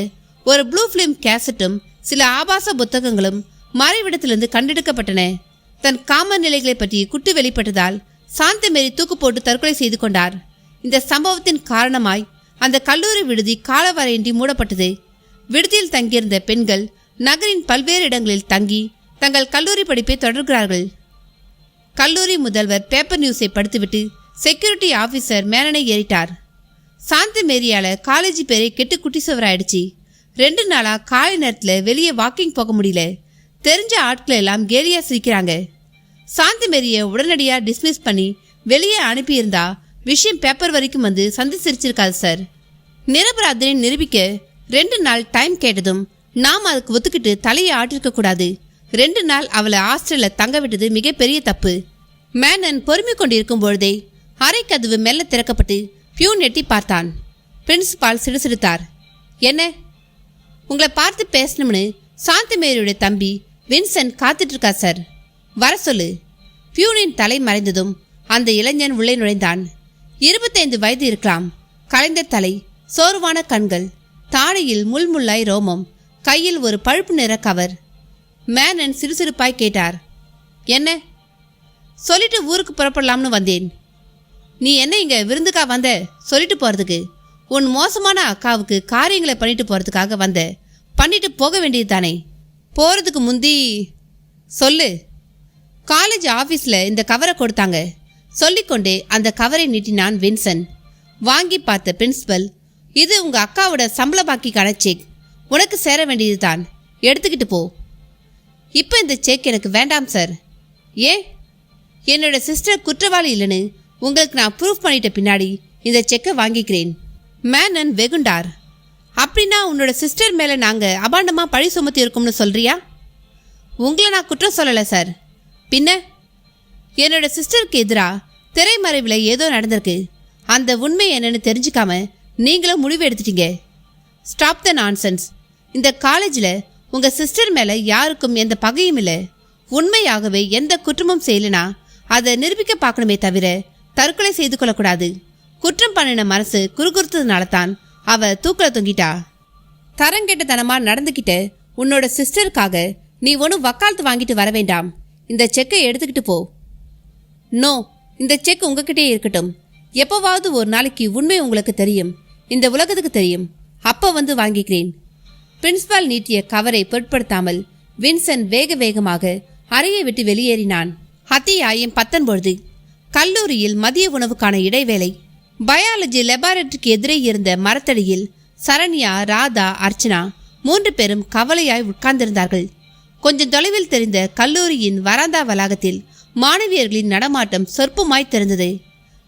ஒரு ப்ளூ பிலிம் கேசட்டும் சில ஆபாச புத்தகங்களும் மறைவிடத்திலிருந்து கண்டெடுக்கப்பட்டன. தன் காம நிலைகளை பற்றி குட்டு வெளிப்பட்டதால் சாந்தமேரி தூக்கு போட்டு தற்கொலை செய்து கொண்டார். இந்த சம்பவத்தின் காரணமாய் அந்த கல்லூரி விடுதி காலவரையின்றி மூடப்பட்டது. விடுதியில் தங்கியிருந்த பெண்கள் நகரின் பல்வேறு இடங்களில் தங்கி தங்கள் கல்லூரி படிப்பை தொடர்கிறார்கள். கல்லூரி முதல்வர் பேப்பர் நியூஸை படித்துவிட்டு செக்யூரிட்டி ஆபீசர் மேனனை ஏறிட்டார். சாந்தமேரியால காலேஜ் பேரை கெட்டு குட்டி சுவராயிடுச்சு. 2 நாளா காலை நேரத்தில் வெளியே வாக்கிங் போக முடியல. தெரிஞ்ச ஆட்களை எல்லாம் கேலியா சிரிக்கிறாங்க. சாந்தமேரியை உடனடியாக டிஸ்மிஸ் பண்ணி வெளியே அனுப்பியிருந்தா விஷயம் பேப்பர் வரைக்கும் வந்து சந்தி சிரிச்சிருக்காது சார். நிரபராதனை நிரூபிக்க 2 நாள் டைம் கேட்டதும் நாம் அதுக்கு ஒத்துக்கிட்டு தலையை ஆட்டிருக்க கூடாது. 2 நாள் அவளை ஹாஸ்டலில் தங்க விட்டது மிகப்பெரிய தப்பு. மேனன் பொறுமை கொண்டிருக்கும் பொழுதே அறை கதவு மெல்ல திறக்கப்பட்டு பியூன் எட்டி பார்த்தான். பிரின்சிபால் சிடுசிடுத்தார். என்ன, உங்களை பார்த்து பேசணும்னு சாந்தமேரியுடைய தம்பி வின்சென்ட் காத்துட்டு இருக்கா சார், வர சொல்லு. பியூனின் தலை மறைந்ததும் அந்த இளைஞன் உள்ளே நுழைந்தான். 25 வயது இருக்கலாம். கலைந்த தலை, சோர்வான கண்கள், தாடையில் முள்முள்ளாய் ரோமம், கையில் ஒரு பழுப்பு நிற கவர். மேனன் சிறுசிறுப்பாய் கேட்டார். என்ன? சொல்லிட்டு ஊருக்கு புறப்படலாம்னு வந்தேன். நீ என்ன இங்க விருந்துக்கா வந்த? சொல்லிட்டு போறதுக்கு? உன் மோசமான அக்காவுக்கு காரியங்களை பண்ணிட்டு போறதுக்காக வந்த. பண்ணிட்டு போக வேண்டியது தானே? போறதுக்கு முந்தி சொல்லு. காலேஜ் ஆஃபீஸில் இந்த கவரை கொடுத்தாங்க. சொல்லிக்கொண்டே அந்த கவரை நீட்டினான் வின்சன். வாங்கி பார்த்த பிரின்சிபல், இது உங்க அக்காவோட சம்பள பாக்கிக்கான செக், உனக்கு சேர வேண்டியது தான், எடுத்துக்கிட்டு போ. இப்போ இந்த செக் எனக்கு வேண்டாம் சார். ஏன்? என்னோட சிஸ்டர் குற்றவாளி இல்லைன்னு உங்களுக்கு நான் ப்ரூஃப் பண்ணிட்ட பின்னாடி இந்த செக்கை வாங்கிக்கிறேன். மேனன் வெகுண்டார். அப்படின்னா உன்னோட சிஸ்டர் மேலே நாங்கள் அபாண்டமாக பழி சுமத்தி இருக்கோம்னு சொல்றியா? உங்களை நான் குற்றம் சொல்லலை சார். பின்ன என்னோட சிஸ்டருக்கு எதிராக திரைமறைவில் ஏதோ நடந்திருக்கு. அந்த உண்மை என்னன்னு தெரிஞ்சுக்காம நீங்களும் முடிவு எடுத்துட்டீங்க. Stop the nonsense. இந்த காலேஜில் உங்கள் சிஸ்டர் மேலே யாருக்கும் எந்த பகையும் இல்லை. உண்மையாகவே எந்த குற்றமும் செய்யலைனா அதை நிரூபிக்க பார்க்கணுமே தவிர தற்கொலை செய்து கொள்ளக்கூடாது. குற்றம் பண்ணின மனசு குறுகுறுத்ததுனால தான் அவ தூக்கில் தொங்கிட்டா. தரங்கெட்டத்தனமாக நடந்துக்கிட்ட உன்னோட சிஸ்டருக்காக நீ ஒன்றும் வக்காலத்து வாங்கிட்டு வர வேண்டாம். இந்த செக்கை எடுத்துக்கிட்டு போ. நோ, இந்த செக் உங்ககிட்டே இருக்கட்டும். எப்போவாவது ஒரு நாளைக்கு உண்மை உங்களுக்கு தெரியும், இந்த உலகத்துக்கு தெரியும், அப்போ வந்து வாங்கிக்கிறேன். பிரின்சிபால் நீட்டிய கவரை பொருட்படுத்தாமல் வின்சன் வேக வேகமாக அறையை விட்டு வெளியேறினான். அத்தியாயம் 19. கல்லூரியில் மதிய உணவுக்கான இடைவேளை. பயாலஜி லெபார்டரிக்கு எதிரே இருந்த மரத்தடியில் சரண்யா, ராதா, அர்ச்சனா 3 பேரும் கவலையாய் உட்கார்ந்திருந்தார்கள். கொஞ்சம் தொலைவில் தெரிந்த கல்லூரியின் வராந்தா வளாகத்தில் மாணவியர்களின் நடமாட்டம் சொற்பமாய் தெரிந்தது.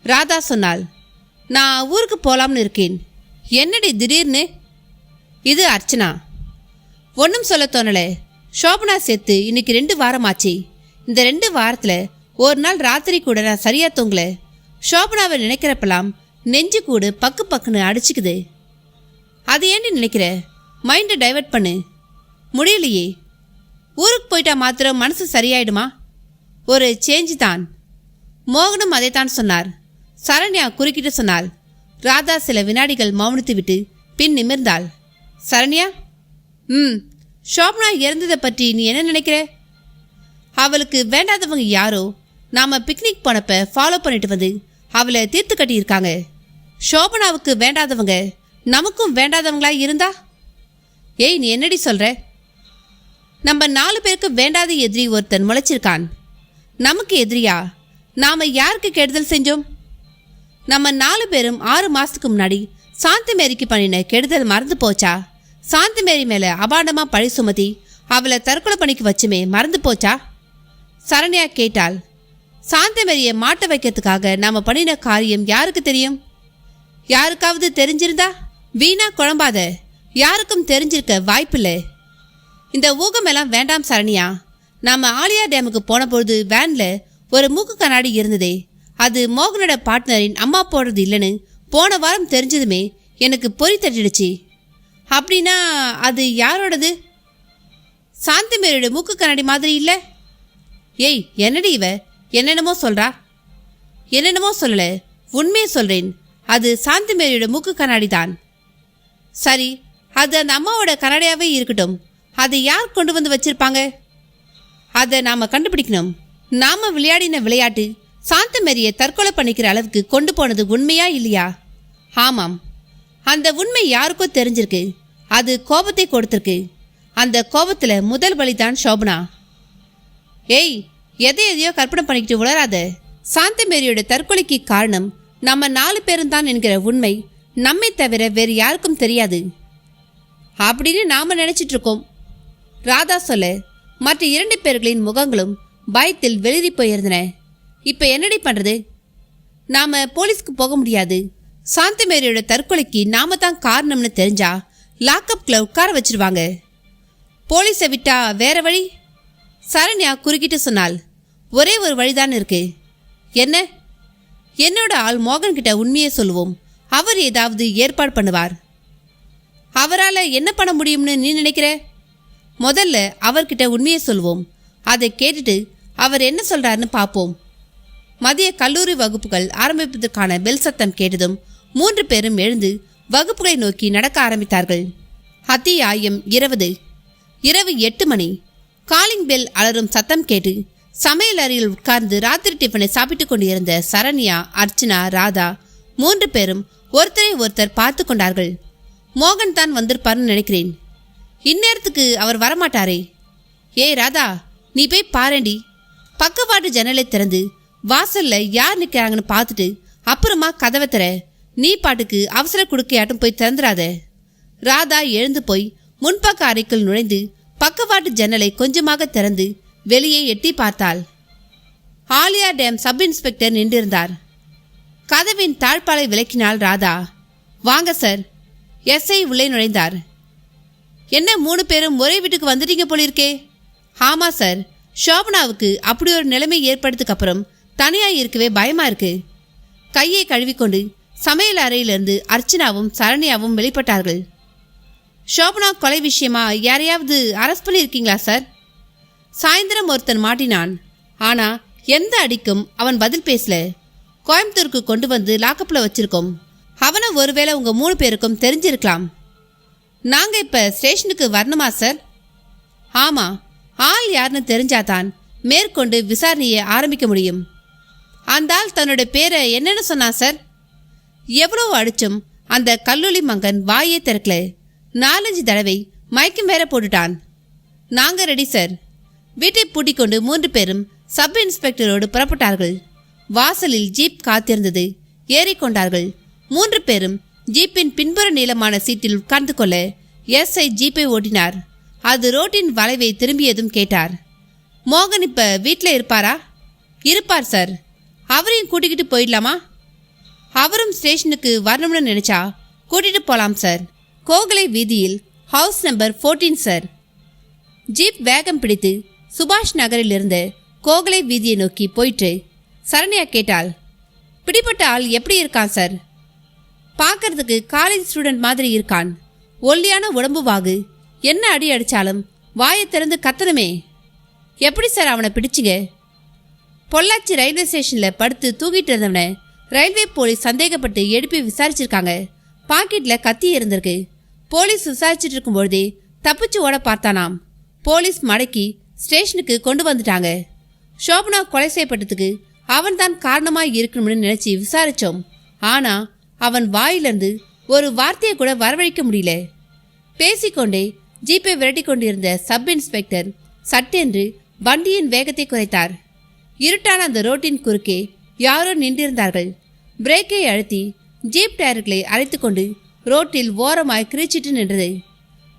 ராதா சொன்னாள், நான் ஊருக்கு போலாம்னு இருக்கேன். என்னடி திடீர்னு? இது அர்ச்சனா. ஒன்றும் சொல்ல தோணலை. ஷோபனா சேர்த்து இன்னைக்கு 2 வாரமாச்சு. இந்த 2 வாரத்தில் ஒரு நாள் ராத்திரி கூட நான் சரியா தூங்கல. ஷோபனாவை நினைக்கிறப்பெல்லாம் நெஞ்சு கூடு பக்கு பக்குன்னு அடிச்சுக்குது. அது ஏன்னு நினைக்கிற? மைண்டை டைவர்ட் பண்ணு. முடியலையே. ஊருக்கு போயிட்டா மாத்திரம் மனசு சரியாயிடுமா? ஒரு சேஞ்சு தான். மோகனும் அதைத்தான் சொன்னார். சரண்யா குறுக்கிட்டு சொன்னாள். ராதா சில வினாடிகள் மௌனித்து விட்டு பின் நிமிர்ந்தாள். சரண்யா, ஷோபனா இறந்ததை பற்றி நீ என்ன நினைக்கிற? அவளுக்கு வேண்டாதவங்க யாரோ நாம பிக்னிக் போனப்ப ஃபாலோ பண்ணிட்டு வந்து அவளை தீர்த்து கட்டியிருக்காங்க. ஷோபனாவுக்கு வேண்டாதவங்க நமக்கும் வேண்டாதவங்களா இருந்தா? ஏய், நீ என்னடி சொல்ற? நம்ம 4 பேருக்கு வேண்டாத எதிரி ஒருத்தன் முளைச்சிருக்கான். நமக்கு எதிரியா? நாம யாருக்கு கெடுதல் செஞ்சோம்? நம்ம 4 பேரும் 6 மாசத்துக்கு முன்னாடி சாந்தி மேரிக்கு பண்ணின கெடுதல் மறந்து போச்சா? சாந்தி மேரி மேல அபாண்டமா பழி சுமத்தி அவளை தற்கொலை பண்ணிக்கு வச்சுமே மறந்து போச்சா? சரண்யா கேட்டாள். சாந்தி மேரியை மாட்ட வைக்கிறதுக்காக நாம பண்ணின காரியம் யாருக்கு தெரியும்? யாருக்காவது தெரிஞ்சிருந்தா? வீணா குழம்பாத. யாருக்கும் தெரிஞ்சிருக்க வாய்ப்பில்லை. இந்த ஊகமெல்லாம் வேண்டாம் சரண்யா. நாம ஆலியா டேமுக்கு போன பொழுது வேன்ல ஒரு மூக்கு கண்ணாடி இருந்ததே, அது மோகனோட பார்ட்னரின் அம்மா போடுறது இல்லைன்னு போன வாரம் தெரிஞ்சதுமே எனக்கு பொறி தட்டிடுச்சு. அப்படின்னா அது யாரோடது? சாந்தி மேரியோட மூக்கு கண்ணாடி மாதிரி இல்லை. ஏய், என்னடி இவ என்னென்னமோ சொல்றா? என்னென்னமோ சொல்லல, உண்மையை சொல்றேன். அது சாந்தி மேரியோட மூக்கு கண்ணாடி தான். சரி, அது அந்த அம்மாவோட கண்ணாடியாவே இருக்கட்டும். அதை யார் கொண்டு வந்து வச்சிருப்பாங்க? அதை நாம கண்டுபிடிக்கணும். நாம விளையாடின விளையாட்டு சாந்தி மேரியை தற்கொலை பண்ணிக்கிற அளவுக்கு கொண்டு போனது உண்மையா இல்லையா? ஆமாம், அந்த உண்மை யாருக்கோ தெரிஞ்சிருக்கு. அது கோபத்தை கொடுத்திருக்கு. அந்த கோபத்துல முதல் பலிதான் சோபனா. ஏய், எதையோ கற்பனை பண்ணிக்கிட்டு உளராத. சாந்தி மேரியோட தற்கொலைக்கு காரணம் நம்ம 4 பேரும் தான் என்கிற உண்மை நம்மை தவிர வேறு யாருக்கும் தெரியாது அப்படின்னு நாம நினைச்சிட்டு இருக்கோம். ராதா சொல்ல மற்ற 2 பேர்களின் முகங்களும் பயத்தில் வெளிரி போயிருந்தன. இப்ப என்னடி பண்றது? நாம போலீஸ்க்கு போக முடியாது. சாந்தி மேரியோட தற்கொலைக்கு நாம தான் காரணம்னு தெரிஞ்சா லாக்அப்ல உட்கார வச்சிருவாங்க. போலீஸை விட்டா வேற வழி? சரண்யா குறுக்கிட்டு சொன்னாள். ஒரே ஒரு வழிதான் இருக்கு. என்ன? என்னோட ஆள் மோகன் கிட்ட உண்மையை சொல்லுவோம். அவர் ஏதாவது ஏற்பாடு பண்ணுவார். அவரால் என்ன பண்ண முடியும்னு நீ நினைக்கிற? முதல்ல அவர்கிட்ட உண்மையை சொல்லுவோம். அதை கேட்டுட்டு அவர் என்ன சொல்றாருன்னு பார்ப்போம். மதிய கல்லூரி வகுப்புகள் ஆரம்பிப்பதற்கான பெல் சத்தம் கேட்டதும் 3 பேரும் எழுந்து வகுப்புகளை நோக்கி நடக்க ஆரம்பித்தார்கள். அத்தியாயம் 20. இரவு 8 மணி. காலிங் பெல் அலரும் சத்தம் கேட்டு சமையல் அறையில் உட்கார்ந்து ராத்திரி டிஃபனை சாப்பிட்டுக் கொண்டிருந்த சரண்யா, அர்ச்சனா, ராதா 3 பேரும் ஒருத்தரை ஒருத்தர் பார்த்து கொண்டார்கள். மோகன் தான் வந்திருப்பார்னு நினைக்கிறேன். இந்நேரத்துக்கு அவர் வரமாட்டாரே. ஏய் ராதா, நீ போய் பாரண்டி. பக்கவாட்டு ஜன்னலை திறந்து வாசல்ல யார் நிற்கிறாங்கன்னு பார்த்துட்டு அப்புறமா கதவை தர. நீ பாட்டுக்கு அவசர குடுக்கையாட்டும் போய் திறந்துடாத. ராதா எழுந்து போய் முன்பக்க அறைக்குள் நுழைந்து பக்கவாட்டு ஜன்னலை கொஞ்சமாக திறந்து வெளியே எட்டி பார்த்தாள். ஆலியா டேம் சப் இன்ஸ்பெக்டர் நின்றிருந்தார். கதவின் தாழ்பாலை விளக்கினாள் ராதா. வாங்க சார். எஸ்ஐ உள்ளே நுழைந்தார். என்ன 3 பேரும் ஒரே வீட்டுக்கு வந்துட்டீங்க போலிருக்கே? ஆமா சார், சோபனாவுக்கு அப்படி ஒரு நிலைமை ஏற்படுறதுக்கு அப்புறம் தனியா இருக்கவே பயமா இருக்கு. கையை கழுவிக்கொண்டு சமையல் அறையிலிருந்து அர்ச்சனாவும் சரண்யாவும் வெளிப்பட்டார்கள். சோபனா கொலை விஷயமா யாரையாவது அரெஸ்ட் பண்ணியிருக்கீங்களா சார்? சாயந்தரம் ஒருத்தன் மாட்டினான். ஆனா எந்த அடிக்கும் அவன் பதில் பேசல. கோயம்புத்தூருக்கு கொண்டு வந்து லாக்கப்ல வச்சிருக்கோம். அவனை ஒருவேளை உங்க 3 பேருக்கும் தெரிஞ்சிருக்கலாம். நாங்க இப்ப ஸ்டேஷனுக்கு வரணுமா சார்? ஆமா, ஆள் யாருன்னு தெரிஞ்சாதான் மேற்கொண்டு விசாரணையை ஆரம்பிக்க முடியும். அந்த ஆள் தன்னோட பேரை என்னன்னு சொன்னா சார்? எவ்வளவு அடிச்சும் அந்த கல்லூரி மங்கன் வாயே திறக்கல. 4-5 தடவை மயக்கம் வேற போட்டுட்டான். நாங்க ரெடி சார். வீட்டை பூட்டிக் கொண்டு 3 பேரும் சப் இன்ஸ்பெக்டரோடு புறப்பட்டார்கள். வாசலில் ஜீப் காத்திருந்தது. ஏறிக்கொண்டார்கள். 3 பேரும் ஜீப்பின் பின்புற நீளமான சீட்டில் உட்கார்ந்து கொள்ள எஸ்ஐ ஜீப்பை ஓட்டினார். அது ரோட்டின் வளைவை திரும்பியதும் கேட்டார். மோகன் இப்ப வீட்டில் இருப்பாரா? இருப்பார் சார். அவரையும் கூட்டிக்கிட்டு போயிடலாமா? அவரும் ஸ்டேஷனுக்கு வரணும்னு நினைச்சா கூட்டிட்டு போலாம் சார். கோகலை வீதியில் ஹவுஸ் நம்பர் 14 சார். ஜீப் வேகம் பிடித்து சுபாஷ் நகரில் இருந்த கோகலை வீதியை நோக்கி போயிட்டு சரண்யா கேட்டாள். பிடிப்பட்ட ஆள் எப்படி இருக்கான் சார்? பார்க்கறதுக்கு காலேஜ் ஸ்டூடெண்ட் மாதிரி இருக்கான். ஒல்லியான உடம்பு வாகு. என்ன அடி அடிச்சாலும் வாயை திறந்து கத்தணுமே. எப்படி சார் அவனை பிடிச்சிங்க? பொள்ளாச்சி ரயில்வே ஸ்டேஷனில் படுத்து தூங்கிட்டு இருந்தவனை ரயில்வே போலீஸ் சந்தேகப்பட்டு எழுப்பி விசாரிச்சிருக்காங்க. பாக்கெட்டில் கத்தி இருந்திருக்கு. போலீஸ் விசாரிச்சுட்டு இருக்கும்பொழுதே தப்பிச்சு ஓட பார்த்தானாம். போலீஸ் மடக்கி ஸ்டேஷனுக்கு கொண்டு வந்துட்டாங்க. சோபனா கொலை செய்யப்பட்டதுக்கு அவன் தான் காரணமாக இருக்கணும்னு நினைச்சு விசாரிச்சோம். ஆனா அவன் வாயிலிருந்து ஒரு வார்த்தையை கூட வரவழைக்க முடியல. பேசிக்கொண்டே ஜீப்பை விரட்டி கொண்டிருந்த சப் இன்ஸ்பெக்டர் சட்டென்று வண்டியின் வேகத்தை குறைத்தார். இருட்டான அந்த ரோட்டின் குறுக்கே யாரோ நின்றிருந்தார்கள். பிரேக்கை அழுத்தி ஜீப் டயர்களை அரைத்துக் கொண்டு ரோட்டில் ஓரமாய் கிரீச்சிட்டு நின்றது.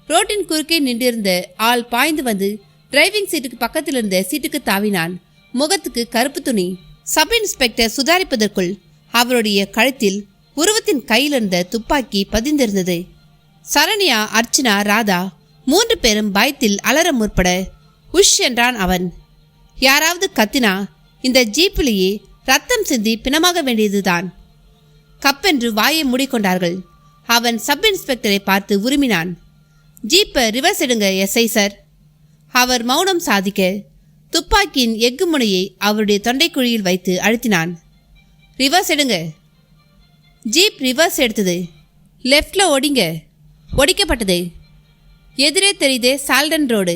ரோட்டின் குறுக்கே நின்றிருந்த ஆள் பாய்ந்து வந்து டிரைவிங் சீட்டுக்கு பக்கத்தில் இருந்த சீட்டுக்கு தாவினான். முகத்துக்கு கருப்பு துணி. சப் இன்ஸ்பெக்டர் சுதாரிப்பதற்குள் அவருடைய கழுத்தில் உருவத்தின் கையில் இருந்த துப்பாக்கி பதிந்திருந்தது. சரண்யா, அர்ச்சனா, ராதா 3 பேரும் பயத்தில் அலற முற்பட உஷ் என்றான் அவன். யாராவது கத்தினா இந்த ஜீப்பிலேயே ரத்தம் சிந்தி பிணமாக வேண்டியதுதான். கப்பென்று வாயை மூடிக்கொண்டார்கள். அவன் சப் இன்ஸ்பெக்டரை பார்த்து உருமினான். ஜீப்பை ரிவர்ஸ் எடுங்க எஸ்ஐ சார். அவர் மௌனம் சாதிக்க துப்பாக்கியின் எஃகு முனையை அவருடைய தொண்டைக்குழியில் வைத்து அழுத்தினான். ரிவர்ஸ் எடுங்க. ஜீப் ரிவர்ஸ் எடுத்தது. லெஃப்ட்ல ஓடிங்க. ஒடிக்கப்பட்டது. எதிரே தெரியுது சால்டன் ரோடு.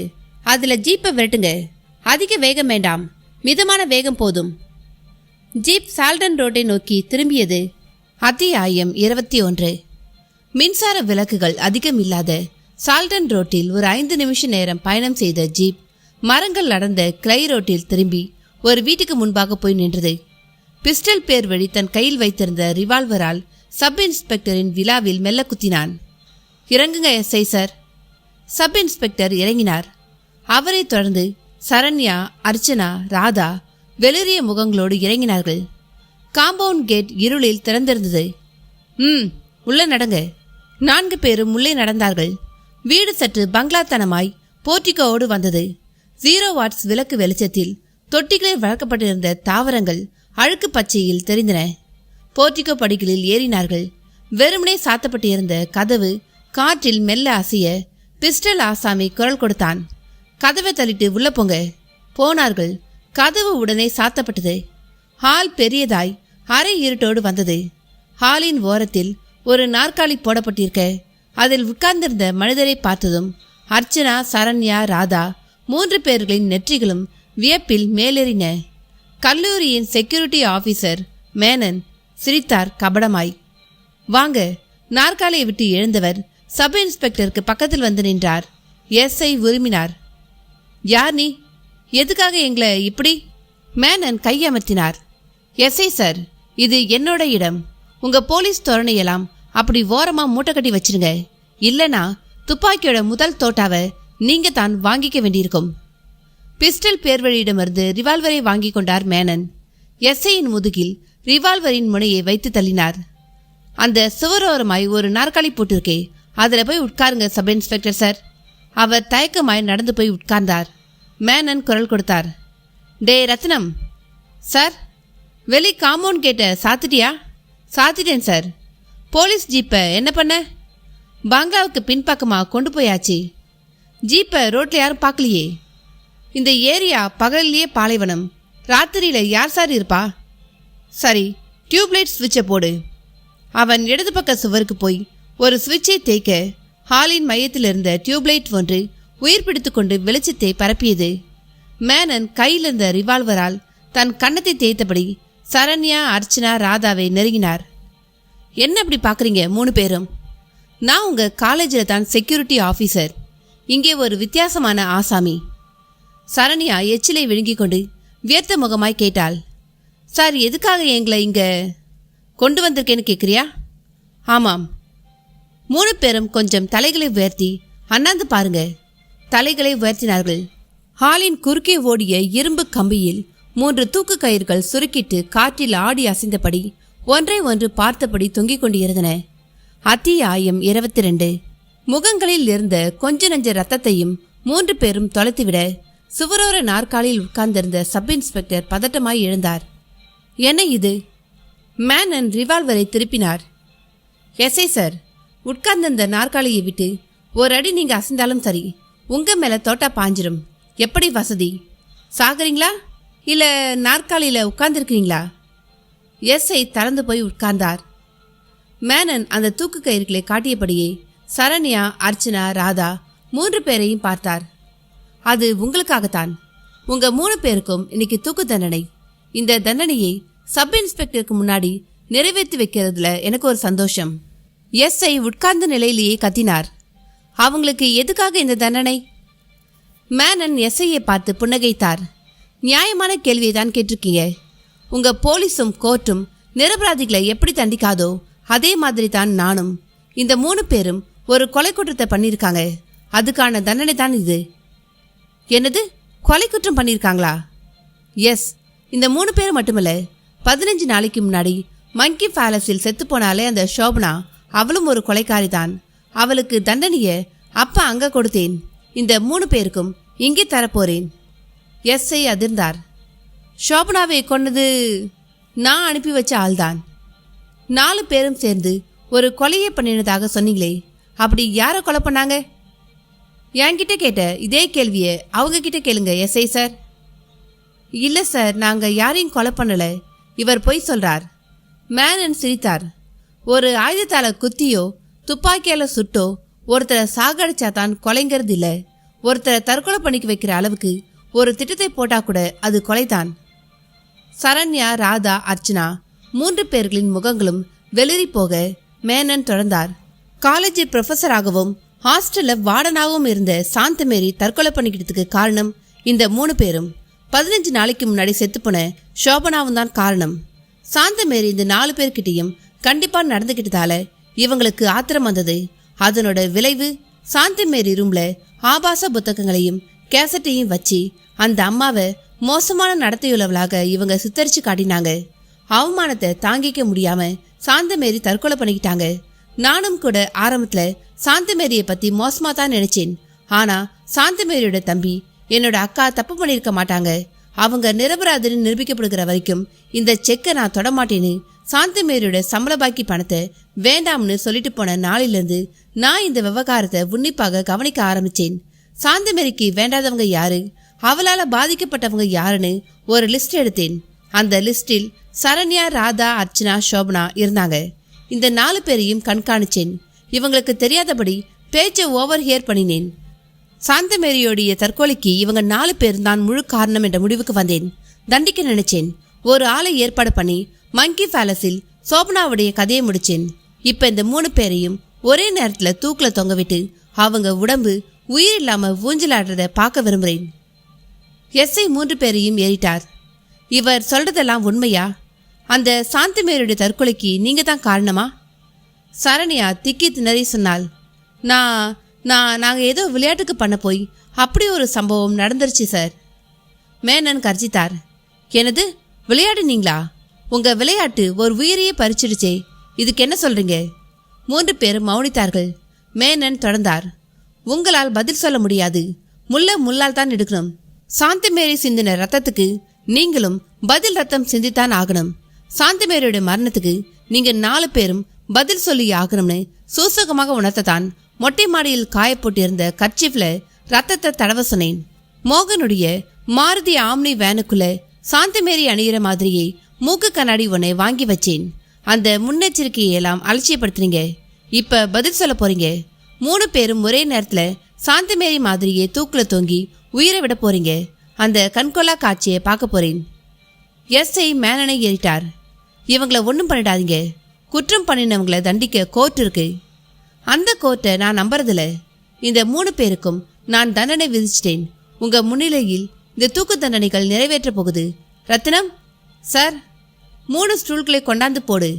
அதில் ஜீப்பை விரட்டுங்க. அதிக வேகம் வேண்டாம், மிதமான வேகம் போதும். ஜீப் சால்டன் ரோட்டை நோக்கி திரும்பியது. அத்தியாயம் 21. மின்சார விளக்குகள் அதிகம் இல்லாத சால்டன் ரோட்டில் ஒரு 5 நிமிஷ நேரம் பயணம் செய்த ஜீப் மரங்கள் அடர்ந்த கிளை ரோட்டில் திரும்பி ஒரு வீட்டுக்கு முன்பாக போய் நின்றது. பிஸ்டல் பேர் வழி தன் கையில் வைத்திருந்த ரிவால்வரால் சப் இன்ஸ்பெக்டரின் விழாவில் மெல்ல குத்தினான். இறங்குங்க எஸ்ஐ சார். சப் இன்ஸ்பெக்டர் இறங்கினார். அவரை தொடர்ந்து சரண்யா, அர்ச்சனா, ராதா வெளிரிய முகங்களோடு இறங்கினார்கள். காம்பவுண்ட் கேட் இருளில் திறந்திருந்தது. உள்ள நடங்க. 4 பேரும் உள்ளே நடந்தார்கள். வீடு சற்று பங்களாத்தனமாய் போர்ட்டிகோவோடு வந்தது. 0 வாட்ஸ் விளக்கு வெளிச்சத்தில் தொட்டிகளில் வளர்க்கப்பட்டிருந்த தாவரங்கள் அழுக்கு பச்சையில் தெரிந்தன. போர்ட்டிகோ படிகளில் ஏறினார்கள். வெறுமனே சாத்தப்பட்டிருந்த கதவு காற்றில் மெல்ல அசைய பிஸ்டல் ஆசாமி குரல் கொடுத்தான். கதவை தள்ளிட்டு உள்ள போங்க. போனார்கள். கதவு உடனே சாத்தப்பட்டது. ஹால் பெரியதாய் அரை இருட்டோடு வந்தது. ஹாலின் ஓரத்தில் ஒரு நாற்காலி போடப்பட்டிருக்க அதில் உட்கார்ந்திருந்த மனிதரை பார்த்ததும் அர்ச்சனா, சரண்யா, ராதா 3 பேர்களின் நெற்றிகளும் வியப்பில் மேலேறின. கல்லூரியின் செக்யூரிட்டி ஆபீசர் மேனன் சிரித்தார் கபடமாய். வாங்க. நாற்காலியை விட்டு எழுந்தவர் சப் இன்ஸ்பெக்டருக்கு பக்கத்தில் வந்து நின்றார். எஸ்ஐ உரிமினார். யார் நீ? எதுக்காக எங்களை இப்படி? மேனன் கையமர்த்தினார். எஸ்ஐ சார், இது என்னோட இடம். உங்க போலீஸ் தோரணையெல்லாம் அப்படி ஓரமா மூட்டை கட்டி வச்சிருங்க. இல்லனா துப்பாக்கியோட முதல் தோட்டாவை நீங்க தான் வாங்கிக்க வேண்டியிருக்கும். பிஸ்டல் பேர்வழியிடமிருந்து ரிவால்வரை வாங்கி கொண்டார் மேனன். எஸ்ஐயின் முதுகில் ரிவால்வரின் முனையை வைத்து தள்ளினார். அந்த சுவரோரமாய் ஒரு நாற்காலி போட்டிருக்கே, அதுல போய் உட்காருங்க சப் இன்ஸ்பெக்டர் சார். அவர் தயக்கமாய் நடந்து போய் உட்கார்ந்தார். மேனன் குரல் கொடுத்தார். டே ரத்னம். சார். வெளி காம்பவுண்ட் கேட்ட சாத்திட்டியா? சாத்திட்டேன் சார். போலீஸ் ஜீப்பை என்ன பண்ண? பங்களாவுக்கு பின்பக்கமா கொண்டு போயாச்சு. ஜீப்பை ரோட்ல யாரும் பார்க்கலையே. இந்த ஏரியா பகலிலேயே பாலைவனம். ராத்திரியில யார் சார் இருப்பா? சரி, டியூப்லைட் ஸ்விட்சை போடு. அவன் இடது பக்க சுவருக்கு போய் ஒரு சுவிட்சை தேய்க்க ஹாலின் மையத்தில் இருந்த டியூப்லைட் ஒன்று உயிர் பிடித்து கொண்டு வெளிச்சத்தை பரப்பியது. மேனன் கையில் இருந்த ரிவால்வரால் தன் கன்னத்தை தேய்த்தபடி சரண்யா, அர்ச்சனா, ராதாவை நெருங்கினார். என்ன அப்படி பார்க்குறீங்க 3 பேரும்? நான் உங்க காலேஜில் தான் செக்யூரிட்டி ஆஃபீஸர். இங்கே ஒரு வித்தியாசமான ஆசாமி. சரண்யா எச்சிலை விழுங்கி கொண்டு வியர்த்த முகமாய் கேட்டாள். சார், எதுக்காக எங்களை இங்க கொண்டு வந்திருக்கேன்னு கேட்குறியா? ஆமாம். 3 பேரும் கொஞ்சம் தலைகளை உயர்த்தி அண்ணாந்து பாருங்க. தலைகளை உயர்த்தினார்கள். ஹாலின் குறுக்கே ஓடிய இரும்பு கம்பியில் 3 தூக்கு கயிர்கள் சுருக்கிட்டு காற்றில் ஆடி அசைந்தபடி ஒன்றை ஒன்று பார்த்தபடி தொங்கிக் கொண்டிருந்தன. அத்தியாயம் 22. முகங்களில் இருந்த கொஞ்ச நஞ்ச ரத்தத்தையும் 3 பேரும் தொலைத்துவிட சுவரோர நாற்காலியில் உட்கார்ந்திருந்த சப் இன்ஸ்பெக்டர் பதட்டமாய் எழுந்தார். என்ன இது? மேனன் ரிவால்வரை திருப்பினார். எஸ்ஐ சார், உட்கார்ந்திருந்த நாற்காலியை விட்டு ஒரு அடி நீங்க அசைந்தாலும் சரி, உங்க மேல தோட்டா பாஞ்சிரும். எப்படி வசதி? சாகுறீங்களா இல்ல நாற்காலியில உட்கார்ந்துருக்கீங்களா? எஸ்ஐ தளர்ந்து போய் உட்கார்ந்தார். மேனன் அந்த தூக்கு கயிறுகளை காட்டியபடியே சரண்யா, அர்ச்சனா, ராதா 3 பேரையும் பார்த்தார். அது உங்களுக்காகத்தான். உங்க 3 பேருக்கும் இன்னைக்கு தூக்கு தண்டனை. இந்த தண்டனையை சப் இன்ஸ்பெக்டருக்கு முன்னாடி நிறைவேற்றி வைக்கிறதுல எனக்கு ஒரு சந்தோஷம். எஸ்ஐ உட்கார்ந்த நிலையிலேயே கத்தினார். அவங்களுக்கு எதுக்காக இந்த தண்டனை? மேனன் எஸ்ஐயை பார்த்து புன்னகைத்தார். நியாயமான கேள்வியை தான் கேட்டிருக்கீங்க. உங்க போலீஸும் கோர்ட்டும் நிரபராதிகளை எப்படி தண்டிக்காதோ அதே மாதிரி தான் நானும். இந்த 3 பேரும் ஒரு கொலை குற்றத்தை பண்ணியிருக்காங்க. அதுக்கான தண்டனை தான் இது. என்னது, கொலை குற்றம் பண்ணியிருக்காங்களா? எஸ். இந்த 3 பேர் மட்டுமல்ல, 15 நாளைக்கு முன்னாடி மங்கி பேலஸில் செத்து போனாலே அந்த ஷோபனா, அவளும் ஒரு கொலைக்காரி தான். அவளுக்கு தண்டனையை அப்ப அங்க கொடுத்தேன். இந்த 3 பேருக்கும் இங்கே தரப்போறேன். எஸ்ஐ அதிர்ந்தார். ஷோபனாவை கொன்னது நான் அனுப்பி வச்ச ஆள்தான். 4 பேரும் சேர்ந்து ஒரு கொலையை பண்ணினதாக சொன்னீங்களே, அப்படி யாரை கொலை பண்ணாங்க? என்கிட்ட கேட்ட இதே கேள்வியை அவங்க கிட்ட கேளுங்க எஸ்ஐ சார். இல்லை சார், நாங்கள் யாரையும் கொலை பண்ணல. இவர் பொய் சொல்றார். மேனன் சிரித்தார். ஒரு ஆயுதத்தால குத்தியோ துப்பாக்கியால சுட்டோ ஒருத்தரை சாகடிச்சா தான் கொலைங்கிறது இல்லை. ஒருத்தரை தற்கொலை பண்ணிக்க வைக்கிற அளவுக்கு ஒரு திட்டத்தை போட்டா கூட அது கொலைதான். சரண்யா, ராதா, அர்ச்சனா 3 பேர்களின் முகங்களும் வெளிரி போக மேனன் தொடர்ந்தார். காலேஜ் ப்ரொஃபஸராகவும் ஹாஸ்டல்ல வார்டனாகவும் இருந்த சாந்தமேரி தற்கொலை பண்ணிக்கிட்டதுக்கு காரணம் இந்த 3 பேரும். 15 நாளைக்கு முன்னாடி செத்துப்போன ஷோபனாவும் தான் காரணம். சாந்தமேரி இந்த 4 பேர்கிட்டையும் கண்டிப்பா நடந்துகிட்டதால இவங்களுக்கு ஆத்திரம் வந்தது. அதனோட விளைவு சாந்தமேரி ரூம்ல ஆபாச புத்தகங்களையும் கேசட்டையும் வச்சு அந்த அம்மாவை மோசமான நடத்தையுள்ளவளாக இவங்க சித்தரிச்சு காட்டினாங்க. அவமானத்தை தாங்கிக்க முடியாம சாந்தமேரி தற்கொலை பண்ணிக்கிட்டாங்க. நானும் கூட ஆரம்பத்துல சாந்தமேரியை பத்தி மோசமா தான் நினைச்சேன். ஆனா சாந்தமேரியோட தம்பி, என்னோட அக்கா தப்பு பண்ணிருக்க மாட்டாங்க. அவங்க நிரபராதின்னு நிரூபிக்கப்படுகிற வரைக்கும் இந்த செக்கை நான் தொடமாட்டேன்னு சாந்தமேரியோட சம்பள பாக்கி பணத்தை வேண்டாம்னு சொல்லிட்டு போன நாளிலிருந்து நான் இந்த விவகாரத்தை உன்னிப்பாக கவனிக்க ஆரம்பிச்சேன். சாந்தமேரிக்கு வேண்டாதவங்க யாரு, அவளால பாதிக்கப்பட்டவங்க யாருன்னு ஒரு லிஸ்ட் எடுத்தேன். அந்த லிஸ்டில் சரண்யா, ராதா, அர்ச்சனா, ஷோபனா இருந்தாங்க. இந்த 4 பேரையும் கண்காணிச்சேன். இவங்களுக்கு தெரியாதபடி பேச்சை ஓவர் ஹியர் பண்ணினேன். சாந்தமேரியோடைய தற்கொலைக்கு இவங்க 4 பேர் தான் முழு காரணம் என்ற முடிவுக்கு வந்தேன். தண்டிக்க நினைச்சேன். ஒரு ஆளை ஏற்பாடு பண்ணி மங்கி பேலஸில் சோபனாவுடைய கதையை முடிச்சேன். இப்ப இந்த 3 பேரையும் ஒரே நேரத்துல தூக்குல தொங்கவிட்டு அவங்க உடம்பு உயிர் இல்லாம ஊஞ்சலாடுறத பார்க்க விரும்புறேன். எஸ்ஐ 3 பேரையும் ஏறிட்டார். இவர் சொல்றதெல்லாம் உண்மையா? அந்த சாந்தமேரியோட தற்கொலைக்கு நீங்க தான் காரணமா? சரண்யா திக்கி திணறி சொன்னாள். நாங்க ஏதோ விளையாட்டுக்கு பண்ண போய் அப்படி ஒரு சம்பவம் நடந்துருச்சு சார். மேனன் கர்ஜித்தார். என்னது, விளையாடுனீங்களா? உங்க விளையாட்டு ஒரு உயிரையே பறிச்சிடுச்சே, இதுக்கு என்ன சொல்றீங்க? 3 பேரும் மௌனித்தார்கள். மேனன் தொடர்ந்தார். உங்களால் பதில் சொல்ல முடியாது. முள்ளால் தான் எடுக்கணும். சாந்தமேரி சிந்தின ரத்தத்துக்கு நீங்களும் பதில் ரத்தம் சிந்தித்தான் ஆகணும். சாந்தமேரியோட மரணத்துக்கு நீங்க 4 பேரும் பதில் சொல்லி ஆகணும்னு சூசகமாக உணர்த்தத்தான் மொட்டை மாடியில் காயப்போட்டிருந்த கர்ச்சீஃப்ல ரத்தத்தை தடவ சொன்னேன். மோகனுடைய மாருதி ஆம்னி வேனுக்குள்ள சாந்தமேரி அணியிற மாதிரியே மூக்கு கண்ணாடி ஒன்னை வாங்கி வச்சேன். அந்த முன்னெச்சரிக்கையெல்லாம் அலட்சியப்படுத்துறீங்க. இப்ப பதில் சொல்ல போறீங்க. 3 பேரும் ஒரே நேரத்துல சாந்தமேரி மாதிரியே தூக்குல தொங்கி உயிரை விட போறீங்க. அந்த கண்கொள்ளா காட்சியை பார்க்க போறேன். எஸ்ஐ மேனனை ஏறிட்டார். இவங்களை ஒன்றும் பண்ணிடாதீங்க. குற்றம் பண்ணினவங்களை தண்டிக்க கோர்ட் இருக்கு. அந்த கோர்ட்டை நான் நம்புறதில்ல. இந்த 3 பேருக்கும் நான் தண்டனை விதிச்சிட்டேன். உங்க முன்னிலையில் இந்த தூக்கு தண்டனைகள் நிறைவேற்ற போகுது. ரத்தினம் சார், 3 ஸ்டூல்களை கொண்டாந்து போடு.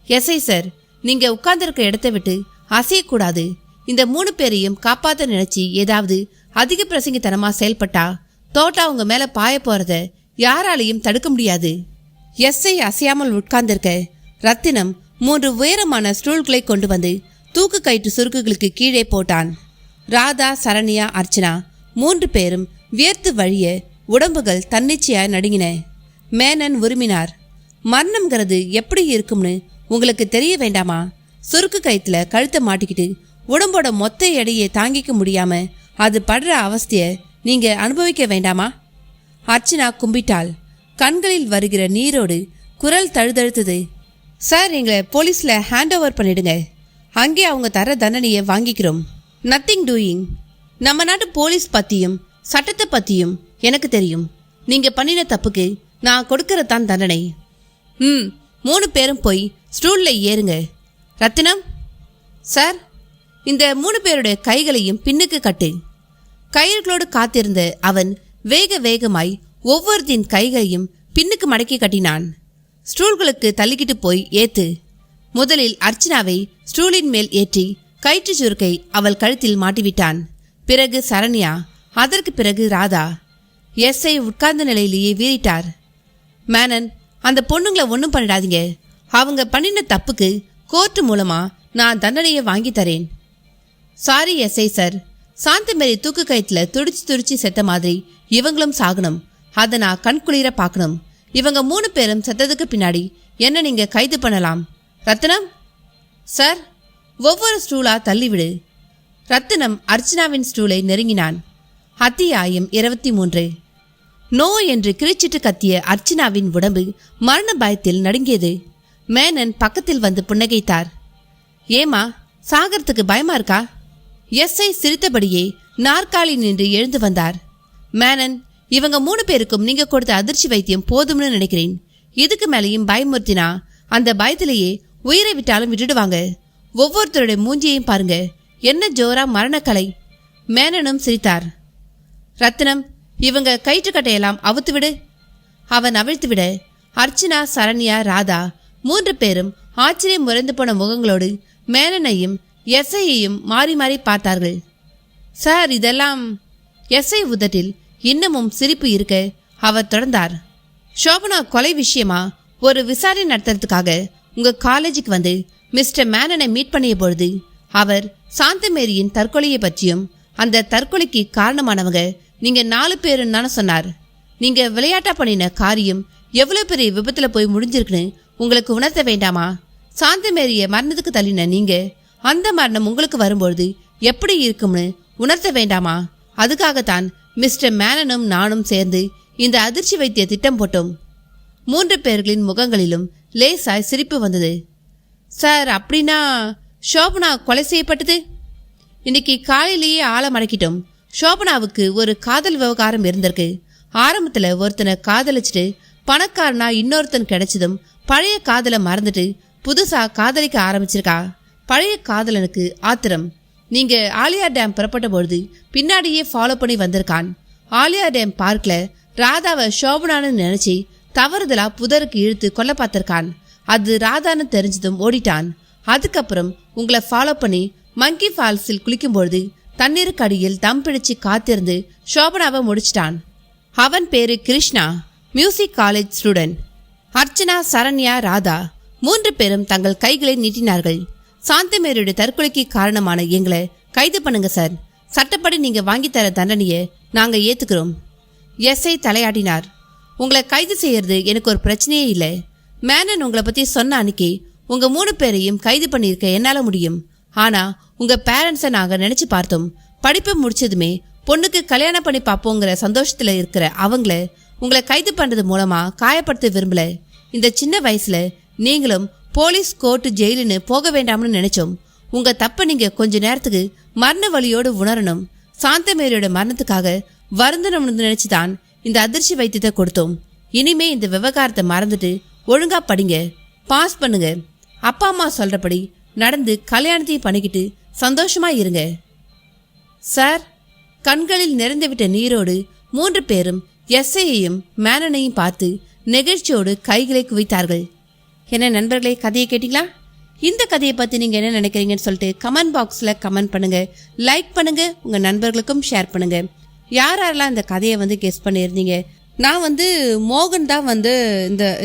எஸ்ஐ சார், நீங்க உட்கார்ந்துருக்க இடத்தை விட்டு அசையக்கூடாது. இந்த 3 பேரையும் காப்பாற்ற நினைச்சு ஏதாவது அதிக பிரசங்கித்தனமா செயல்பட்டா தோட்டா உங்க மேல பாய போறத யாராலையும் தடுக்க முடியாது. எஸ்ஐ அசையாமல் உட்கார்ந்திருக்க ரத்தினம் 3 உயரமான ஸ்டூல்களை கொண்டு வந்து தூக்கு கயிற்று சுருக்குகளுக்கு கீழே போட்டான். ராதா, சரண்யா, அர்ச்சனா 3 பேரும் வியர்த்து வழிய உடம்புகள் தன்னிச்சையாய் நடுங்கின. மேனன் உருமினார். மரணம்ங்கிறது எப்படி இருக்கும்னு உங்களுக்கு தெரிய வேண்டாமா? சுருக்கு கயிற்றுல கழுத்தை மாட்டிக்கிட்டு உடம்போட மொத்த எடையை தாங்கிக்க முடியாம அது படுற அவஸ்தைய நீங்க அனுபவிக்க வேண்டாமா? அர்ச்சனா கும்பிட்டாள். கண்களில் வருகிற நீரோடு குரல் தழுதழுத்தது. சார், எங்களை போலீஸ்ல ஹேண்ட் ஓவர் பண்ணிடுங்க. அங்கே அவங்க தர தண்டனையை வாங்கிக்கிறோம். Nothing doing. நம்ம நாட்டு போலீஸ் பத்தியும் சட்டத்தை பத்தியும் எனக்கு தெரியும். நீங்க பண்ணின தப்புக்கு நான் கொடுக்கறதான் தண்டனை. 3 பேரும் போய் ஸ்டூல்ல ஏறுங்க. ரத்தினம் சார், இந்த 3 பேருடைய கைகளையும் பின்னுக்கு கட்டு. கயிறுகளோடு காத்திருந்த அவன் வேக வேகமாய் ஒவ்வொருத்தின் கைகளையும் பின்னுக்கு மடக்கி கட்டினான். ஸ்டூல்களுக்கு தள்ளிக்கிட்டு போய் ஏத்து. முதலில் அர்ச்சனாவை ஸ்டூலின் மேல் ஏற்றி கயிற்று சுருக்கை அவள் கழுத்தில் மாட்டிவிட்டான். பிறகு சரண்யா, அதற்கு பிறகு ராதா. எஸ்ஐ உட்கார்ந்த நிலையிலேயே வீறிட்டார். மேனன், அந்த பொண்ணுங்களை ஒன்றும் பண்ணிடாதீங்க. அவங்க பண்ணின தப்புக்கு கோர்ட்டு மூலமா நான் தண்டனையை வாங்கி தரேன். சாரி எஸ்ஐ சார், சாந்தமேரி தூக்கு கயிற்றுல துடிச்சு செத்த மாதிரி இவங்களும் சாகணும். அதை நான் கண்குளிர பார்க்கணும். இவங்க 3 பேரும் செத்ததுக்கு பின்னாடி என்ன நீங்க கைது பண்ணலாம். ரத்தினம் சார், ஒவ்வொரு ஸ்டூலா தள்ளிவிடு. ரத்தினம் அர்ச்சனாவின் ஸ்டூலை நெருங்கினான். அத்தியாயம் 23. நோ என்று கிழிச்சிட்டு கத்திய அர்ச்சனாவின் உடம்பு மரண பயத்தில் நடுங்கியது. மேனன் பக்கத்தில் வந்து புன்னகைத்தார். ஏமா, சாகரத்துக்கு பயமா இருக்கா? எஸ்ஐ சிரித்தபடியே நாற்காலி நின்று எழுந்து வந்தார். மேனன், இவங்க 3 பேருக்கும் நீங்க கொடுத்த அதிர்ச்சி வைத்தியம் போதும்னு நினைக்கிறேன். இதுக்கு மேலேயும் பயமுறுத்தினா அந்த பயத்திலேயே உயிரை விட்டாலும் விட்டுடுவாங்க. ஒவ்வொருத்தருடைய மூஞ்சியையும் பாருங்க, என்ன ஜோரா மரணக்கலை. மேனனும் சிரித்தார். ரத்தினம், இவங்க கயிற்றுக்கட்டையெல்லாம் அவுத்து விடு. அவன் அவிழ்த்து விட அர்ச்சனா, சரண்யா, ராதா 3 பேரும் ஆச்சரியம் முறைந்து போன முகங்களோடு மேனனையும் எஸ்ஐயையும் மாறி மாறி பார்த்தார்கள். சார், இதெல்லாம்... எஸ்ஐ உதட்டில் இன்னமும் சிரிப்பு இருக்க அவர் தொடர்ந்தார். சோபனா கொலை விஷயமா ஒரு விசாரணை நடத்துறதுக்காக உங்க காலேஜுக்கு வந்து மிஸ்டர் மேனனை மீட் பண்ணிய பொழுது அவர் சாந்தமேரியின் தற்கொலையை பற்றியும் அந்த தற்கொலைக்கு காரணமானவங்க நீங்க 4 பேரும் தானே சொன்னார். நீங்க விளையாட்டா பண்ணின காரியம் எவ்வளவு பெரிய விபத்துல போய் முடிஞ்சிருக்குன்னு உங்களுக்கு உணர்த்த வேண்டாமா? சாந்தமேரிய மரணத்துக்கு தள்ளின நீங்க அந்த மரணம் உங்களுக்கு வரும்பொழுது எப்படி இருக்கும்னு உணர்த்த வேண்டாமா? அதுக்காகத்தான் மிஸ்டர் மேனனும் நானும் சேர்ந்து இந்த அதிர்ச்சி வைத்திய திட்டம் போட்டோம். 3 பேர்களின் முகங்களிலும் லேசாய் சிரிப்பு வந்தது. சார், அப்படின்னா சோபனா கொலை செய்யப்பட்டது? இன்னைக்கு காலையிலேயே ஆளை மடக்கிட்டோம். சோபனாவுக்கு ஒரு காதல் விவகாரம் இருந்திருக்கு. ஆரம்பத்துல ஒருத்தனை காதலிச்சுட்டு பணக்காரனா இன்னொருத்தன் கிடைச்சதும் பழைய காதலை மறந்துட்டு புதுசா காதலிக்க ஆரம்பிச்சிருக்கா. பழைய காதலனுக்கு ஆத்திரம். நீங்க ஆலியா டேம் புறப்பட்ட பொழுது பின்னாடியே ஃபாலோ பண்ணி வந்திருக்கான். ஆலியா டேம் பார்க்ல ராதாவை சோபனான்னு நினைச்சு தவறுதலா புதருக்கு இழுத்து கொல்ல பார்த்திருக்கான். அது ராதான்னு தெரிஞ்சதும் ஓடிட்டான். அதுக்கப்புறம் உங்களை ஃபாலோ பண்ணி மங்கி ஃபால்ஸில் குளிக்கும்பொழுது தண்ணீருக்கு அடியில் தம் பிடிச்சு காத்திருந்து சோபனாவை முடிச்சிட்டான். அவன் பேரு Krishna, music college student. Archana, Saranya, Radha 3 பேரும் தங்கள் கைகளை நீட்டினார்கள். சாந்தமேரியோட தற்கொலைக்கு காரணமான எங்களை கைது பண்ணுங்க சார். சட்டப்படி நீங்க வாங்கி தர தண்டனையை நாங்க ஏத்துக்கிறோம். எஸ்ஐ தலையாட்டினார். உங்களை கைது செய்யறது எனக்கு ஒரு பிரச்சனையே இல்லை. மேனன் உங்களை பத்தி சொன்ன அன்னைக்கு உங்க 3 பேரையும் கைது பண்ணியிருக்க என்னால முடியும். ஆனா உங்க பேரண்ட்ஸை நாங்க நினைச்சு பார்த்தோம். படிப்பு முடிச்சதுமே பொண்ணுக்கு கல்யாணம் பண்ணி பார்ப்போங்கிற சந்தோஷத்துல இருக்கிற அவங்கள உங்களை கைது பண்றது மூலமா காயப்படுத்த விரும்பல. இந்த சின்ன வயசுல நீங்களும் போலீஸ், கோர்ட்டு, ஜெயிலுன்னு போக வேண்டாம்னு நினைச்சோம். உங்க தப்ப நீங்க கொஞ்ச நேரத்துக்கு மரண வலியோடு உணரணும். சாந்தமேரியோட மரணத்துக்காக வருந்தணும்னு நினைச்சுதான் இந்த அதிர்ச்சி வைத்தியத்தை கொடுத்தோம். இனிமே இந்த விவகாரத்தை மறந்துட்டு ஒழுங்கா படிங்க, பாஸ் பண்ணுங்க. அப்பா அம்மா சொல்றபடி நடந்து கல்யாணத்தையும் பண்ணிக்கிட்டு சந்தோஷமா இருங்க. சார், கண்களில் நிறைந்துவிட்ட நீரோடு 3 பேரும் எஸ்ஐயையும் மேனனையும் பார்த்து நெகிழ்ச்சியோடு கைகளை குவித்தார்கள். என்ன நண்பர்களே, கதையை கேட்டீங்களா? இந்த கதையை பற்றி நீங்கள் என்ன நினைக்கிறீங்கன்னு சொல்லிட்டு கமெண்ட் பாக்ஸில் கமெண்ட் பண்ணுங்கள், லைக் பண்ணுங்கள், உங்கள் நண்பர்களுக்கும் ஷேர் பண்ணுங்கள். யாரெல்லாம் இந்த கதையை கெஸ் பண்ணியிருந்தீங்க? நான் மோகன் தான்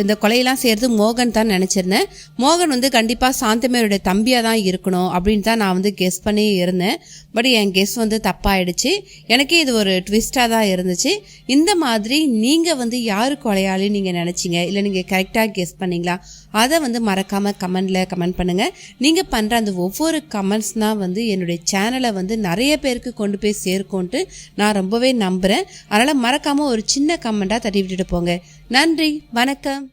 இந்த கொலையெல்லாம் செய்கிறது மோகன் தான் நினச்சிருந்தேன். மோகன் கண்டிப்பாக சாந்தமேரியோட தம்பியாக தான் இருக்கணும் அப்படின்னு தான் நான் கெஸ் பண்ணி இருந்தேன். பட் என் கெஸ் தப்பாயிடுச்சு. எனக்கே இது ஒரு ட்விஸ்டாக தான் இருந்துச்சு. இந்த மாதிரி நீங்கள் யாரு கொலையாளி நீங்கள் நினச்சிங்க, இல்லை நீங்கள் கரெக்டாக கெஸ் பண்ணீங்களா? அதை மறக்காமல் கமெண்டில் கமெண்ட் பண்ணுங்கள். நீங்கள் பண்ணுற அந்த ஒவ்வொரு கமெண்ட்ஸ் தான் என்னுடைய சேனலை நிறைய பேருக்கு கொண்டு போய் சேர்க்கும்ன்ட்டு நான் ரொம்பவே நம்புகிறேன். அதனால் மறக்காமல் ஒரு சின்ன கமெண்டாக தட்டி விட்டுட்டு போங்க. நன்றி, வணக்கம்.